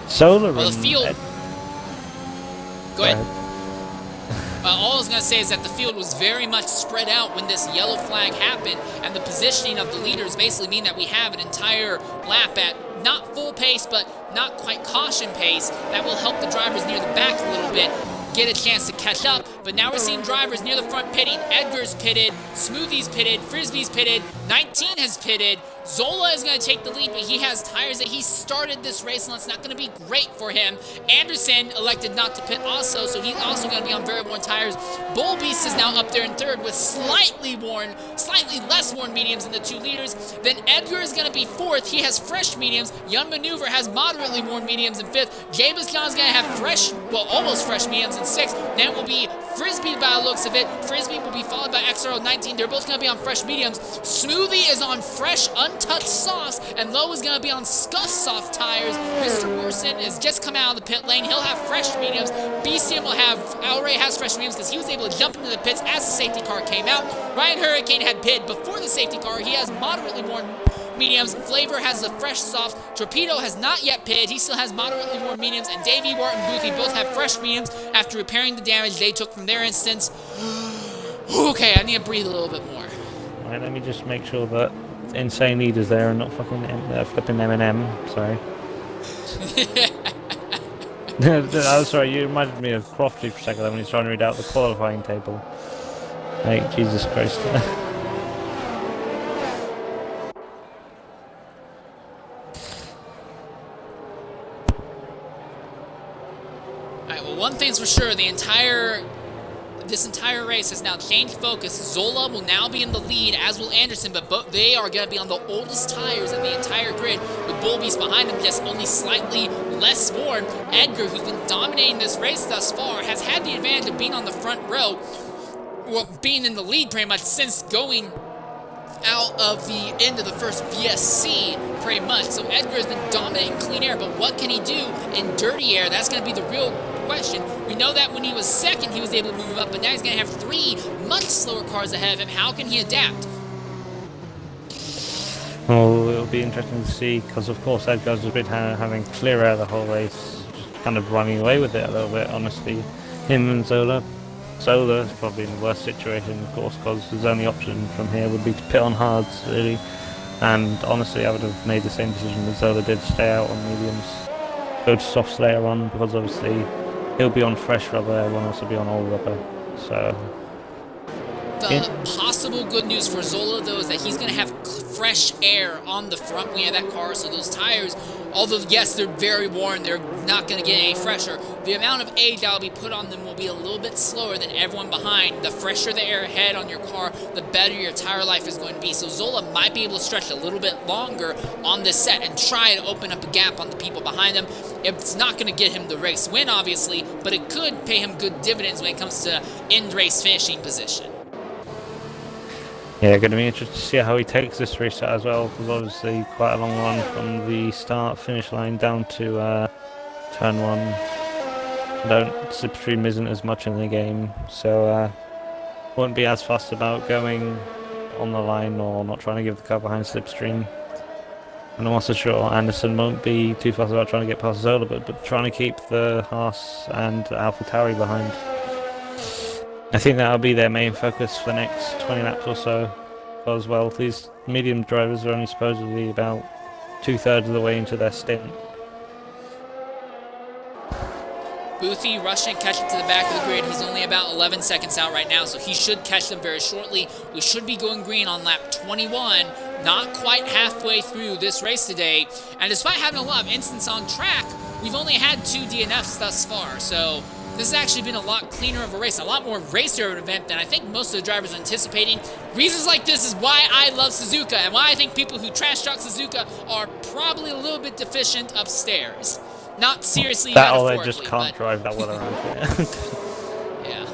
Solar well, the field... Go ahead. All was going to say is that the field was very much spread out when this yellow flag happened, and the positioning of the leaders basically mean that we have an entire lap at not full pace, but not quite caution pace. That will help the drivers near the back a little bit get a chance to catch up. But now we're seeing drivers near the front pitting. Edgar's pitted, Smoothie's pitted, Frisbee's pitted, 19 has pitted. Zola is going to take the lead, but he has tires that he started this race on. It's not going to be great for him. Anderson elected not to pit also, so he's also going to be on very worn tires. Bull Beast is now up there in third with slightly less worn mediums than the 2 leaders. Then Edgar is going to be fourth. He has fresh mediums. Young Maneuver has moderately worn mediums in fifth. Jabus Khan is going to have fresh, well, almost fresh mediums in sixth. Then it will be Frisbee by the looks of it. Frisbee will be followed by XRO 19. They're both going to be on fresh mediums. Smoothie is on fresh, untouched softs, and Lowe is going to be on scuffed soft tires. Mr. Morrison has just come out of the pit lane. He'll have fresh mediums. BCM will have, Alray has fresh mediums because he was able to jump into the pits as the safety car came out. Ryan Hurricane had pitted before the safety car. He has moderately worn mediums. Flavor has the fresh soft. Torpedo has not yet pitted. He still has moderately worn mediums. And Davey, Wart, and Boothie both have fresh mediums after repairing the damage they took from their instance. Okay, I need to breathe a little bit more. Alright, let me just make sure that Insane Leader's there and not fucking flipping Eminem. Sorry. I was sorry, you reminded me of Crofty for a second when he's trying to read out the qualifying table. Like, Jesus Christ. Alright, well, one thing's for sure, this entire race has now changed focus. Zola will now be in the lead, as will Anderson, but they are going to be on the oldest tires in the entire grid, with Bull Beast behind them, just only slightly less worn. Edgar, who's been dominating this race thus far, has had the advantage of being on the front row, well, being in the lead pretty much since going out of the end of the first VSC, pretty much. So Edgar has been dominating clean air, but what can he do in dirty air? That's going to be the real question. We know that when he was second, he was able to move up, but now he's going to have 3 much slower cars ahead of him. How can he adapt? Well, it'll be interesting to see, because of course Edgar's been having clear air the whole race, just kind of running away with it a little bit, honestly. Him and Zola. Zola is probably in the worst situation, of course, because his only option from here would be to pit on hards, really. And honestly, I would have made the same decision that Zola did, stay out on mediums, go to softs later on, because obviously he'll be on fresh rubber, everyone else will be on old rubber. So the possible good news for Zola, though, is that he's going to have fresh air on the front wing of that car, so those tires, although, yes, they're very worn, they're not going to get any fresher. The amount of age that will be put on them will be a little bit slower than everyone behind. The fresher the air ahead on your car, the better your tire life is going to be. So Zola might be able to stretch a little bit longer on this set and try to open up a gap on the people behind him. It's not going to get him the race win, obviously, but it could pay him good dividends when it comes to end race finishing position. yeah, going to be interesting to see how he takes this race as well, because obviously quite a long run from the start-finish line down to turn 1. Slipstream isn't as much in the game, so won't be as fussed about going on the line or not trying to give the car behind Slipstream. And I'm also sure Anderson won't be too fussed about trying to get past Zola, but trying to keep the Haas and AlphaTauri behind. I think that'll be their main focus for the next 20 laps or so, because, well, these medium drivers are only supposedly about 2/3 of the way into their stint. Boothie rushing, catching to the back of the grid. He's only about 11 seconds out right now, so he should catch them very shortly. We should be going green on lap 21, not quite halfway through this race today. And despite having a lot of instants on track, we've only had 2 DNFs thus far, so this has actually been a lot cleaner of a race, a lot more racer of an event than I think most of the drivers are anticipating. Reasons like this is why I love Suzuka, and why I think people who trash talk Suzuka are probably a little bit deficient upstairs. Not seriously That or metaphorically, they just can't drive that well around here. Yeah.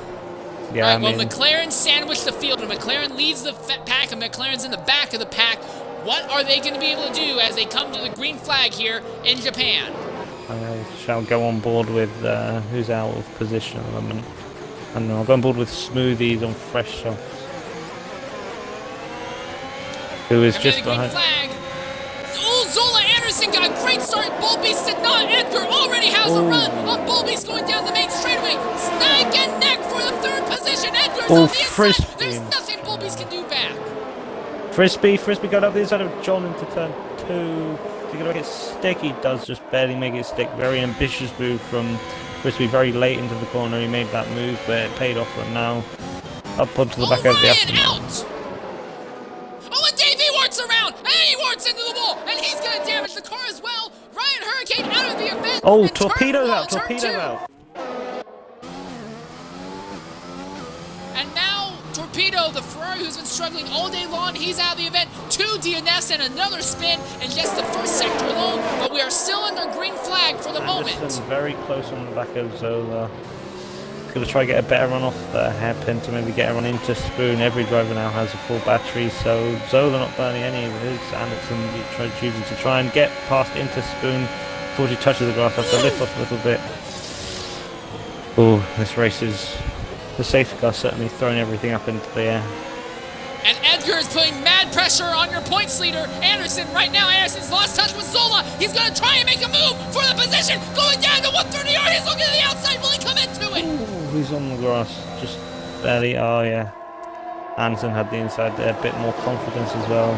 Yeah, All right, I mean, well, McLaren sandwiched the field, and McLaren leads the pack, and McLaren's in the back of the pack. What are they going to be able to do as they come to the green flag here in Japan? I shall go on board with who's out of position at the moment. I don't know, I'll go on board with Smoothies on fresh softs. Who is just the green behind. flag. Oh, Zola Anderson got a great start. Bullbeast did not. Edgar already has a run on Bullbeast going down the main straightaway. Neck and neck for the 3rd position. Edgar's Oh, on the inside. Frisbee. There's nothing Bullbeast can do back. Frisbee got up the inside of John into turn 2. Is he going to make it stick? He does just barely make it stick. Very ambitious move from Frisbee very late into the corner. He made that move, but it paid off for him now. Up onto the back of the Ryan out! Oh, and Davey warts around, and he warts into the wall, and he's going to damage the car as well. Ryan Hurricane out of the event. Oh, and Torpedo's turn out, Torpedo out. And now Torpedo, the Ferrari who's been struggling all day long, he's out of the event. 2 DNS and another spin, and yes, the first sector alone, but we are still under green flag for the moment. Anderson very close on the back of Zola. Going to try to get a better run off the hairpin to maybe get a run into Spoon. Every driver now has a full battery, so Zola not burning any of his. Anderson choosing to try and get past into Spoon before she touches the grass. Has to lift off a little bit. Oh, this race is... The safety car certainly throwing everything up into the air. And Edgar is putting mad pressure on your points leader, Anderson, right now. Anderson's lost touch with Zola. He's going to try and make a move for the position. Going down to 130 yard. He's looking to the outside. Will he come into it? Ooh, he's on the grass. Just barely. Oh, yeah. Anderson had the inside there. A bit more confidence as well.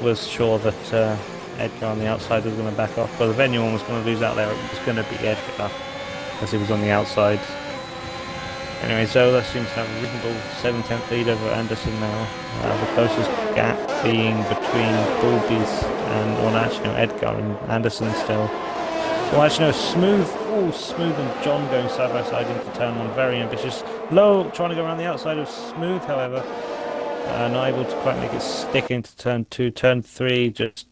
Was sure that Edgar on the outside was going to back off. But if anyone was going to lose out there, it was going to be Edgar, as he was on the outside. Anyway, Zola seems to have a reasonable 7/10 lead over Anderson now. The closest gap being between Bullbeast and, well, actually, no, Edgar and Anderson still. Well, actually, no, Smooth. Oh, Smooth and John going side by side into turn 1. Very ambitious. Low trying to go around the outside of Smooth, however. Not able to quite make it stick into turn 2. Turn 3, just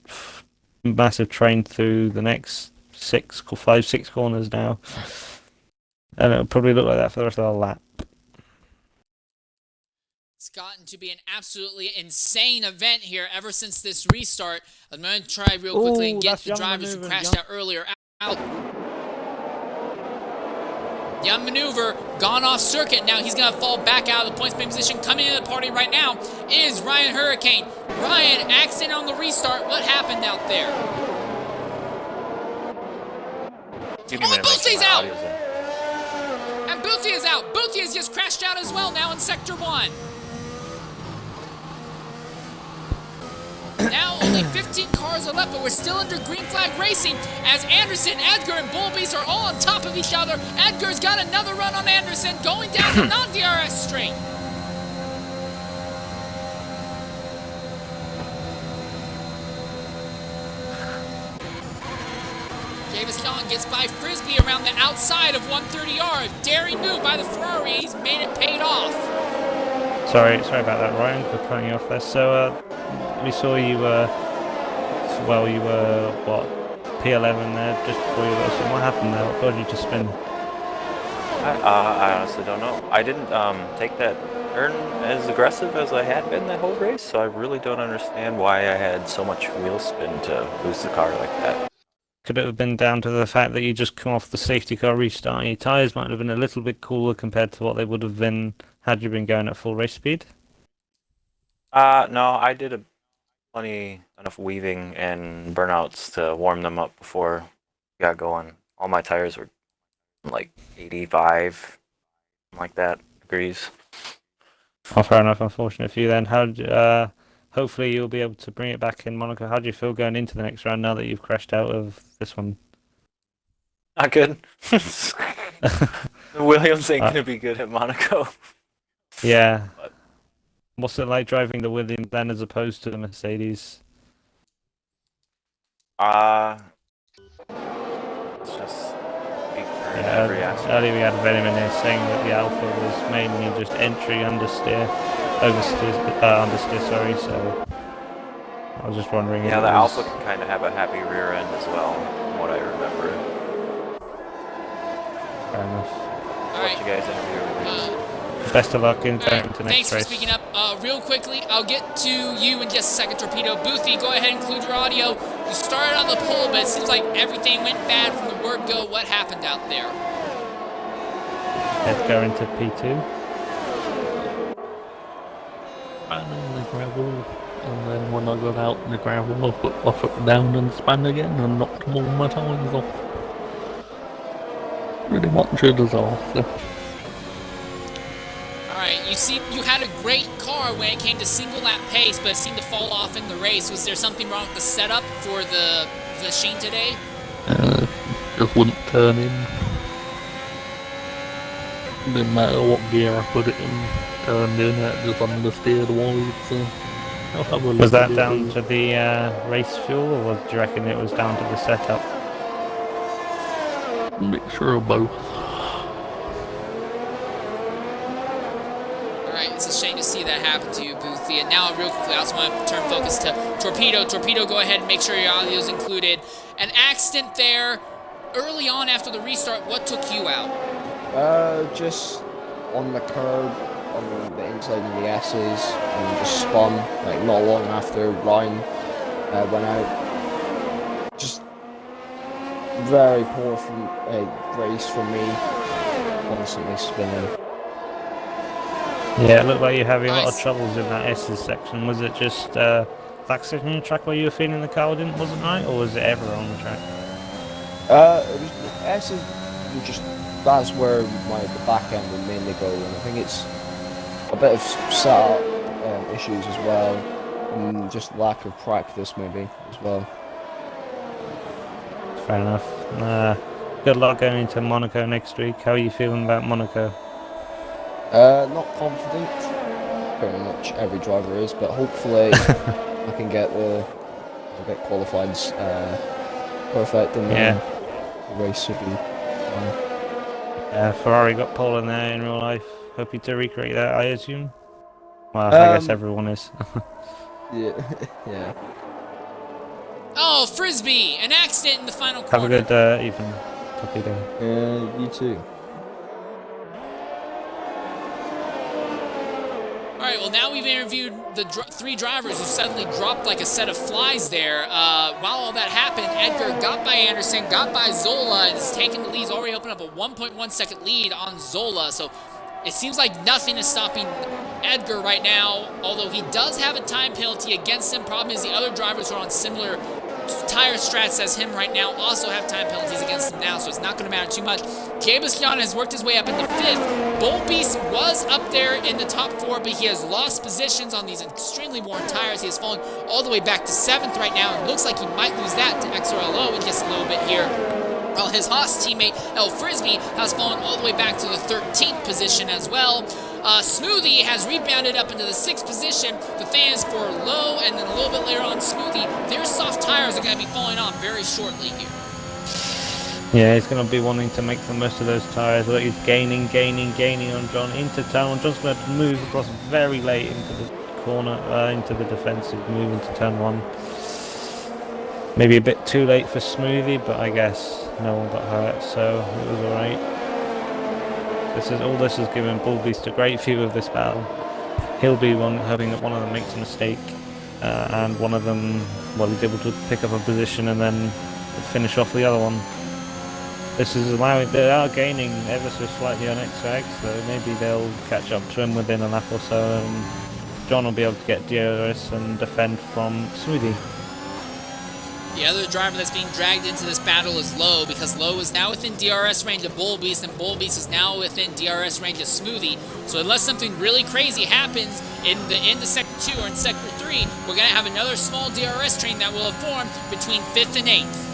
massive train through the next 6 corners now. And it'll probably look like that for the rest of the lap. It's gotten to be an absolutely insane event here ever since this restart. I'm going to try real quickly and get the drivers who crashed out earlier out. Young maneuver, gone off circuit. Now he's going to fall back out of the points main position. Coming into the party right now is Ryan Hurricane. Ryan, accident on the restart. What happened out there? Oh, Boothy's out! And Boothie is out. Boothie has just crashed out as well now in Sector 1. Now only 15 cars are left, but we're still under green flag racing as Anderson, Edgar, and Bullbeast are all on top of each other. Edgar's got another run on Anderson going down the non-DRS straight. Davis Young gets by Frisbee around the outside of 130 yards. Daring move by the Ferrari. He's made it paid off. Sorry about that, Ryan, for cutting you off there. So, we saw you were, what, P11 there just before you were. So what happened there? What caused you to spin? I honestly don't know. I didn't take that turn as aggressive as I had been that whole race, so I really don't understand why I had so much wheel spin to lose the car like that. Could it have been down to the fact that you just come off the safety car restart? Your tyres might have been a little bit cooler compared to what they would have been had you been going at full race speed? No, I did enough weaving and burnouts to warm them up before we got going. All my tires were like 85, like that, degrees. Oh, fair enough. Unfortunate for you then. Hopefully you'll be able to bring it back in Monaco. How do you feel going into the next round now that you've crashed out of this one? Not good. Williams ain't gonna be good at Monaco. Yeah. What's it like driving the Williams then as opposed to the Mercedes? It's just Earlier we had Venom here saying that the Alpha was mainly just entry understeer, so I was just wondering. Yeah, the Alpha can kind of have a happy rear end as well, from what I remember. Fair enough. What you guys interview? Best of luck in Right, to next thanks for race. speaking up. Real quickly, I'll get to you in just a second, Torpedo. Boothie, go ahead and include your audio. You started on the pole, but it seems like everything went bad from the word go. What happened out there? Let's go into P2. Ran in the gravel, and then when I got out in the gravel, I put off it down and spun again and knocked all my tyres off. Pretty much a disaster. Alright, you had a great car when it came to single lap pace, but it seemed to fall off in the race. Was there something wrong with the setup for the machine today? Just wouldn't turn in. Didn't matter what gear I put it in, turned in, it just understeered wide, so... I'll have a look Was that at it. down to the race fuel, or do you reckon it was down to the setup? Mixture of both. Alright, it's a shame to see that happen to you, Boothie. And now, real quickly, I also want to turn focus to Torpedo. Torpedo, go ahead and make sure your audio is included. An accident there early on after the restart. What took you out? Just on the curb, on the inside of the S's, and just spun, like, not long after Ryan went out. Just very poor race from me, constantly spinning. Yeah, it looked like you're having a lot of Nice. troubles in that S's section. Was it just that section on the track where you were feeling the car wasn't right, or was it ever on the track? It was, the S's were just, that's where the back end will mainly go, and I think it's a bit of setup issues as well, and just lack of practice maybe as well. Fair enough. Good luck going into Monaco next week. How are you feeling about Monaco? Not confident, pretty much every driver is, but hopefully I can get qualified perfect, and then the race should be fine. Ferrari got pole in there in real life. Hoping to recreate that, I assume. Well, I guess everyone is. Yeah, yeah. Oh, Frisbee! An accident in the final Have a corner. good evening, Torpedo. You too. Alright, well now we've interviewed the three drivers who suddenly dropped like a set of flies there. While all that happened, Edgar got by Anderson, got by Zola, and is taking the lead. He's already opened up a 1.1 second lead on Zola, so it seems like nothing is stopping Edgar right now, although he does have a time penalty against him. Problem is the other drivers who are on similar tire strats as him right now also have time penalties against him now, so it's not going to matter too much. Gabeskian has worked his way up into 5th. Bold Beast was up there in the top 4, but he has lost positions on these extremely worn tires. He has fallen all the way back to 7th right now, and looks like he might lose that to XRLO in just a little bit here. Well, his Haas teammate, El Frisbee, has fallen all the way back to the 13th position as well. Smoothie has rebounded up into the 6th position. The fans for Low, and then a little bit later on Smoothie, their soft tires are going to be falling off very shortly here. Yeah, he's going to be wanting to make the most of those tyres. Look, he's gaining on John into turn 1. John's going to move across very late into the corner, into the defensive, move into turn 1. Maybe a bit too late for Smoothie, but I guess no one got hurt, so it was alright. This has given Bull Beast a great view of this battle. He'll be hoping that one of them makes a mistake, and one of them, well, he's able to pick up a position and then finish off the other one. This is allowing, they are gaining ever so slightly on XRX, so maybe they'll catch up to him within a lap or so, and John will be able to get DRS and defend from Smoothie. The other driver that's being dragged into this battle is Low, because Low is now within DRS range of Bull Beast, and Bull Beast is now within DRS range of Smoothie. So unless something really crazy happens in the end of Sector 2 or in Sector 3, we're going to have another small DRS train that will have formed between 5th and 8th.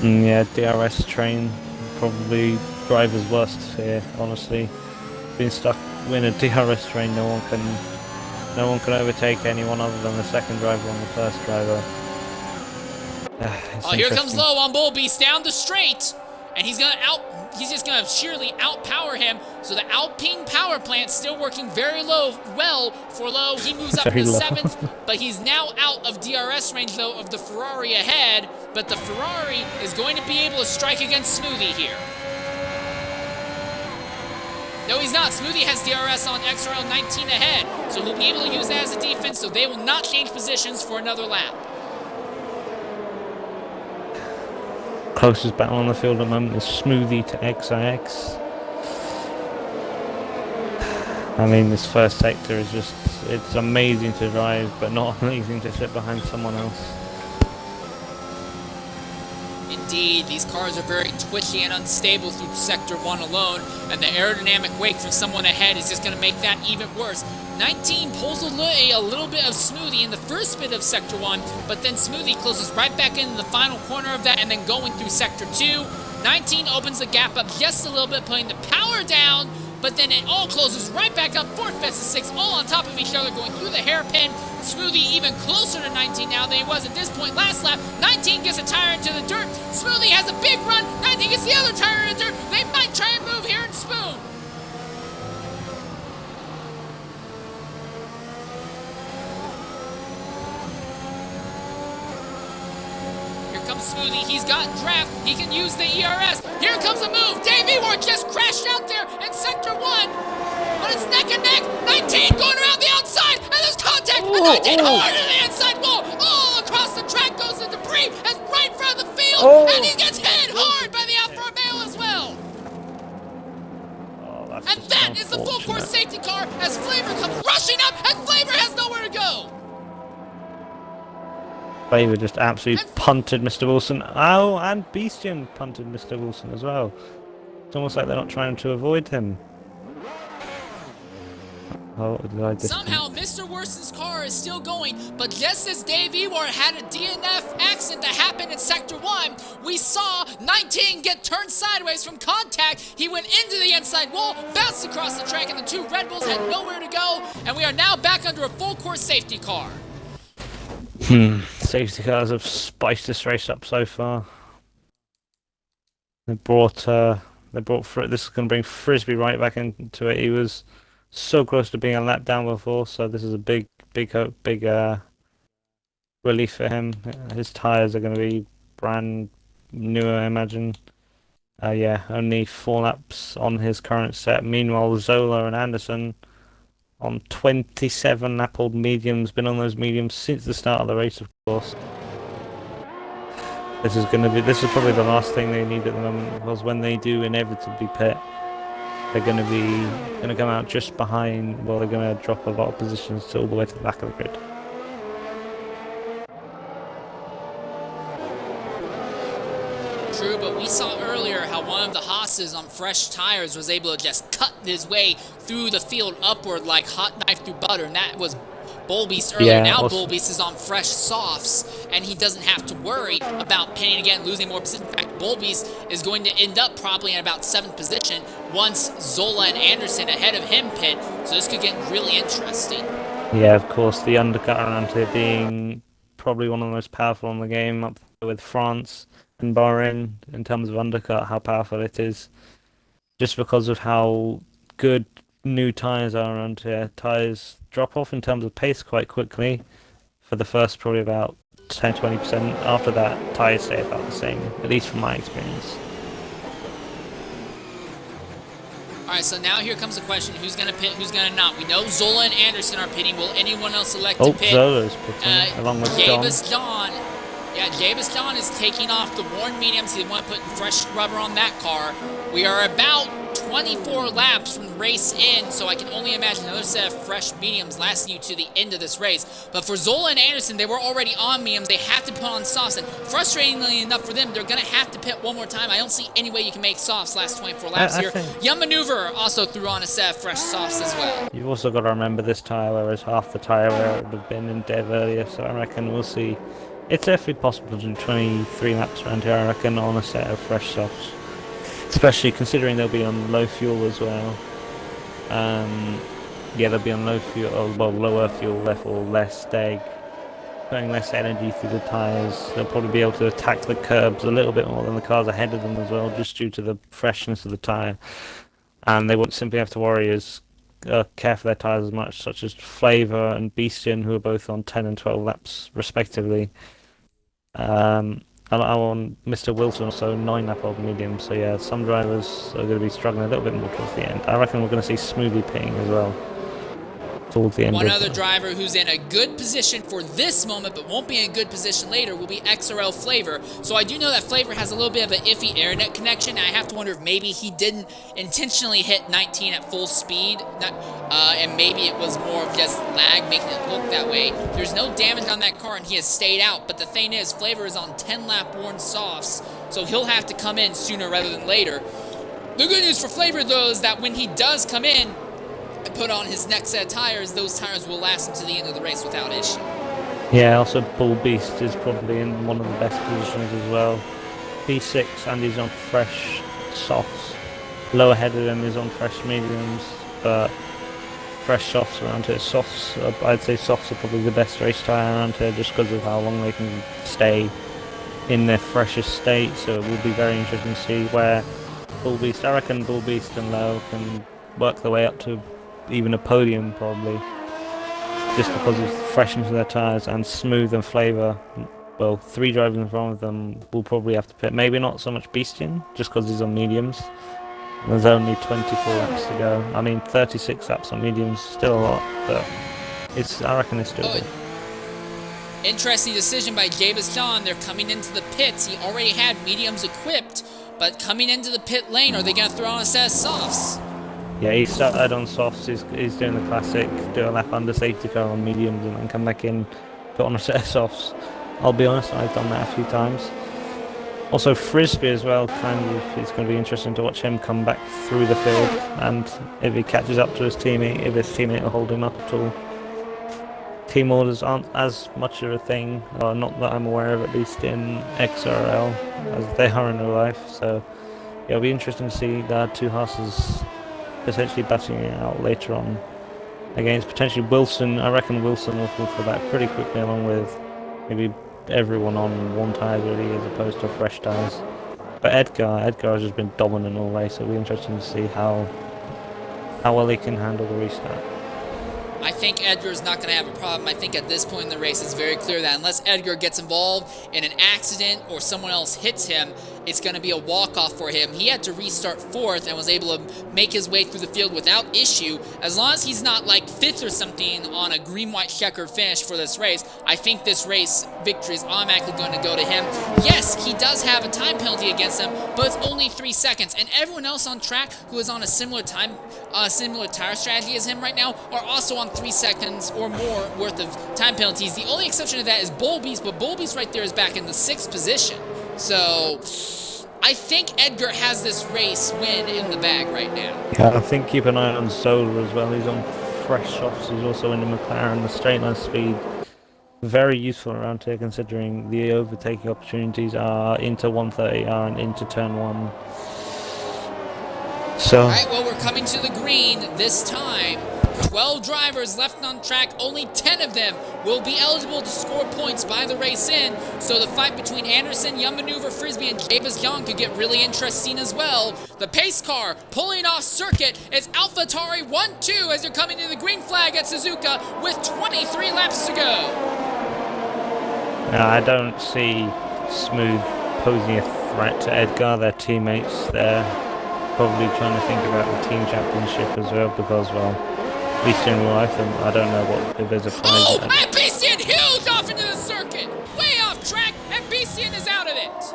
Yeah, DRS train, probably driver's worst fear, honestly. Being stuck in a DRS train, no one can overtake anyone other than the second driver on the first driver. Oh, here comes Low on Bull Beast down the straight, and he's just gonna sheerly outpower him. So the Alpine power plant still working very well for Low. He moves up to 7th, but he's now out of DRS range though of the Ferrari ahead. But the Ferrari is going to be able to strike against Smoothie here. No, he's not. Smoothie has DRS on XRL 19 ahead, so he'll be able to use that as a defense, so they will not change positions for another lap. Closest battle on the field at the moment is Smoothie to XIX. I mean, this first sector is just, it's amazing to drive, but not amazing to sit behind someone else. indeed. These cars are very twitchy and unstable through Sector 1 alone, and the aerodynamic wake from someone ahead is just going to make that even worse. 19 pulls away a little bit of Smoothie in the first bit of Sector 1, but then Smoothie closes right back into the final corner of that and then going through Sector 2. 19 opens the gap up just a little bit, putting the power down, but then it all closes right back up. Fourth, fifth, and sixth all on top of each other, going through the hairpin. Smoothie even closer to 19 now than he was at this point last lap. 19 gets a tire into the dirt. Smoothie has a big run. 19 gets the other tire into the dirt. They might try and move here and spoon. Smoothie, he's got draft, he can use the ERS. Here comes a move. Dave Ewart just crashed out there in Sector 1. But it's neck and neck. 19 going around the outside, and there's contact. And 19 hard to the inside wall. All across the track goes the debris. It's right in front of the field, and he gets hit hard by the Alfa Romeo as well. And that is the full course safety car as Flavor comes rushing up, and Flavor has nowhere to go. Flavor just absolutely punted Mr. Wilson. Oh, and Beastian punted Mr. Wilson as well. It's almost like they're not trying to avoid him. Oh, did I just... Somehow, Mr. Wilson's car is still going, but just as Dave Ewart had a DNF accident that happened in Sector 1, we saw 19 get turned sideways from contact. He went into the inside wall, bounced across the track, and the two Red Bulls had nowhere to go, and we are now back under a full course safety car. Safety cars have spiced this race up so far. They brought this is going to bring Frisbee right back into it. He was so close to being a lap down before, so this is a big relief for him. His tires are going to be brand new, I imagine. Yeah, only 4 laps on his current set. Meanwhile, Zola and Anderson on 27 lap-old mediums, been on those mediums since the start of the race, of course. This is probably the last thing they need at the moment, because when they do inevitably pit, they're going to come out just behind. Well, they're going to drop a lot of positions to all the way to the back of the grid. True, but we saw earlier how one of the Haas's on fresh tires was able to just cut his way through the field upward like hot knife through butter, and that was Bullbeast earlier. Yeah, now Bullbeast is on fresh softs, and he doesn't have to worry about pinning again, losing more position. In fact, Bullbeast is going to end up probably in about 7th position once Zola and Anderson ahead of him pit, so this could get really interesting. Yeah, of course, the undercut around here being probably one of the most powerful in the game, up there with France and Bahrain in terms of undercut, how powerful it is, just because of how good new tyres are around here. Tyres drop off in terms of pace quite quickly for the first probably about 10-20%. After that, tyres stay about the same, at least from my experience. Alright, so now here comes the question, who's going to pit, who's going to not? We know Zola and Anderson are pitting. Will anyone else elect to pit? Zola's pitting, along with Jabus Dawn. Yeah, Jabus Dawn is taking off the worn mediums. He wants to put fresh rubber on that car. We are about 24 laps from the race in, so I can only imagine another set of fresh mediums lasting you to the end of this race. But for Zola and Anderson, they were already on mediums. They have to put on softs, and frustratingly enough for them, they're going to have to pit one more time. I don't see any way you can make softs last 24 laps here. Young Maneuver also threw on a set of fresh softs as well. You've also got to remember this tyre, whereas half the tyre where it would have been in Dev earlier, so I reckon we'll see. It's definitely possible to do 23 laps around here, I reckon, on a set of fresh softs. Especially considering they'll be on low fuel as well. Yeah, they'll be on low fuel, well, lower fuel level, less deg, putting less energy through the tyres. They'll probably be able to attack the curbs a little bit more than the cars ahead of them as well, just due to the freshness of the tyre. And they won't simply have to worry care for their tyres as much, such as Flavor and Beastian, who are both on 10 and 12 laps respectively. I'm on Mr. Wilson, also 9 lap-old medium, so yeah, some drivers are going to be struggling a little bit more towards the end. I reckon we're going to see Smoothie pitting as well towards the end. One other driver who's in a good position for this moment, but won't be in a good position later, will be XRL Flavor. So I do know that Flavor has a little bit of an iffy internet connection, and I have to wonder if maybe he didn't intentionally hit 19 at full speed, and maybe it was more of just lag making it look that way. There's no damage on that car, and he has stayed out, but the thing is, Flavor is on 10 lap worn softs, so he'll have to come in sooner rather than later. The good news for Flavor, though, is that when he does come in and put on his next set of tires, those tires will last him to the end of the race without issue. Yeah, also Bull Beast is probably in one of the best positions as well. P6 and he's on fresh softs. Lower ahead of him is on fresh mediums, but fresh softs around here. Softs, I'd say softs are probably the best race tyre around here just because of how long they can stay in their freshest state, so it will be very interesting to see where Bull Beast, I reckon Bull Beast and Lowe can work their way up to even a podium probably, just because of the freshness of their tyres and smooth and flavour. Well, 3 drivers in front of them will probably have to pit. Maybe not so much Beastian, just because he's on mediums. There's only 24 laps to go. I mean, 36 laps on mediums, still a lot, but I reckon it's doable. Interesting decision by Gabe Aston. They're coming into the pits. He already had mediums equipped, but coming into the pit lane, are they going to throw on a set of softs? Yeah, he started on softs. He's doing the classic, do a lap under safety car on mediums and then come back in, put on a set of softs. I'll be honest, I've done that a few times. Also Frisbee as well, it's going to be interesting to watch him come back through the field, and if he catches up to his teammate, if his teammate will hold him up at all. Team orders aren't as much of a thing, or not that I'm aware of, at least in XRL, as they are in real life, so yeah, it'll be interesting to see the 2 Haas's potentially battling it out later on against potentially Wilson. I reckon Wilson will fall for that pretty quickly, along with maybe everyone on 1 tyre really, as opposed to fresh tyres. But Edgar has just been dominant all race, so it'll be interesting to see how well he can handle the restart. I think Edgar's not going to have a problem. I think at this point in the race, it's very clear that unless Edgar gets involved in an accident or someone else hits him, it's going to be a walk-off for him. He had to restart 4th and was able to make his way through the field without issue. As long as he's not like 5th or something on a green-white checkered finish for this race, I think this race victory is automatically going to go to him. Yes, he does have a time penalty against him, but it's only 3 seconds. And everyone else on track who is on a similar tire strategy as him right now are also on 3 seconds or more worth of time penalties. The only exception to that is Bull Beast, but Bull Beast right there is back in the 6th position. So I think Edgar has this race win in the bag right now. Yeah, I think keep an eye on Zola as well. He's on fresh softs. He's also in the McLaren. The straight line speed, very useful around here considering the overtaking opportunities are into 130R and into turn 1. So, alright, well, we're coming to the green this time. 12 drivers left on track, only 10 of them will be eligible to score points by the race in, so the fight between Anderson, Young Maneuver, Frisbee, and Jabez Young could get really interesting as well. The pace car pulling off circuit is AlphaTauri 1-2 as they're coming to the green flag at Suzuka with 23 laps to go. I don't see Smooth posing a threat to Edgar, their teammates. They're probably trying to think about the team championship as well because, well, at least in real life, and I don't know if there's a prize. Oh, and Beastian huge off into the circuit! Way off track, and Beastian is out of it!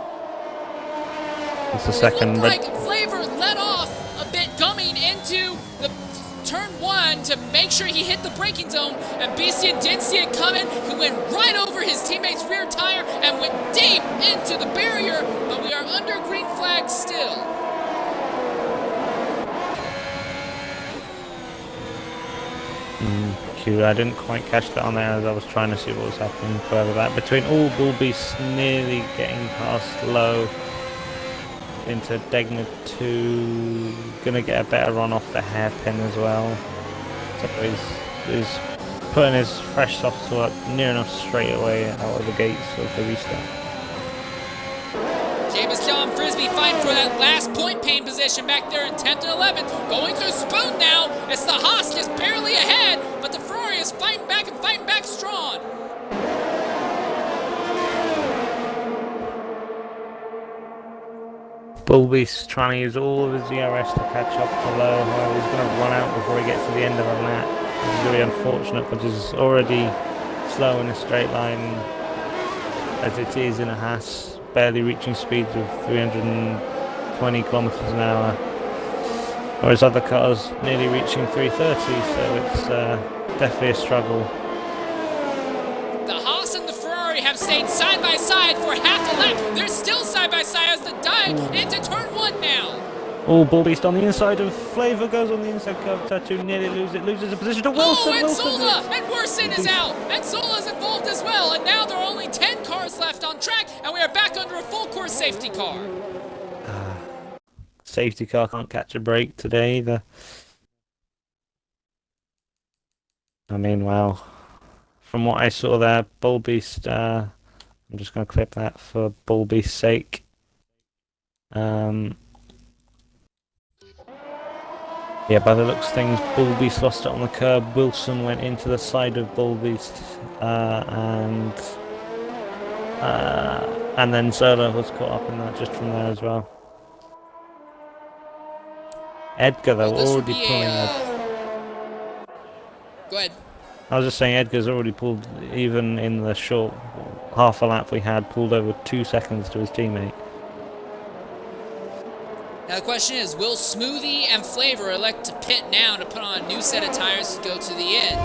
It's the second. It looked like Flavor let off a bit coming into the turn 1 to make sure he hit the braking zone, and Beastian didn't see it coming. He went right over his teammate's rear tire and went deep into the barrier, but we are under green flag still. Cute. I didn't quite catch that on there as I was trying to see what was happening further back. Between all Bull Beasts nearly getting past Lowe into Degner 2, gonna get a better run off the hairpin as well. So he's putting his fresh softs to work near enough straight away out of the gates of the restart. James John Frisbee fighting for that last point pain position back there in 10th and 11th. Going through Spoon now. It's the Haas just barely ahead, but the Ferrari is fighting back and fighting back strong. Bull Beast trying to use all of his DRS to catch up to Lowe. However, he's going to run out before he gets to the end of a lap. This is really unfortunate because he's already slow in a straight line as it is in a Haas, barely reaching speeds of 320 kilometers an hour, whereas other cars nearly reaching 330, so it's definitely a struggle. The Haas and the Ferrari Ferrari have stayed side by side for half the lap. They're still side by side as the dive into turn 1 now. Oh, Bull Beast on the inside of Flavor, goes on the inside curve. Tattoo nearly loses a position to Wilson. And Wilson Zola! And Worsen is out! And Zola's involved as well, and now there are only 10 cars left on track, and we are back under a full course safety car. Safety car can't catch a break today either. I mean, wow. From what I saw there, Bull Beast, I'm just going to clip that for Bull Beast's sake. Yeah, by the looks of things, Bull Beast lost it on the curb. Wilson went into the side of Bull Beast, and then Zola was caught up in that just from there as well. Edgar, though, Well, this would already be pulling Go ahead. I was just saying, Edgar's already pulled, even in the short half a lap we had, pulled over 2 seconds to his teammate. Now the question is, will Smoothie and Flavor elect to pit now to put on a new set of tires to go to the end?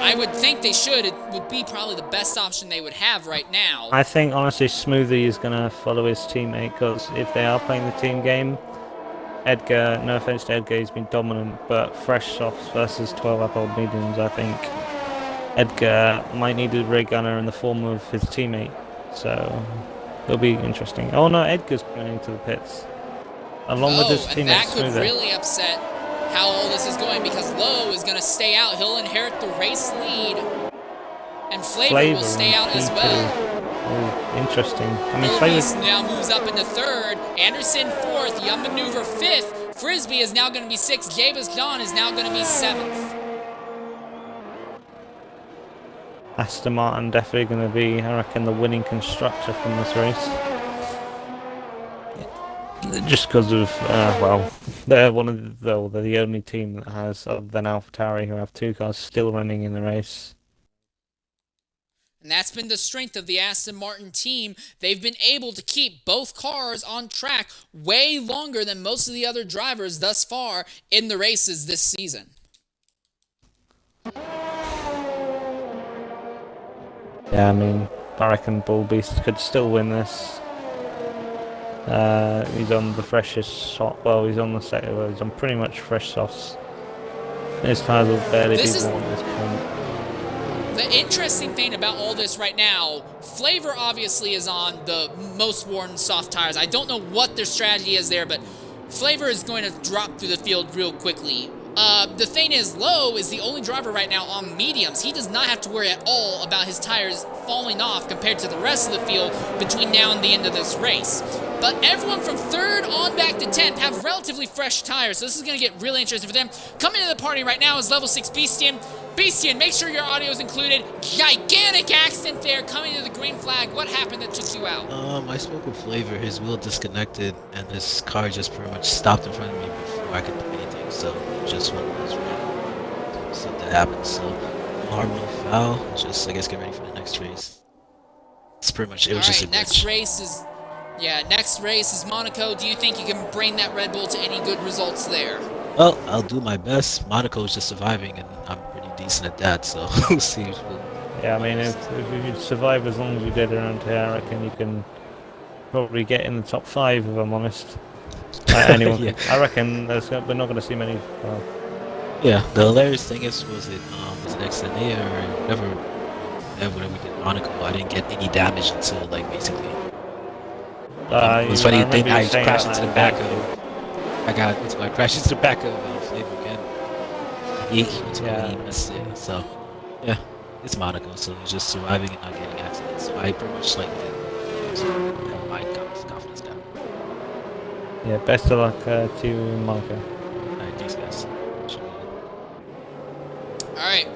I would think they should. It would be probably the best option they would have right now. I think, honestly, Smoothie is going to follow his teammate, because if they are playing the team game, Edgar, no offense to Edgar, he's been dominant, but fresh softs versus 12-up-old mediums, I think Edgar might need a rear gunner in the form of his teammate, so it'll be interesting. Oh no, Edgar's going into the pits, along with his teammate and that could Smoother. really upset how all this is going, because Lowe is going to stay out. He'll inherit the race lead, and Flavor will stay out as well. Oh, interesting. I mean, Bull Beast now moves up into 3rd, Anderson 4th, Young Maneuver 5th, Frisbee is now going to be 6th, Jabez Dawn is now going to be 7th. Aston Martin definitely going to be, I reckon, the winning constructor from this race. Just because of, well, they're they're the only team that has, other than AlphaTauri, who have 2 cars still running in the race. And that's been the strength of the Aston Martin team. They've been able to keep both cars on track way longer than most of the other drivers thus far in the races this season. Yeah, I mean, I reckon Bull Beast could still win this. He's on the freshest soft. Well, he's on the second. Well, he's on pretty much fresh softs. His tires will barely be worn at this point. The interesting thing about all this right now, Flavor obviously is on the most worn soft tires. I don't know what their strategy is there, but Flavor is going to drop through the field real quickly. The thing is, Lowe is the only driver right now on mediums. He does not have to worry at all about his tires falling off compared to the rest of the field between now and the end of this race. But everyone from 3rd on back to 10th have relatively fresh tires, so this is going to get really interesting for them. Coming to the party right now is level 6 Beastian. Beastian, make sure your audio is included. Gigantic accident there coming to the green flag. What happened that took you out? I spoke with Flavor. His wheel disconnected, and his car just pretty much stopped in front of me before I could do anything. So just one of those random stuff that happened. So no harm, no foul. Just I guess get ready for the next race. It's pretty much it was just a glitch. Next race is Monaco. Do you think you can bring that Red Bull to any good results there? Well, I'll do my best. Monaco is just surviving, and I'm pretty decent at that. So we'll see. Yeah, I mean, if you survive as long as you did around here, I reckon you can probably get in the top 5, if I'm honest. Anyone, yeah. I reckon we're not going to see many. Yeah, the hilarious thing was it XNA or whatever we did in Monaco? I didn't get any damage until like basically. It was funny. Then I crashed into the back of. I crashed into the back of Flavor again. He missed it. So yeah, it's Monaco, so it's just surviving and not getting accidents. So I pretty much like did. So I have my confidence down. Yeah, best of luck to you, Monaco. Alright, thanks guys. Alright.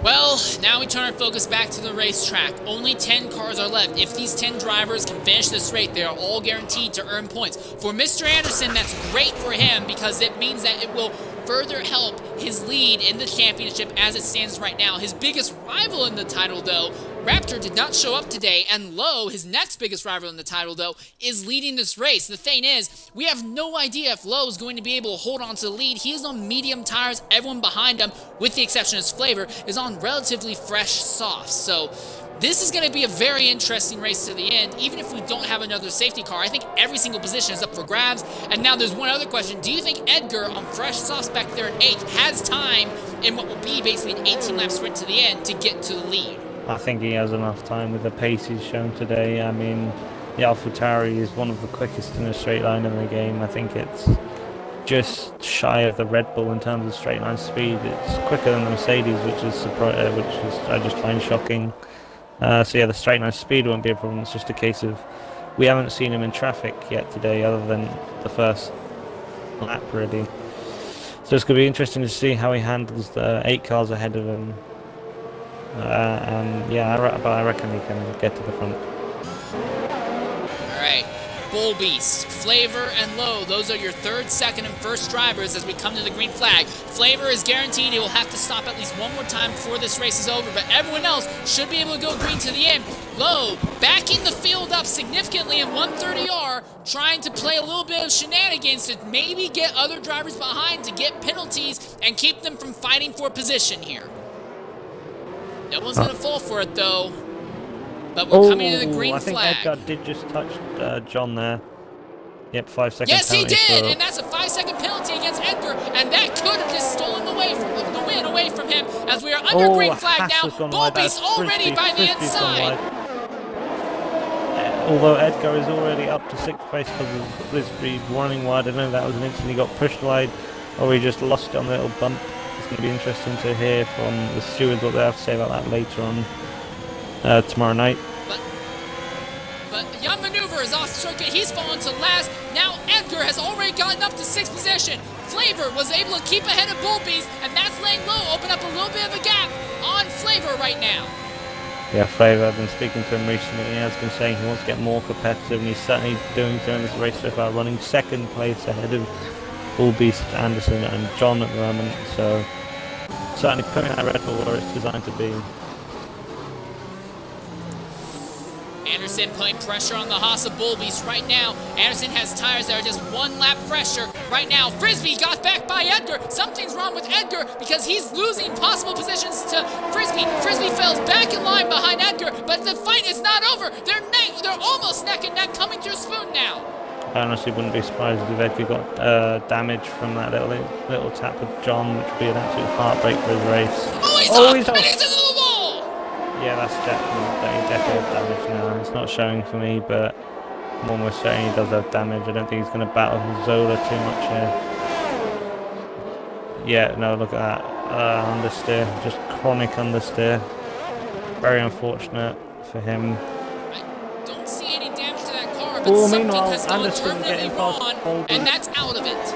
Well, now we turn our focus back to the racetrack. Only 10 cars are left. If these 10 drivers can finish this race, they are all guaranteed to earn points. For Mr. Anderson, that's great for him because it means that it will further help his lead in the championship as it stands right now. His biggest rival in the title, though, Raptor, did not show up today, and Lowe, his next biggest rival in the title, though, is leading this race. The thing is, we have no idea if Lowe is going to be able to hold on to the lead. He is on medium tires. Everyone behind him, with the exception of his Flavor, is on relatively fresh softs. So This is going to be a very interesting race to the end, even if we don't have another safety car. I think every single position is up for grabs. And now there's one other question. Do you think Edgar, on fresh softs back there in 8th, has time in what will be basically an 18-lap sprint to the end to get to the lead? I think he has enough time with the pace he's shown today. I mean, the AlphaTauri is one of the quickest in a straight line in the game. I think it's just shy of the Red Bull in terms of straight line speed. It's quicker than the Mercedes, which is I just find shocking. So yeah, the straight line speed won't be a problem. It's just a case of we haven't seen him in traffic yet today, other than the first lap, really. So it's going to be interesting to see how he handles the 8 cars ahead of him. And yeah, but I reckon he can get to the front. All right, Bull Beast, Flavor, and Lowe. Those are your 3rd, 2nd, and 1st drivers as we come to the green flag. Flavor is guaranteed he will have to stop at least one more time before this race is over, but everyone else should be able to go green to the end. Lowe backing the field up significantly in 130R, trying to play a little bit of shenanigans to maybe get other drivers behind to get penalties and keep them from fighting for position here. No one's going to fall for it, though. But we're coming to the green flag. I think Edgar did just touch John there. Yep, 5 seconds. Yes, he did, and that's a 5-second penalty against Edgar, and that could have just stolen the win away from him as we are under green flag now. Bull Beast already by the inside. Although Edgar is already up to 6th place because of Frisbee running wide. I don't know if that was an instant he got pushed wide or he just lost it on the little bump. It's going to be interesting to hear from the stewards what they have to say about that later on tomorrow night. But Young Maneuver is off circuit. He's fallen to last. Now Edgar has already gotten up to 6th position. Flavor was able to keep ahead of Bull Beast, and that's letting Lowe open up a little bit of a gap on Flavor right now. Yeah, Flavor, I've been speaking to him recently. He has been saying he wants to get more competitive, and he's certainly doing so in this race so far, running 2nd place ahead of Bull Beast, Anderson, and John at the moment. So certainly putting that Red Bull where it's designed to be. Anderson putting pressure on the Haas of Bull Beast right now. Anderson has tires that are just 1 lap fresher right now. Frisbee got back by Edgar. Something's wrong with Edgar because he's losing possible positions to Frisbee. Frisbee falls back in line behind Edgar, but the fight is not over. They're almost neck and neck coming through Spoon now. I honestly wouldn't be surprised if Edgar got damage from that little tap of John, which would be an absolute heartbreak for his race. Oh, he's off! And he's into the wall! Yeah, that's definitely damage now. It's not showing for me, but I'm almost certain he does have damage. I don't think he's going to battle Zola too much here. Yeah, no, look at that. Understeer, just chronic understeer. Very unfortunate for him. I don't see any damage to that car, but something has gone terminally wrong, and that's out of it.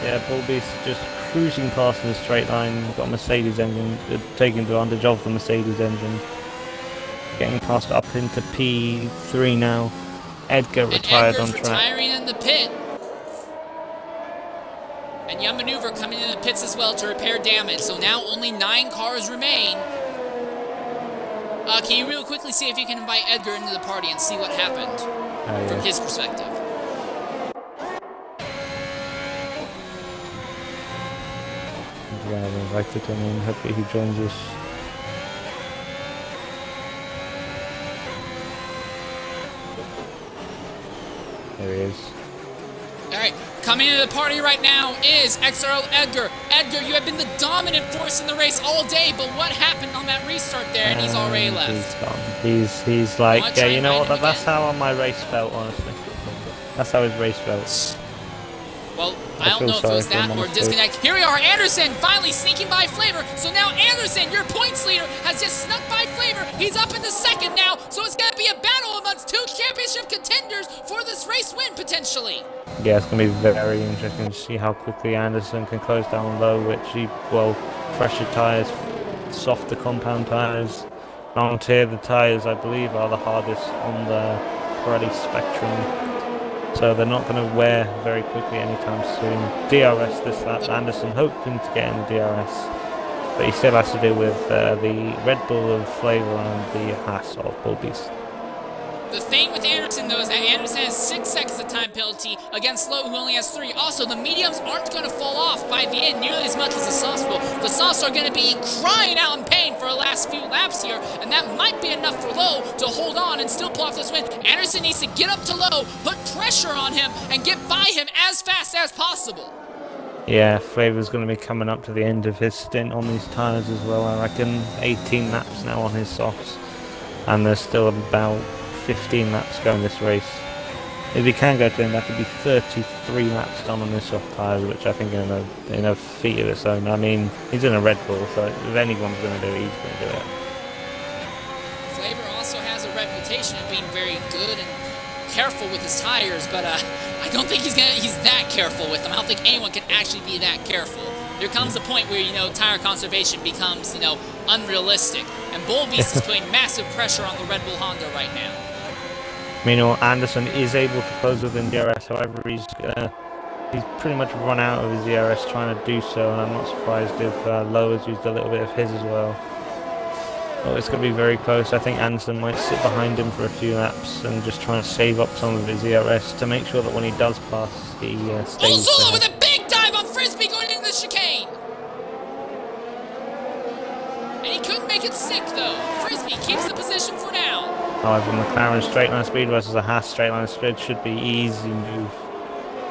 Yeah, Bull Beast just cruising past in a straight line. Got a Mercedes engine, taking advantage of the Mercedes engine. Getting past up into P3 now. Edgar retired on track. Retiring in the pit. And Young Maneuver coming in the pits as well to repair damage. So now only 9 cars remain. Can you real quickly see if you can invite Edgar into the party and see what happened from his perspective? Yeah, I've invited him in. Hopefully he joins us. There he is. Alright, coming into the party right now is XRO Edgar. Edgar, you have been the dominant force in the race all day, but what happened on that restart there? And he's already left. He's gone. He's like, yeah, you know what? That's how my race felt, honestly. That's how his race felt. Well, I don't know if it was that or disconnect. Here we are, Anderson finally sneaking by Flavor. So now Anderson, your points leader, has just snuck by Flavor. He's up into 2nd now, so it's going to be a battle amongst 2 championship contenders for this race win, potentially. Yeah, it's going to be very interesting to see how quickly Anderson can close down Low, fresher tyres, softer compound tyres. Long tier, the tyres, I believe, are the hardest on the Pirelli spectrum. So they're not going to wear very quickly anytime soon. DRS this lap, Anderson hoping to get in the DRS, but he still has to deal with the Red Bull of Flavor and the Haas of Bull Beast. The thing with Anderson, though, is that Anderson has 6 seconds of time penalty against Lowe, who only has 3. Also, the mediums aren't going to fall off by the end nearly as much as the softs will. The softs are going to be crying out in pain for the last few laps here, and that might be enough for Lowe to hold on and still pull off this win. Anderson needs to get up to Lowe, put pressure on him, and get by him as fast as possible. Yeah, Flavor's going to be coming up to the end of his stint on these tyres as well. I reckon 18 laps now on his softs, and there's still about 15 laps going this race. If he can go to him, that could be 33 laps done on his soft tyres, which I think in a feat of its own. I mean, he's in a Red Bull, so if anyone's going to do it, he's going to do it. Flavor also has a reputation of being very good and careful with his tires, but I don't think he's that careful with them. I don't think anyone can actually be that careful. There comes a point where, tire conservation becomes, unrealistic, and Bullbeast is putting massive pressure on the Red Bull Honda right now. Anderson is able to close within DRS, however he's pretty much run out of his DRS trying to do so, and I'm not surprised if Lowe has used a little bit of his as well. Oh, it's going to be very close. I think Anderson might sit behind him for a few laps and just try and save up some of his DRS to make sure that when he does pass, he stays Zola with a big dive on Frisbee going into the chicane! And he couldn't make it stick, though. Frisbee keeps the position for now. However, McLaren straight line speed versus a Haas straight line speed should be easy move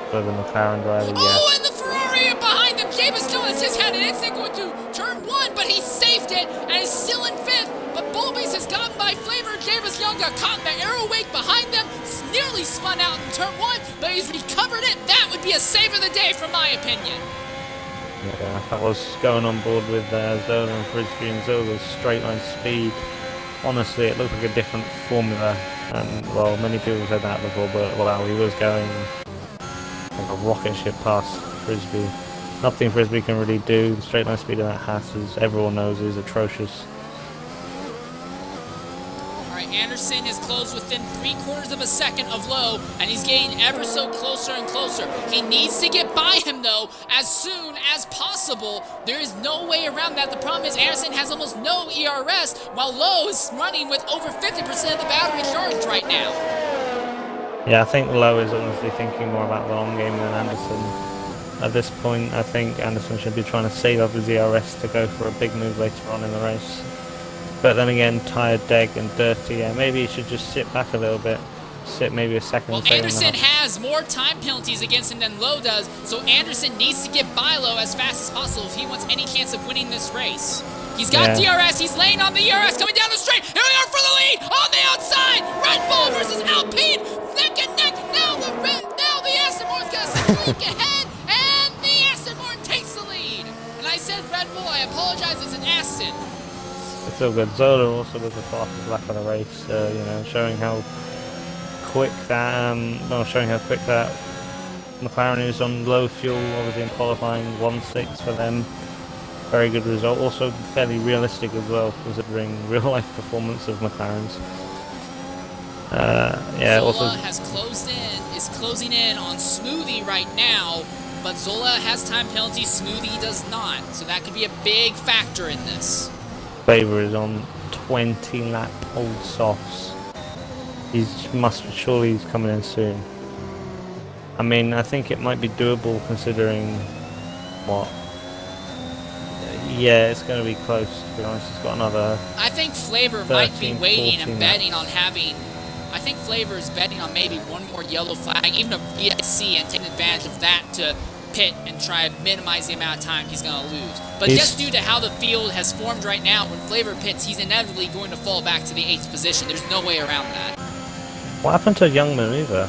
for the McLaren driver. Oh, and the Ferrari behind them. James Jones just had an instant going through turn 1, but he saved it and is still in 5th. But Bullbeast has gotten by Flavor. James Young got caught in the aero wake behind them. Nearly spun out in turn 1, but he's recovered it. That would be a save of the day, from my opinion. Yeah, I was going on board with Zola and Frisbee and Zola's straight line speed. Honestly, it looked like a different formula, and well, many people said that before, but well, he was going like a rocket ship past Frisbee. Nothing Frisbee can really do. The straight line speed of that Haas, as everyone knows, is atrocious. Alright, Anderson is closed within 3/4 of a second of Lowe, and he's getting ever so closer and closer. He needs to get by him, though, as soon as possible. There is no way around that. The problem is Anderson has almost no ERS, while Lowe is running with over 50% of the battery charged right now. Yeah, I think Lowe is honestly thinking more about the long game than Anderson. At this point, I think Anderson should be trying to save up his ERS to go for a big move later on in the race. But then again, tired, dead, and dirty. Yeah, maybe he should just sit back a little bit. Sit maybe a second. Well, Anderson has more time penalties against him than Lowe does, so Anderson needs to get by Lowe as fast as possible if he wants any chance of winning this race. He's got DRS, he's laying on the ERS, coming down the straight. Here we are for the lead on the outside. Red Bull versus Alpine, neck and neck. Now the Aston Martin's got a leak ahead, and the Aston Martin takes the lead. And I said Red Bull, I apologize, it's an Aston. It's still good. Zola also was the fastest lap of the race, showing how quick that McLaren is on low fuel, obviously in qualifying 1.6 for them. Very good result. Also fairly realistic as well, considering real life performance of McLaren's. Zola has is closing in on Smoothie right now, but Zola has time penalty, Smoothie does not. So that could be a big factor in this. Flavor is on 20 lap old softs. Surely he's coming in soon. I mean, I think it might be doable considering what. Yeah, it's going to be close, to be honest. He's got another. I think Flavor might be waiting and betting on having. I think Flavor is betting on maybe one more yellow flag, even a VSC, and taking advantage of that to pit and try to minimize the amount of time he's going to lose. But just due to how the field has formed right now, when Flavor pits, he's inevitably going to fall back to the 8th position. There's no way around that. What happened to Young Maneuver?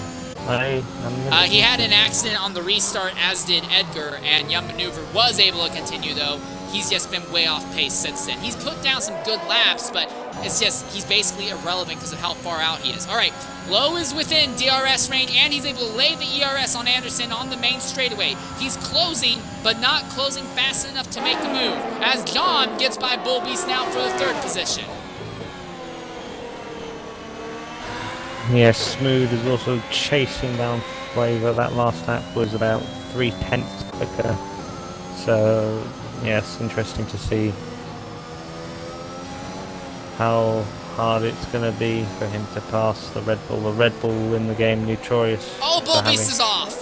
He had an accident on the restart, as did Edgar, and Young Maneuver was able to continue, though. He's just been way off pace since then. He's put down some good laps, but it's just he's basically irrelevant because of how far out he is. All right, Lowe is within DRS range, and he's able to lay the ERS on Anderson on the main straightaway. He's closing, but not closing fast enough to make the move, as John gets by Bullbeast now for the 3rd position. Yes, Smooth is also chasing down Flavor. That last lap was about 0.3 quicker. So, yes, interesting to see how hard it's going to be for him to pass the Red Bull. The Red Bull in the game notorious. Oh, Bullbeast is off!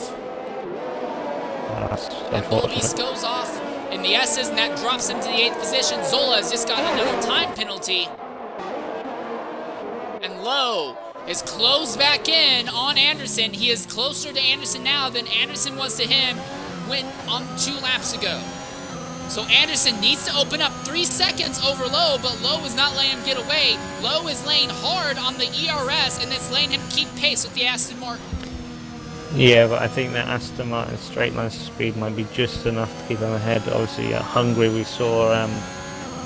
That's And unfortunate. Bullbeast goes off in the S's, and that drops him to the 8th position. Zola has just got another time penalty. And Lowe is closed back in on Anderson. He is closer to Anderson now than Anderson was to him when 2 laps ago. So Anderson needs to open up 3 seconds over Lowe, but Lowe is not letting him get away. Lowe is laying hard on the ERS, and it's letting him keep pace with the Aston Martin. Yeah, but I think that Aston Martin's straight line speed might be just enough to keep them ahead. Obviously, at Hungary we saw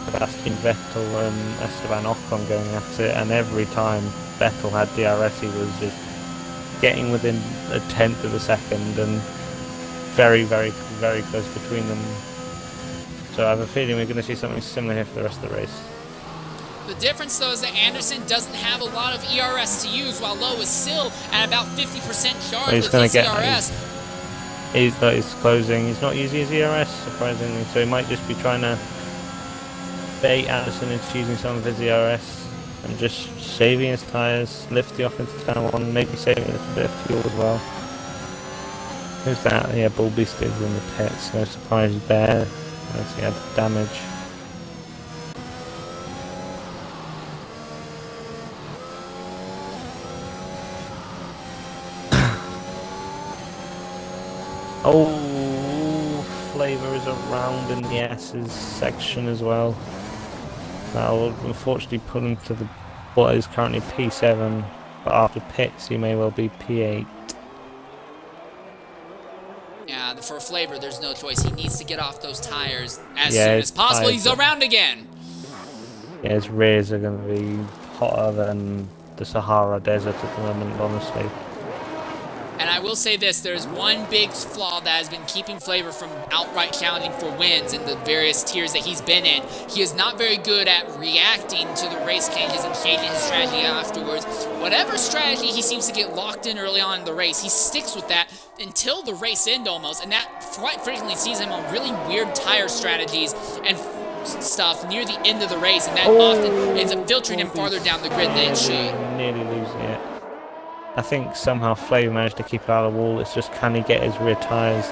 Sebastian Vettel and Esteban Ocon going at it, and every time Vettel had DRS, he was just getting within a tenth of a second, and very, very, very close between them. So I have a feeling we're going to see something similar here for the rest of the race. The difference, though, is that Anderson doesn't have a lot of ERS to use, while Lowe is still at about 50% charge He's with gonna his get- ERS. He's closing. He's not using his ERS, surprisingly, so he might just be trying to bait Anderson into using some of his ERS and just saving his tyres, lift the off into turn 1, maybe saving a little bit of fuel as well. Who's that? Yeah, Bullbeast is in the pits, no surprise there. As he had damage. Oh, Flavor is around in the S's section as well. That will unfortunately put him to what is currently P7, but after pits he may well be P8. Yeah, for Flavor, there's no choice. He needs to get off those tires as Yeah, soon his as possible. tyres He's are- around again. Yeah, his rears are going to be hotter than the Sahara Desert at the moment, honestly. And I will say this, there's one big flaw that has been keeping Flavor from outright challenging for wins in the various tiers that he's been in. He is not very good at reacting to the race changes and changing his strategy afterwards. Whatever strategy he seems to get locked in early on in the race, he sticks with that until the race end almost, and that quite frequently sees him on really weird tire strategies and stuff near the end of the race, and that often ends up filtering him farther down the grid than it should. Nearly losing it. I think somehow Flavor managed to keep it out of the wall. It's just, can he get his rear tyres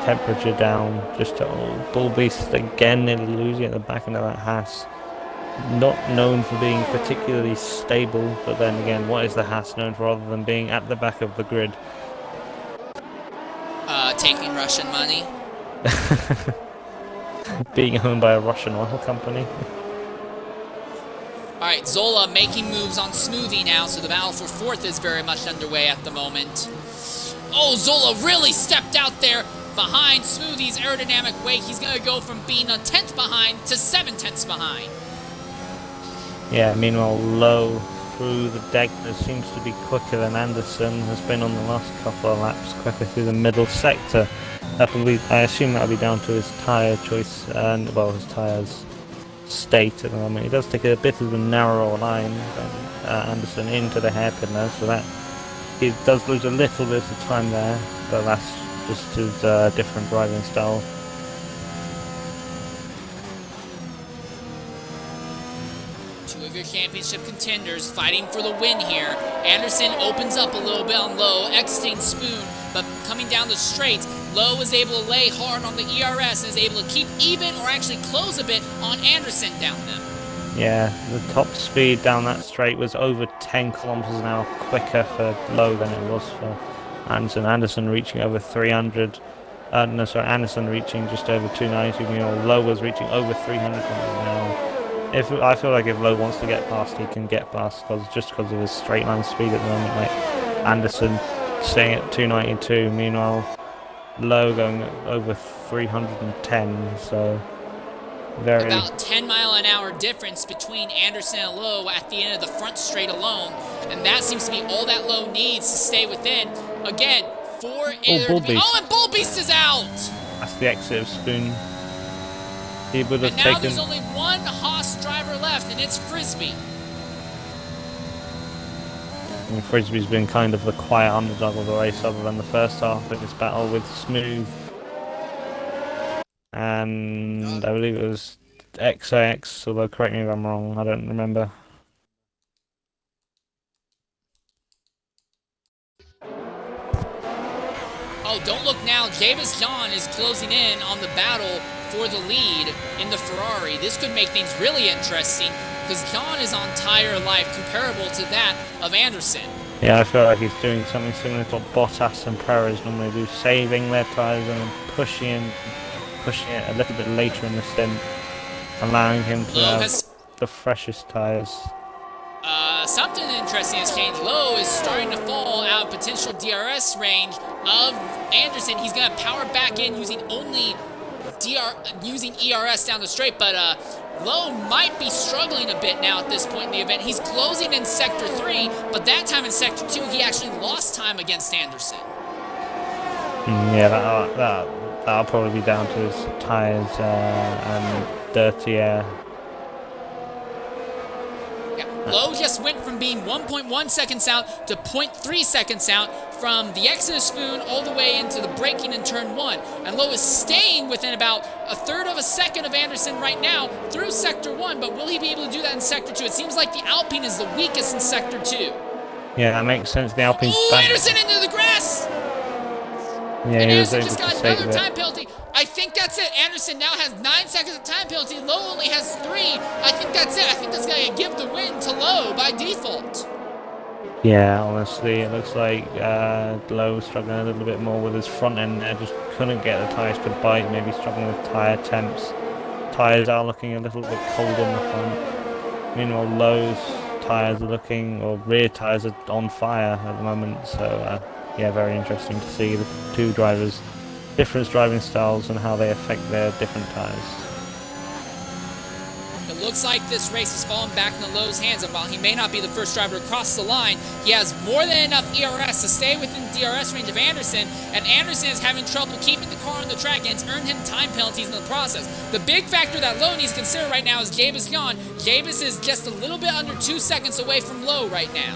temperature down? Just to Bullbeast again nearly losing at the back end of that Haas. Not known for being particularly stable, but then again, what is the Haas known for other than being at the back of the grid? Taking Russian money. Being owned by a Russian oil company. Alright, Zola making moves on Smoothie now, so the battle for 4th is very much underway at the moment. Oh, Zola really stepped out there behind Smoothie's aerodynamic weight. He's going to go from being a 10th behind to 7/10ths behind. Yeah, meanwhile, Lowe through the Degner seems to be quicker than Anderson has been on the last couple of laps, quicker through the middle sector. I assume that'll be down to his tyre choice and, well, his tyres state at the moment. He does take a bit of a narrower line than Anderson into the hairpin there, so that he does lose a little bit of time there, but that's just his different driving style. Two of your championship contenders fighting for the win here. Anderson opens up a little bit on Lowe, exiting Spoon, but coming down the straights, Lowe is able to lay hard on the ERS and is able to keep even or actually close a bit on Anderson down them. Yeah, the top speed down that straight was over 10 kilometers an hour quicker for Lowe than it was for Anderson. Anderson reaching over 300. Anderson reaching just over 290. Lowe was reaching over 300 kilometers an hour. I feel like if Lowe wants to get past, he can get past just because of his straight line speed at the moment. Like Anderson staying at 292, meanwhile Lowe going over 310. So very About 10-mile-an-hour difference between Anderson and Lowe at the end of the front straight alone, and that seems to be all that Lowe needs to stay within. Again, Bullbeast. Oh, and Bullbeast is out. That's the exit of Spoon. He would have And now taken. there's only one Haas driver left, and it's Frisbee. And Frisbee's been kind of the quiet underdog of the race other than the first half of his battle with Smooth. And I believe it was XIX, although correct me if I'm wrong, I don't remember. Oh, don't look now. Davis John is closing in on the battle for the lead in the Ferrari. This could make things really interesting because John is on tire life comparable to that of Anderson. Yeah, I feel like he's doing something similar to what Bottas and Perez normally do, saving their tyres and then pushing it a little bit later in the stint, allowing him to have the freshest tyres. Something interesting has changed. Lowe is starting to fall out of potential DRS range of Anderson. He's going to power back in using only ERS down the straight, but Lowe might be struggling a bit now at this point in the event. He's closing in Sector 3, but that time in Sector 2, he actually lost time against Anderson. Yeah, that'll probably be down to his tyres and dirty air. Lowe just went from being 1.1 seconds out to 0.3 seconds out from the exit of Spoon all the way into the braking in turn 1. And Lowe is staying within about a third of a second of Anderson right now through Sector 1, but will he be able to do that in Sector 2? It seems like the Alpine is the weakest in Sector 2. Yeah, that makes sense. The Alpine's back. Anderson into the grass! Yeah, and he was Anderson able just to got save another it. time penalty. I think that's it. Anderson now has 9 seconds of time penalty. Lowe only has 3. I think that's it. I think that's going to give the win to Lowe by default. Yeah, honestly, it looks like Lowe struggling a little bit more with his front end there. Just couldn't get the tyres to bite. Maybe struggling with tyre temps. Tyres are looking a little bit cold on the front. Meanwhile, Lowe's tyres are looking, or rear tyres are on fire at the moment. So yeah, very interesting to see the two drivers, different driving styles and how they affect their different tyres. It looks like this race has fallen back into Lowe's hands, and while he may not be the first driver to cross the line, he has more than enough ERS to stay within DRS range of Anderson, and Anderson is having trouble keeping the car on the track, and it's earned him time penalties in the process. The big factor that Lowe needs to consider right now is Javis Yon. Javis is just a little bit under 2 seconds away from Lowe right now.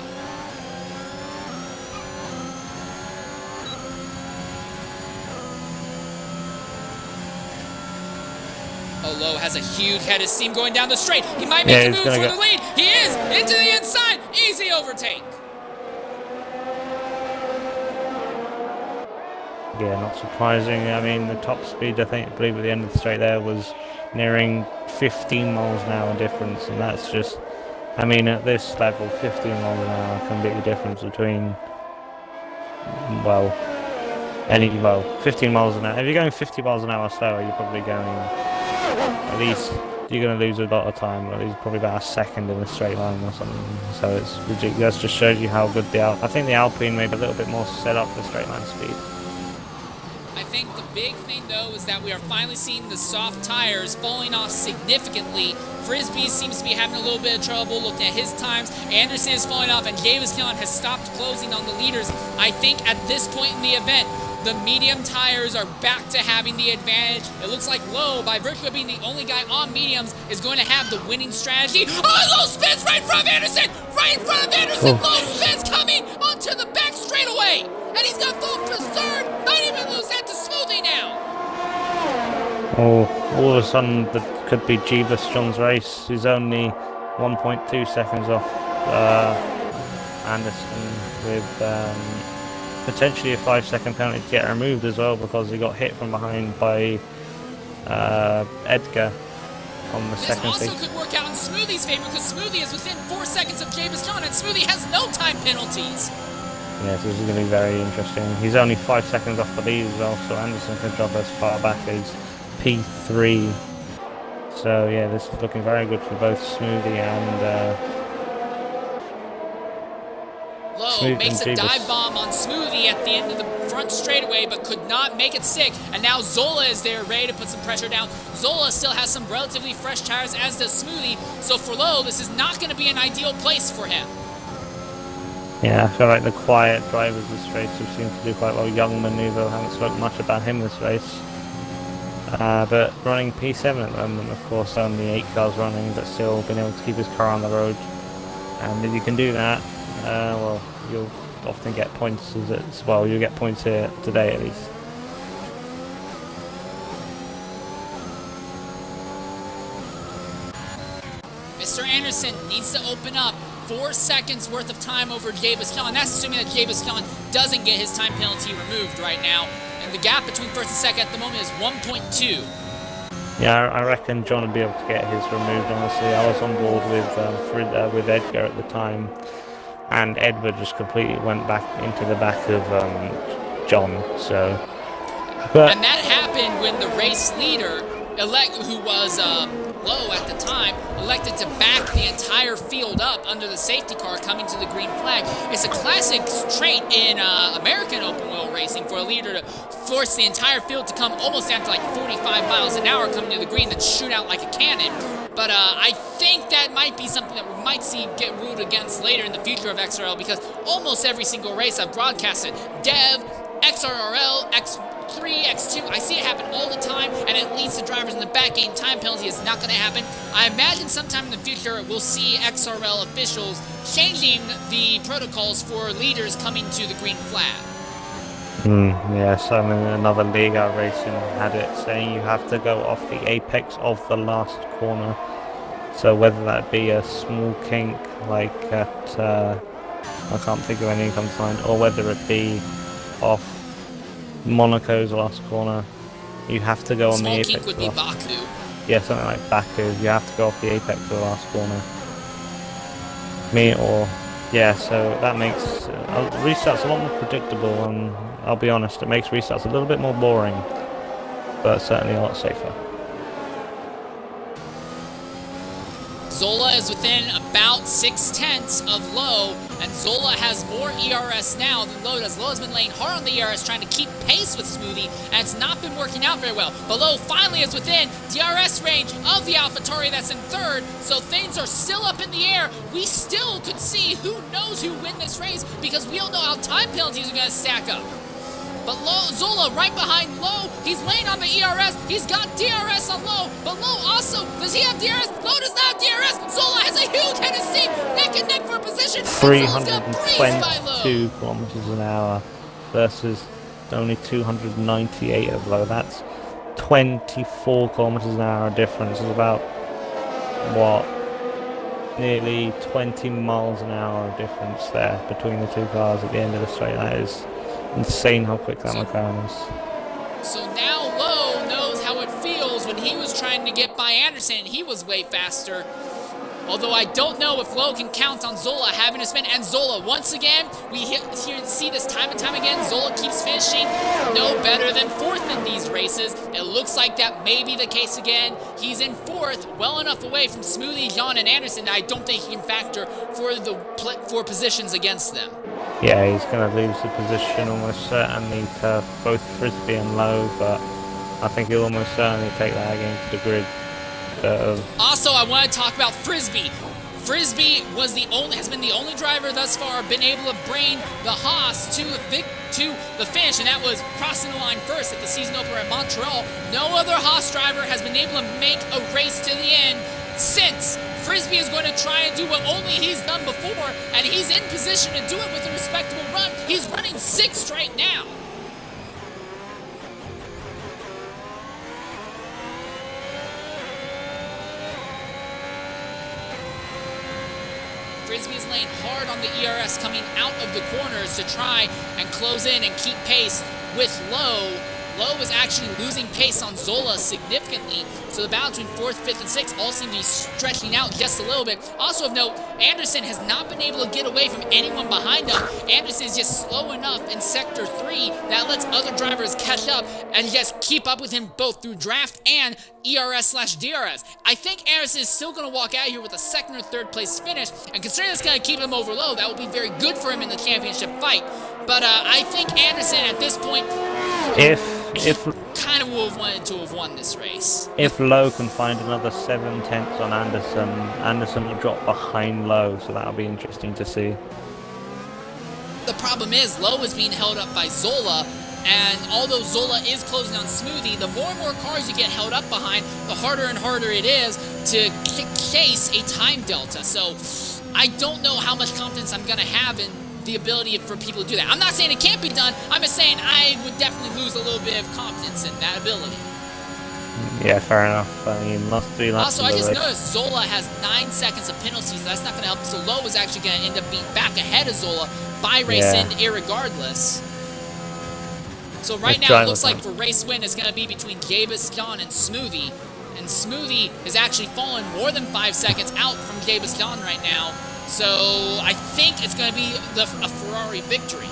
Oh, Lowe has a huge head of steam going down the straight. He might make a move for the lead. He is into the inside. Easy overtake. Yeah, not surprising. I mean, the top speed, I believe at the end of the straight there was nearing 15 miles an hour difference, and that's just, I mean, at this level, 15 miles an hour can be the difference between, well, 15 miles an hour. If you're going 50 miles an hour slower, you're probably going, at least, you're going to lose a lot of time, or at least probably about a second in a straight line or something. So it's ridiculous. That just shows you how good I think the Alpine made a little bit more set up for straight line speed. I think the big thing, though, is that we are finally seeing the soft tires falling off significantly. Frisbee seems to be having a little bit of trouble looking at his times. Anderson is falling off, and Davis Dillon has stopped closing on the leaders. I think at this point in the event, the medium tires are back to having the advantage. It looks like Lowe, by virtue of being the only guy on mediums, is going to have the winning strategy. Oh, Lowe spins right in front of Anderson! Right in front of Anderson! Oh. Lowe spins coming onto the back straightaway! And he's going to fall for third! Might even lose that to Smoothie now! Oh, all of a sudden, that could be Jeebus John's race. He's only 1.2 seconds off Anderson with potentially a 5-second penalty to get removed as well, because he got hit from behind by Edgar on the second This also could work out in Smoothie's favor, because Smoothie is within 4 seconds of Javis John, and Smoothie has no time penalties. Yes, this is going to be very interesting. He's only 5 seconds off the lead as well, so Anderson can drop as far back as P3. So yeah, this is looking very good for both Smoothie and Lowe makes a dive bomb on Smoothie at the end of the front straightaway, but could not make it stick. And now Zola is there, ready to put some pressure down. Zola still has some relatively fresh tires, as does Smoothie. So for Lowe, this is not going to be an ideal place for him. Yeah, I feel like the quiet drivers this race have seemed to do quite well. Young Maneuver, haven't spoken much about him this race. But running P7 at the moment, of course, only 8 cars running, but still being able to keep his car on the road. And if you can do that, well, you'll often get points as well. You'll get points here today at least. Mr. Anderson needs to open up 4 seconds worth of time over Jay Buskelin. That's assuming that Jay Buskelin doesn't get his time penalty removed right now. And the gap between first and second at the moment is 1.2. Yeah, I reckon John would be able to get his removed, honestly. I was on board with Edgar at the time, and Edward just completely went back into the back of John, so... But And that happened when the race leader, who was Lowe at the time, elected to back the entire field up under the safety car coming to the green flag. It's a classic trait in American open wheel racing for a leader to force the entire field to come almost down to like 45 miles an hour coming to the green, then shoot out like a cannon. But I think that might be something that we might see get ruled against later in the future of XRL, because almost every single race I've broadcasted, Dev, XRL, X3, X2, I see it happen all the time, and it leads to drivers in the back gain time penalty. Is not going to happen. I imagine sometime in the future we'll see XRL officials changing the protocols for leaders coming to the green flag. Yes, I mean, another league I racing had it saying you have to go off the apex of the last corner. So whether that be a small kink like at, I can't think of any comes to mind, or whether it be off Monaco's last corner, you have to go on the apex. Small kink would be Baku. Yeah, something like Baku. You have to go off the apex of the last corner. Yeah, so that makes restarts a lot more predictable, and I'll be honest, it makes restarts a little bit more boring, but certainly a lot safer. Zola is within about 6/10 of Lowe, and Zola has more ERS now than Lowe does. Lowe has been laying hard on the ERS, trying to keep pace with Smoothie, and it's not been working out very well. But Lowe finally is within DRS range of the AlphaTauri that's in third, so things are still up in the air. We still could see who knows who win this race, because we don't know how time penalties are going to stack up. But Zola right behind Lowe, he's laying on the ERS, he's got DRS on Lowe, but Lowe also, does he have DRS? Lowe does not have DRS! Zola has a huge head of steam, neck and neck for position, 322 kilometers an hour versus only 298 of Lowe. That's 24 kilometers an hour difference. Is about, what, nearly 20 miles an hour difference there between the two cars at the end of the straight. That is insane how quick that McLaren is. So now Lowe knows how it feels when he was trying to get by Anderson, and he was way faster. Although I don't know if Lowe can count on Zola having a spin. And Zola, once again, we see this time and time again. Zola keeps finishing no better than fourth in these races. It looks like that may be the case again. He's in fourth, well enough away from Smoothie, John, and Anderson. I don't think he can factor for positions against them. Yeah, he's going to lose the position almost certainly to both Frisbee and Lowe, but I think he'll almost certainly take that against the grid. Also, I want to talk about Frisbee. Frisbee has been the only driver thus far been able to bring the Haas to the finish, and that was crossing the line first at the season opener at Montreal. No other Haas driver has been able to make a race to the end since. Frisbee is going to try and do what only he's done before, and he's in position to do it with a respectable run. He's running 6th right now. Frisbee is laying hard on the ERS coming out of the corners to try and close in and keep pace with Lowe. Lowe is actually losing pace on Zola significantly, so the battle between 4th, 5th, and 6th all seem to be stretching out just a little bit. Also of note, Anderson has not been able to get away from anyone behind him. Anderson is just slow enough in Sector 3 that lets other drivers catch up and just keep up with him both through draft and ERS/DRS. I think Anderson is still going to walk out here with a 2nd or 3rd place finish, and considering it's going to keep him over Lowe, that will be very good for him in the championship fight. But I think Anderson at this point, kind of would have wanted to have won this race. If Lowe can find another 7/10 on Anderson, Anderson will drop behind Lowe, so that'll be interesting to see. The problem is Lowe is being held up by Zola, and although Zola is closing on Smoothie, the more and more cars you get held up behind, the harder and harder it is to chase a time delta. So I don't know how much confidence I'm going to have in the ability for people to do that. I'm not saying it can't be done. I'm just saying I would definitely lose a little bit of confidence in that ability. Yeah, fair enough. I mean, last 3 laps. Also, of I the just race. noticed Zola has 9 seconds of penalties. That's not going to help. So Lowe is actually going to end up being back ahead of Zola by race end, irregardless. So right now, it looks like for race win is going to be between Gabascan and Smoothie. And Smoothie has actually fallen more than 5 seconds out from Gabascan right now. So I think it's going to be a Ferrari victory.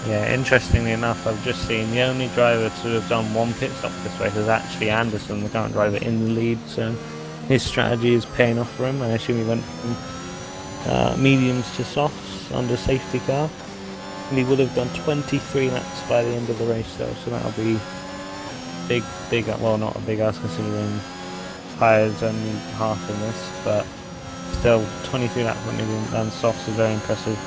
Yeah, interestingly enough, I've just seen the only driver to have done 1 pit stop this race is actually Anderson, the current driver in the lead. So his strategy is paying off for him. I assume he went from mediums to softs under safety car. And he would have done 23 laps by the end of the race though, so that'll be big, well, not a big ask considering tyres only half in this, but still 23 laps on medium and softs is very impressive.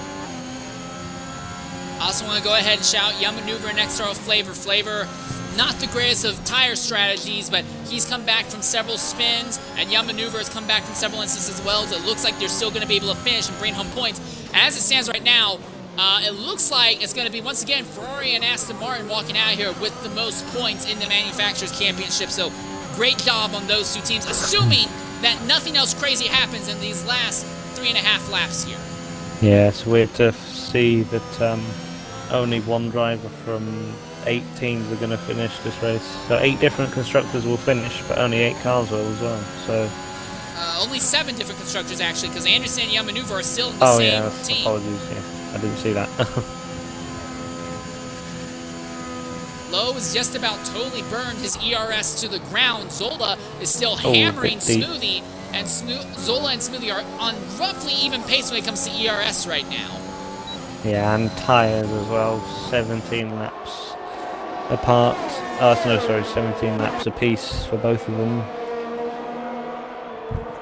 I also want to go ahead and shout Young Maneuver and XRL Flavor. Not the greatest of tire strategies, but he's come back from several spins, and Young Maneuver has come back from several instances as well, so it looks like they're still going to be able to finish and bring home points. As it stands right now, it looks like it's going to be, once again, Ferrari and Aston Martin walking out here with the most points in the Manufacturers' Championship, so great job on those two teams, assuming that nothing else crazy happens in these last 3.5 laps here. Yeah, it's weird to see that only one driver from 8 teams are going to finish this race. So 8 different constructors will finish, but only 8 cars will as well. So only 7 different constructors actually, because Anderson and Young Maneuver are still in the same team. Apologies, yeah, I didn't see that. Lowe is just about totally burned his ERS to the ground. Zola is still hammering Smoothie, and Zola and Smoothie are on roughly even pace when it comes to ERS right now. Yeah, and tyres as well, 17 laps apart. 17 laps apiece for both of them.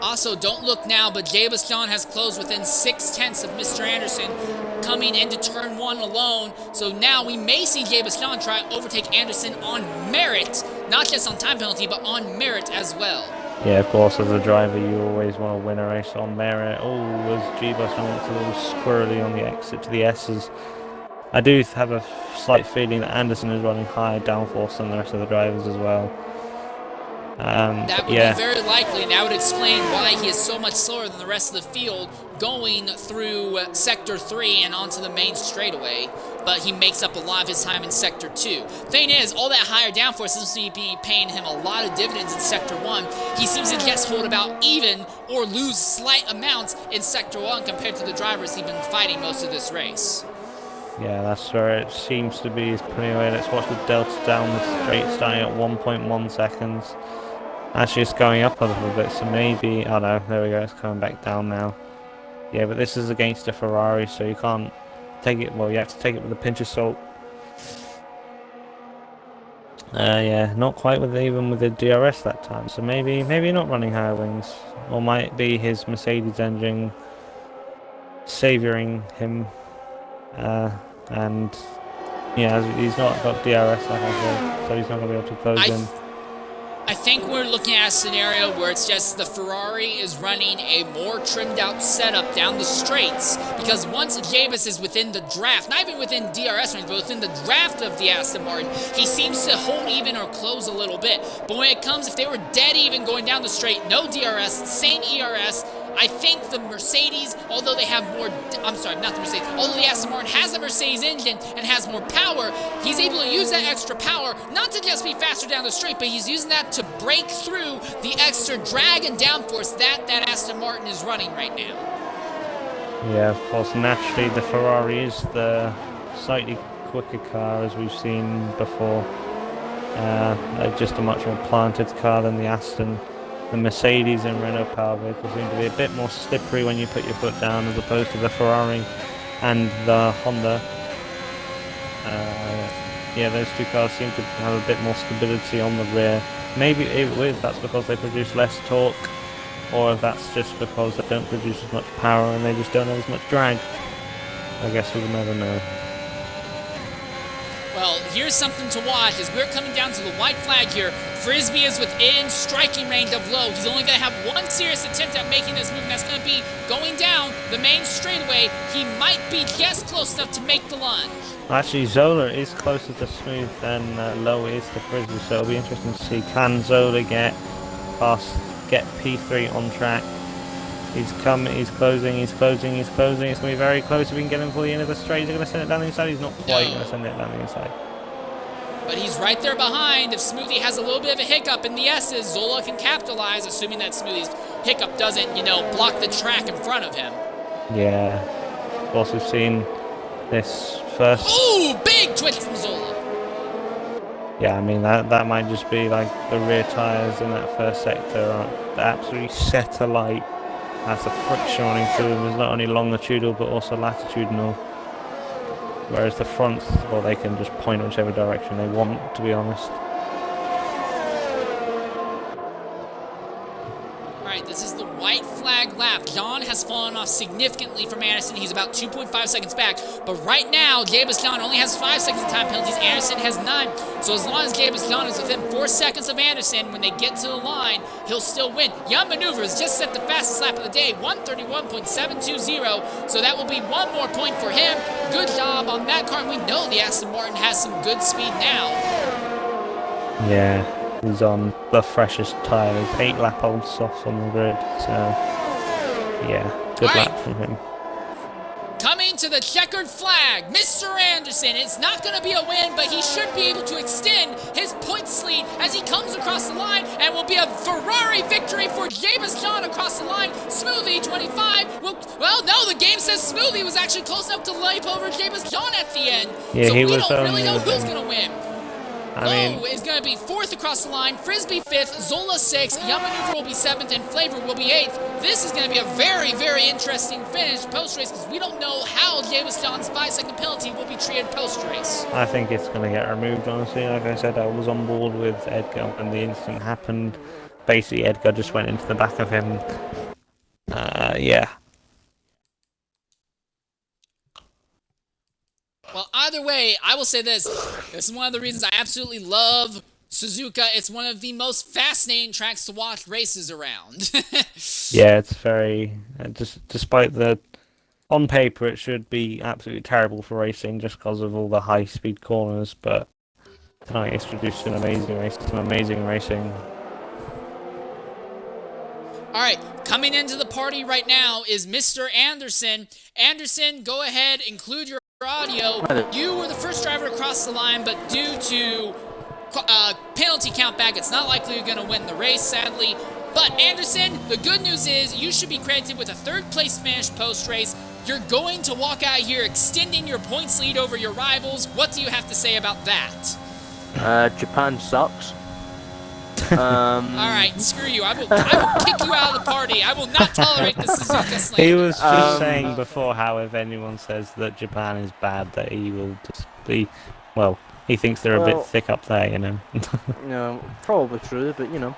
Also, don't look now, but Gabascan has closed within 6/10 of Mr. Anderson coming into turn 1 alone. So now we may see Gabascan try to overtake Anderson on merit, not just on time penalty, but on merit as well. Yeah, of course, as a driver, you always want to win a race on merit. Oh, as Gabascan went a little squirrely on the exit to the S's. I do have a slight feeling that Anderson is running higher downforce than the rest of the drivers as well. That would be very likely, and that would explain why he is so much slower than the rest of the field going through Sector 3 and onto the main straightaway, but he makes up a lot of his time in Sector 2. Thing is, all that higher downforce seems to be paying him a lot of dividends in Sector 1. He seems to just hold about even or lose slight amounts in Sector 1 compared to the drivers he's been fighting most of this race. Yeah, that's where it seems to be. Pretty away. Let's watch the delta down the straight, starting at 1.1 seconds. Actually, it's going up a little bit, so maybe... Oh no, there we go, it's coming back down now. Yeah, but this is against a Ferrari, so you can't take it... Well, you have to take it with a pinch of salt. Yeah, not quite even with the DRS that time, so maybe not running higher wings. Or might be his Mercedes engine savouring him. And yeah, he's not got DRS like I said, so he's not going to be able to close in. I think we're looking at a scenario where it's just the Ferrari is running a more trimmed out setup down the straights, because once Jabus is within the draft, not even within DRS range, but within the draft of the Aston Martin, he seems to hold even or close a little bit. But when it comes, if they were dead even going down the straight, no DRS, same ERS, I think the Mercedes, although they have more, although the Aston Martin has a Mercedes engine and has more power, he's able to use that extra power, not to just be faster down the straight, but he's using that to break through the extra drag and downforce that Aston Martin is running right now. Yeah, of course, naturally the Ferrari is the slightly quicker car, as we've seen before. Just a much more planted car than the Aston. The Mercedes and Renault power vehicles seem to be a bit more slippery when you put your foot down, as opposed to the Ferrari and the Honda. Yeah, those two cars seem to have a bit more stability on the rear. Maybe that's because they produce less torque, or if that's just because they don't produce as much power and they just don't have as much drag. I guess we'll never know. Well, here's something to watch as we're coming down to the white flag here. Frisbee is within striking range of Lowe. He's only going to have one serious attempt at making this move, and that's going to be going down the main straightaway. He might be just close enough to make the lunge. Actually, Zola is closer to Smooth than Lowe is to Frisbee, so it'll be interesting to see, can Zola get P3 on track. He's closing. It's going to be very close if we can get him for the end of the straight. He's going to send it down the inside. He's not quite going to send it down the inside. But he's right there behind. If Smoothie has a little bit of a hiccup in the S's, Zola can capitalize, assuming that Smoothie's hiccup doesn't, block the track in front of him. Yeah. Of course, we've seen this first... Ooh, big twitch from Zola. Yeah, I mean, that might just be like the rear tyres in that first sector are absolutely set alight. As the friction running through them is not only longitudinal but also latitudinal. Whereas the front, well, they can just point whichever direction they want, to be honest. Alright, this is the white flag lap. John has fallen off significantly from Anderson. He's about 2.5 seconds back. But right now, Jabez John only has 5 seconds of time penalties. Anderson has none. So as long as Jabez John is within 4 seconds of Anderson, when they get to the line, he'll still win. Young Maneuvers just set the fastest lap of the day, 131.720. So that will be 1 more point for him. Good job on that car. And we know the Aston Martin has some good speed now. Yeah. He's on the freshest tyres, 8 lap old softs on the grid, so yeah, good lap from him. Coming to the checkered flag, Mr. Anderson. It's not going to be a win, but he should be able to extend his points lead as he comes across the line, and will be a Ferrari victory for Jabez John across the line. Smoothie 25. Well, no, the game says Smoothie was actually close enough to leap over Jabez John at the end. Yeah, so we don't really know who's going to win. Lowe is going to be 4th across the line, Frisbee 5th, Zola 6th, Yamaneuver will be 7th, and Flavor will be 8th. This is going to be a very, very interesting finish post-race because we don't know how Jabez John's 5-second penalty will be treated post-race. I think it's going to get removed, honestly. Like I said, I was on board with Edgar when the incident happened. Basically, Edgar just went into the back of him. Yeah. Well, either way, I will say this. This is one of the reasons I absolutely love Suzuka. It's one of the most fascinating tracks to watch races around. Yeah, it's very... despite the... On paper, it should be absolutely terrible for racing just because of all the high-speed corners, but tonight it's produced an amazing race, some amazing racing. Alright, coming into the party right now is Mr. Anderson. Anderson, go ahead, include your audio. You were the first driver to cross the line, but due to penalty count back, it's not likely you're going to win the race, sadly. But Anderson, the good news is you should be credited with a 3rd place finish post-race. You're going to walk out here extending your points lead over your rivals. What do you have to say about that? Japan sucks. Alright, screw you. I will kick you out of the party. I will not tolerate the Suzuka slander. He was just saying before how if anyone says that Japan is bad, that he will just be... Well, he thinks they're a bit thick up there, No, probably true, but no,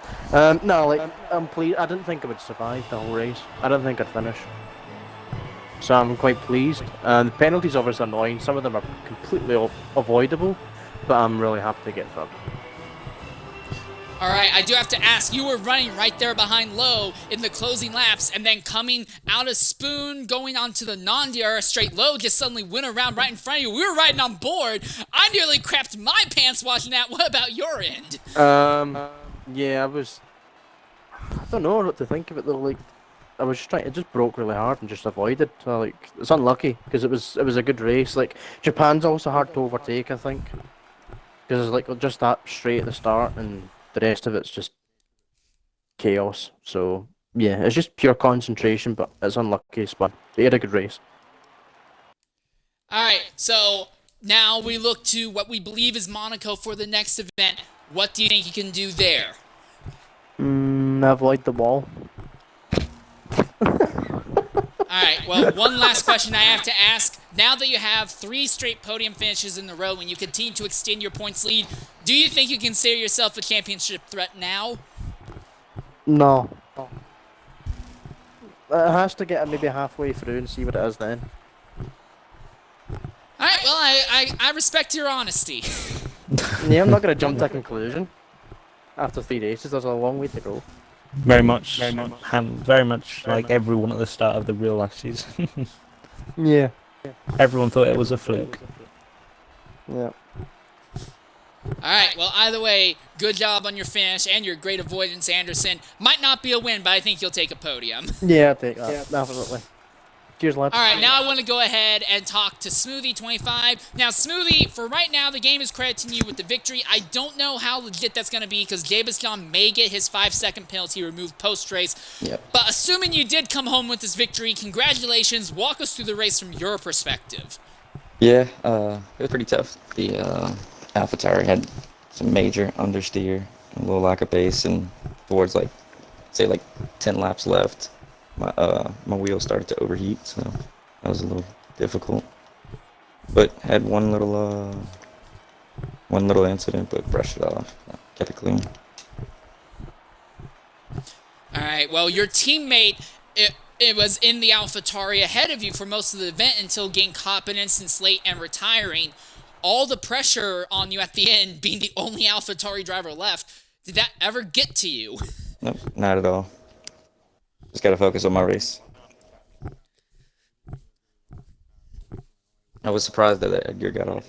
I'm pleased. I didn't think I would survive the whole race. I didn't think I'd finish. So I'm quite pleased. The penalties are obviously annoying. Some of them are completely avoidable, but I'm really happy to get third. Alright, I do have to ask, you were running right there behind Lowe in the closing laps, and then coming out of Spoon, going onto the non-DRS straight. Lowe just suddenly went around right in front of you. We were riding on board. I nearly crapped my pants watching that. What about your end? Yeah, I don't know what to think of it though. I was just trying. It just broke really hard and just avoided. So it's unlucky because it was a good race. Japan's also hard to overtake, I think, because it's just that straight at the start and the rest of it's just chaos. So yeah, it's just pure concentration, but it's unlucky. But he had a good race. All right, so now we look to what we believe is Monaco for the next event. What do you think you can do there? Avoid the wall. Alright, well, one last question I have to ask. Now that you have 3 straight podium finishes in a row and you continue to extend your points lead, do you think you consider yourself a championship threat now? No. It has to get maybe halfway through and see what it is then. Alright, well, I respect your honesty. Yeah, I'm not going to jump to a conclusion. After 3 races, there's a long way to go. Very much like everyone at the start of the real last season. Yeah. Everyone thought it was a fluke. Yeah. Alright, well, either way, good job on your finish and your great avoidance, Anderson. Might not be a win, but I think you'll take a podium. Yeah, I'll take that. Definitely. Cheers, lads. Alright, now I want to go ahead and talk to Smoothie25. Now, Smoothie, for right now, the game is crediting you with the victory. I don't know how legit that's going to be because Jabaston may get his 5-second penalty removed post-race. Yep. But assuming you did come home with this victory, congratulations. Walk us through the race from your perspective. Yeah, it was pretty tough. The AlphaTauri had some major understeer, a little lack of pace, and towards like 10 laps left, my wheel started to overheat, so that was a little difficult. But had one little incident, but brushed it off, kept it clean. All right, well, your teammate, it was in the AlphaTauri ahead of you for most of the event until getting caught in an instance late and retiring. All the pressure on you at the end, being the only AlphaTauri driver left, did that ever get to you? Nope, not at all. Just gotta focus on my race. I was surprised that Edgar got off.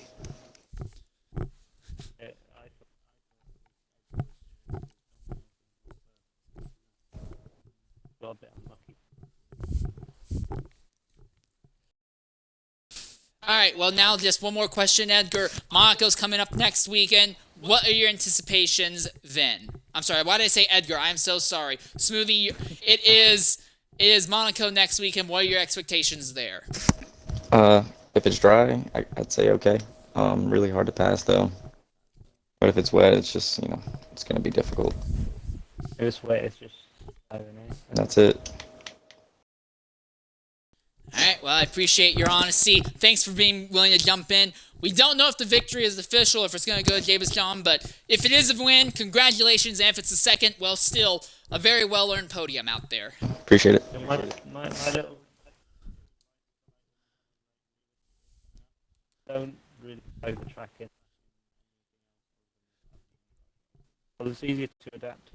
Alright, well now just one more question, Edgar. Monaco's coming up next weekend. What are your anticipations then? I'm sorry, why did I say Edgar? I'm so sorry. Smoothie, it is Monaco next weekend. What are your expectations there? If it's dry, I'd say okay. Really hard to pass though. But if it's wet, it's just, it's gonna be difficult. If it's wet, it's just, I don't know. That's it. Alright, well, I appreciate your honesty. Thanks for being willing to jump in. We don't know if the victory is official, if it's going to go to Jabaston, but if it is a win, congratulations, and if it's a second, well, still, a very well-earned podium out there. Appreciate it. My little... Don't really over the track in. Well, it's easier to adapt.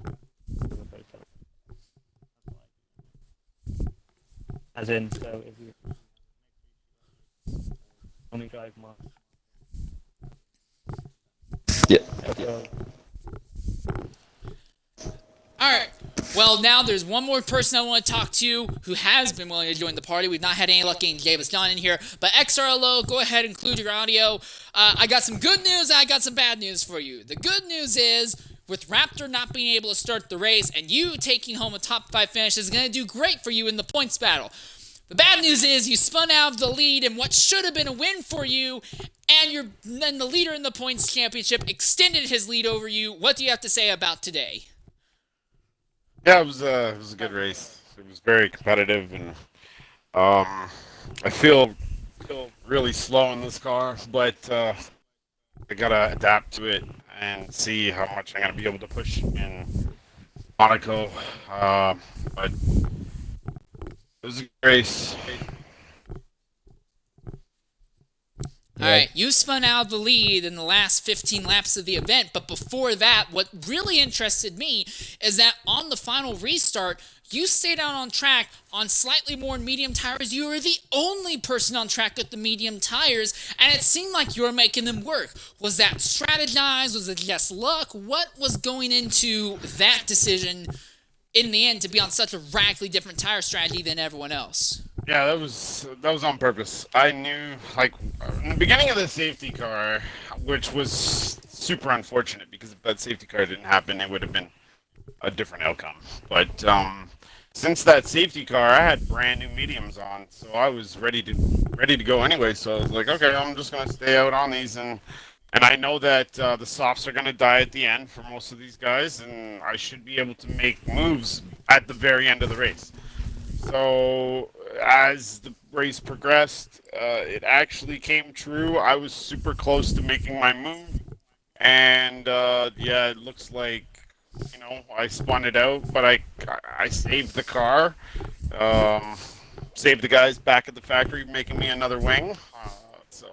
As in, so if you only drive more. Yeah. Alright, well, now there's one more person I want to talk to who has been willing to join the party. We've not had any luck getting Jabaston in here, but XRLO, go ahead and include your audio. I got some good news, I got some bad news for you. The good news is, with Raptor not being able to start the race and you taking home a top 5 finish is going to do great for you in the points battle. The bad news is you spun out of the lead in what should have been a win for you, and then the leader in the points championship extended his lead over you. What do you have to say about today? Yeah, it was a good race. It was very competitive, and I feel really slow in this car, but I gotta adapt to it and see how much I'm gonna be able to push in Monaco. But it was a good race. Alright, you spun out of the lead in the last 15 laps of the event, but before that, what really interested me is that on the final restart, you stayed out on track on slightly more medium tires. You were the only person on track with the medium tires, and it seemed like you were making them work. Was that strategized? Was it just luck? What was going into that decision in the end to be on such a radically different tire strategy than everyone else? Yeah, that was on purpose. I knew, like, in the beginning of the safety car, which was super unfortunate because if that safety car didn't happen, it would have been a different outcome. But since that safety car, I had brand new mediums on, so I was ready to go anyway. So I was like, okay, I'm just gonna stay out on these, and I know that the softs are gonna die at the end for most of these guys, and I should be able to make moves at the very end of the race. So as the race progressed, it actually came true. I was super close to making my move, and yeah, it looks like, I spun it out, but I saved the car, saved the guys back at the factory, making me another wing. So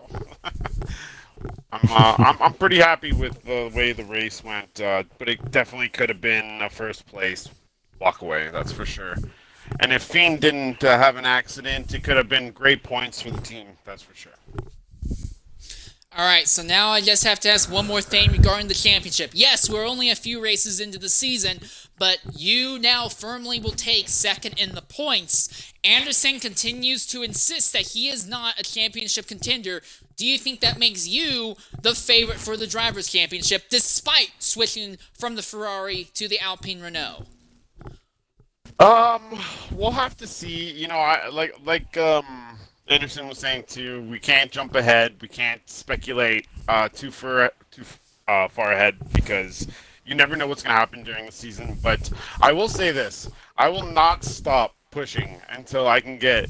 I'm pretty happy with the way the race went, but it definitely could have been a first place walk away. That's for sure. And if Fiend didn't have an accident, it could have been great points for the team. That's for sure. All right, so now I just have to ask one more thing regarding the championship. Yes, we're only a few races into the season, but you now firmly will take second in the points. Anderson continues to insist that he is not a championship contender. Do you think that makes you the favorite for the Drivers' Championship, despite switching from the Ferrari to the Alpine Renault? We'll have to see. You know, Anderson was saying too, we can't jump ahead. We can't speculate too far ahead because you never know what's going to happen during the season. But I will say this: I will not stop pushing until I can get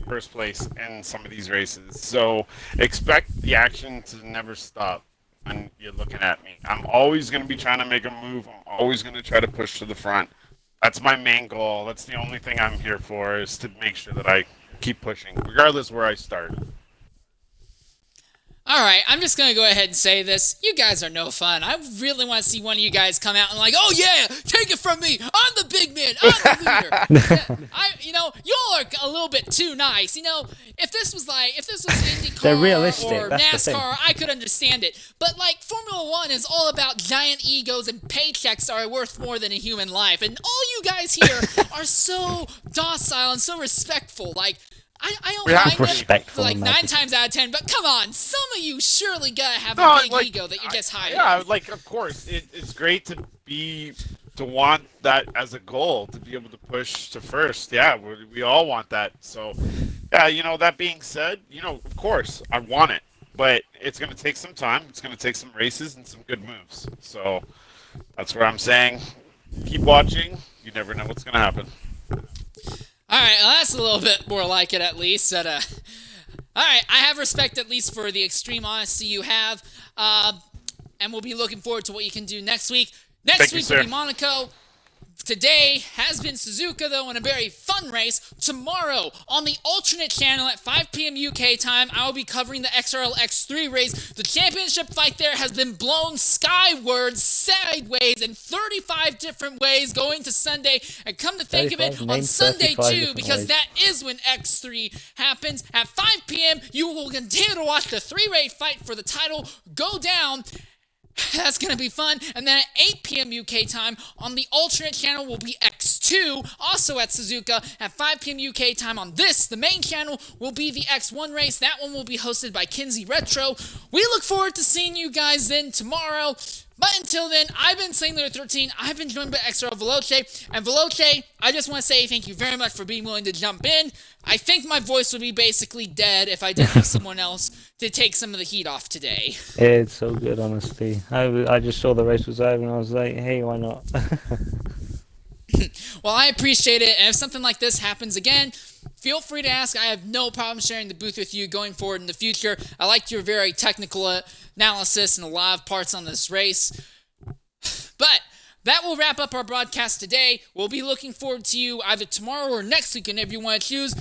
first place in some of these races. So expect the action to never stop. And you're looking at me. I'm always going to be trying to make a move. I'm always going to try to push to the front. That's my main goal. That's the only thing I'm here for, is to make sure that I keep pushing, regardless where I start. Alright, I'm just gonna go ahead and say this. You guys are no fun. I really want to see one of you guys come out and like, oh yeah, take it from me. I'm the big man. I'm the leader. Y'all are a little bit too nice. If this was IndyCar They're realistic, or that's the thing. NASCAR, I could understand it. But like, Formula 1 is all about giant egos and paychecks are worth more than a human life. And all you guys here are so docile and so respectful. Like, I don't mind respectful, it, like, 9 imagine. times out of 10, but come on, some of you surely gotta have a big ego that you're just hiding. Yeah, like, of course, it's great to want that as a goal, to be able to push to first. Yeah, we all want that. So, yeah, that being said, of course, I want it, but it's going to take some time. It's going to take some races and some good moves. So, that's where I'm saying, keep watching. You never know what's going to happen. Alright, well, that's a little bit more like it at least. Alright, I have respect at least for the extreme honesty you have. And we'll be looking forward to what you can do next week. Next week will be Monaco. Today has been Suzuka, though, in a very fun race. Tomorrow, on the alternate channel at 5 p.m. UK time, I will be covering the XRL X3 race. The championship fight there has been blown skyward, sideways, in 35 different ways going to Sunday. And come to think of it, on Sunday, too, because that is when X3 happens. At 5 p.m., you will continue to watch the three-way fight for the title go down. That's going to be fun. And then at 8 p.m. UK time, on the alternate channel will be X2, also at Suzuka. At 5 p.m. UK time on this, the main channel, will be the X1 race. That one will be hosted by Kinsey Retro. We look forward to seeing you guys then tomorrow. But until then, I've been Singler13. I've been joined by XRL Veloce. And Veloce, I just want to say thank you very much for being willing to jump in. I think my voice would be basically dead if I didn't have someone else to take some of the heat off today. It's so good, honestly. I just saw the race was over and I was like, hey, why not? Well, I appreciate it. And if something like this happens again, feel free to ask. I have no problem sharing the booth with you going forward in the future. I liked your very technical analysis and a lot of parts on this race. But that will wrap up our broadcast today. We'll be looking forward to you either tomorrow or next week, whenever you want to choose.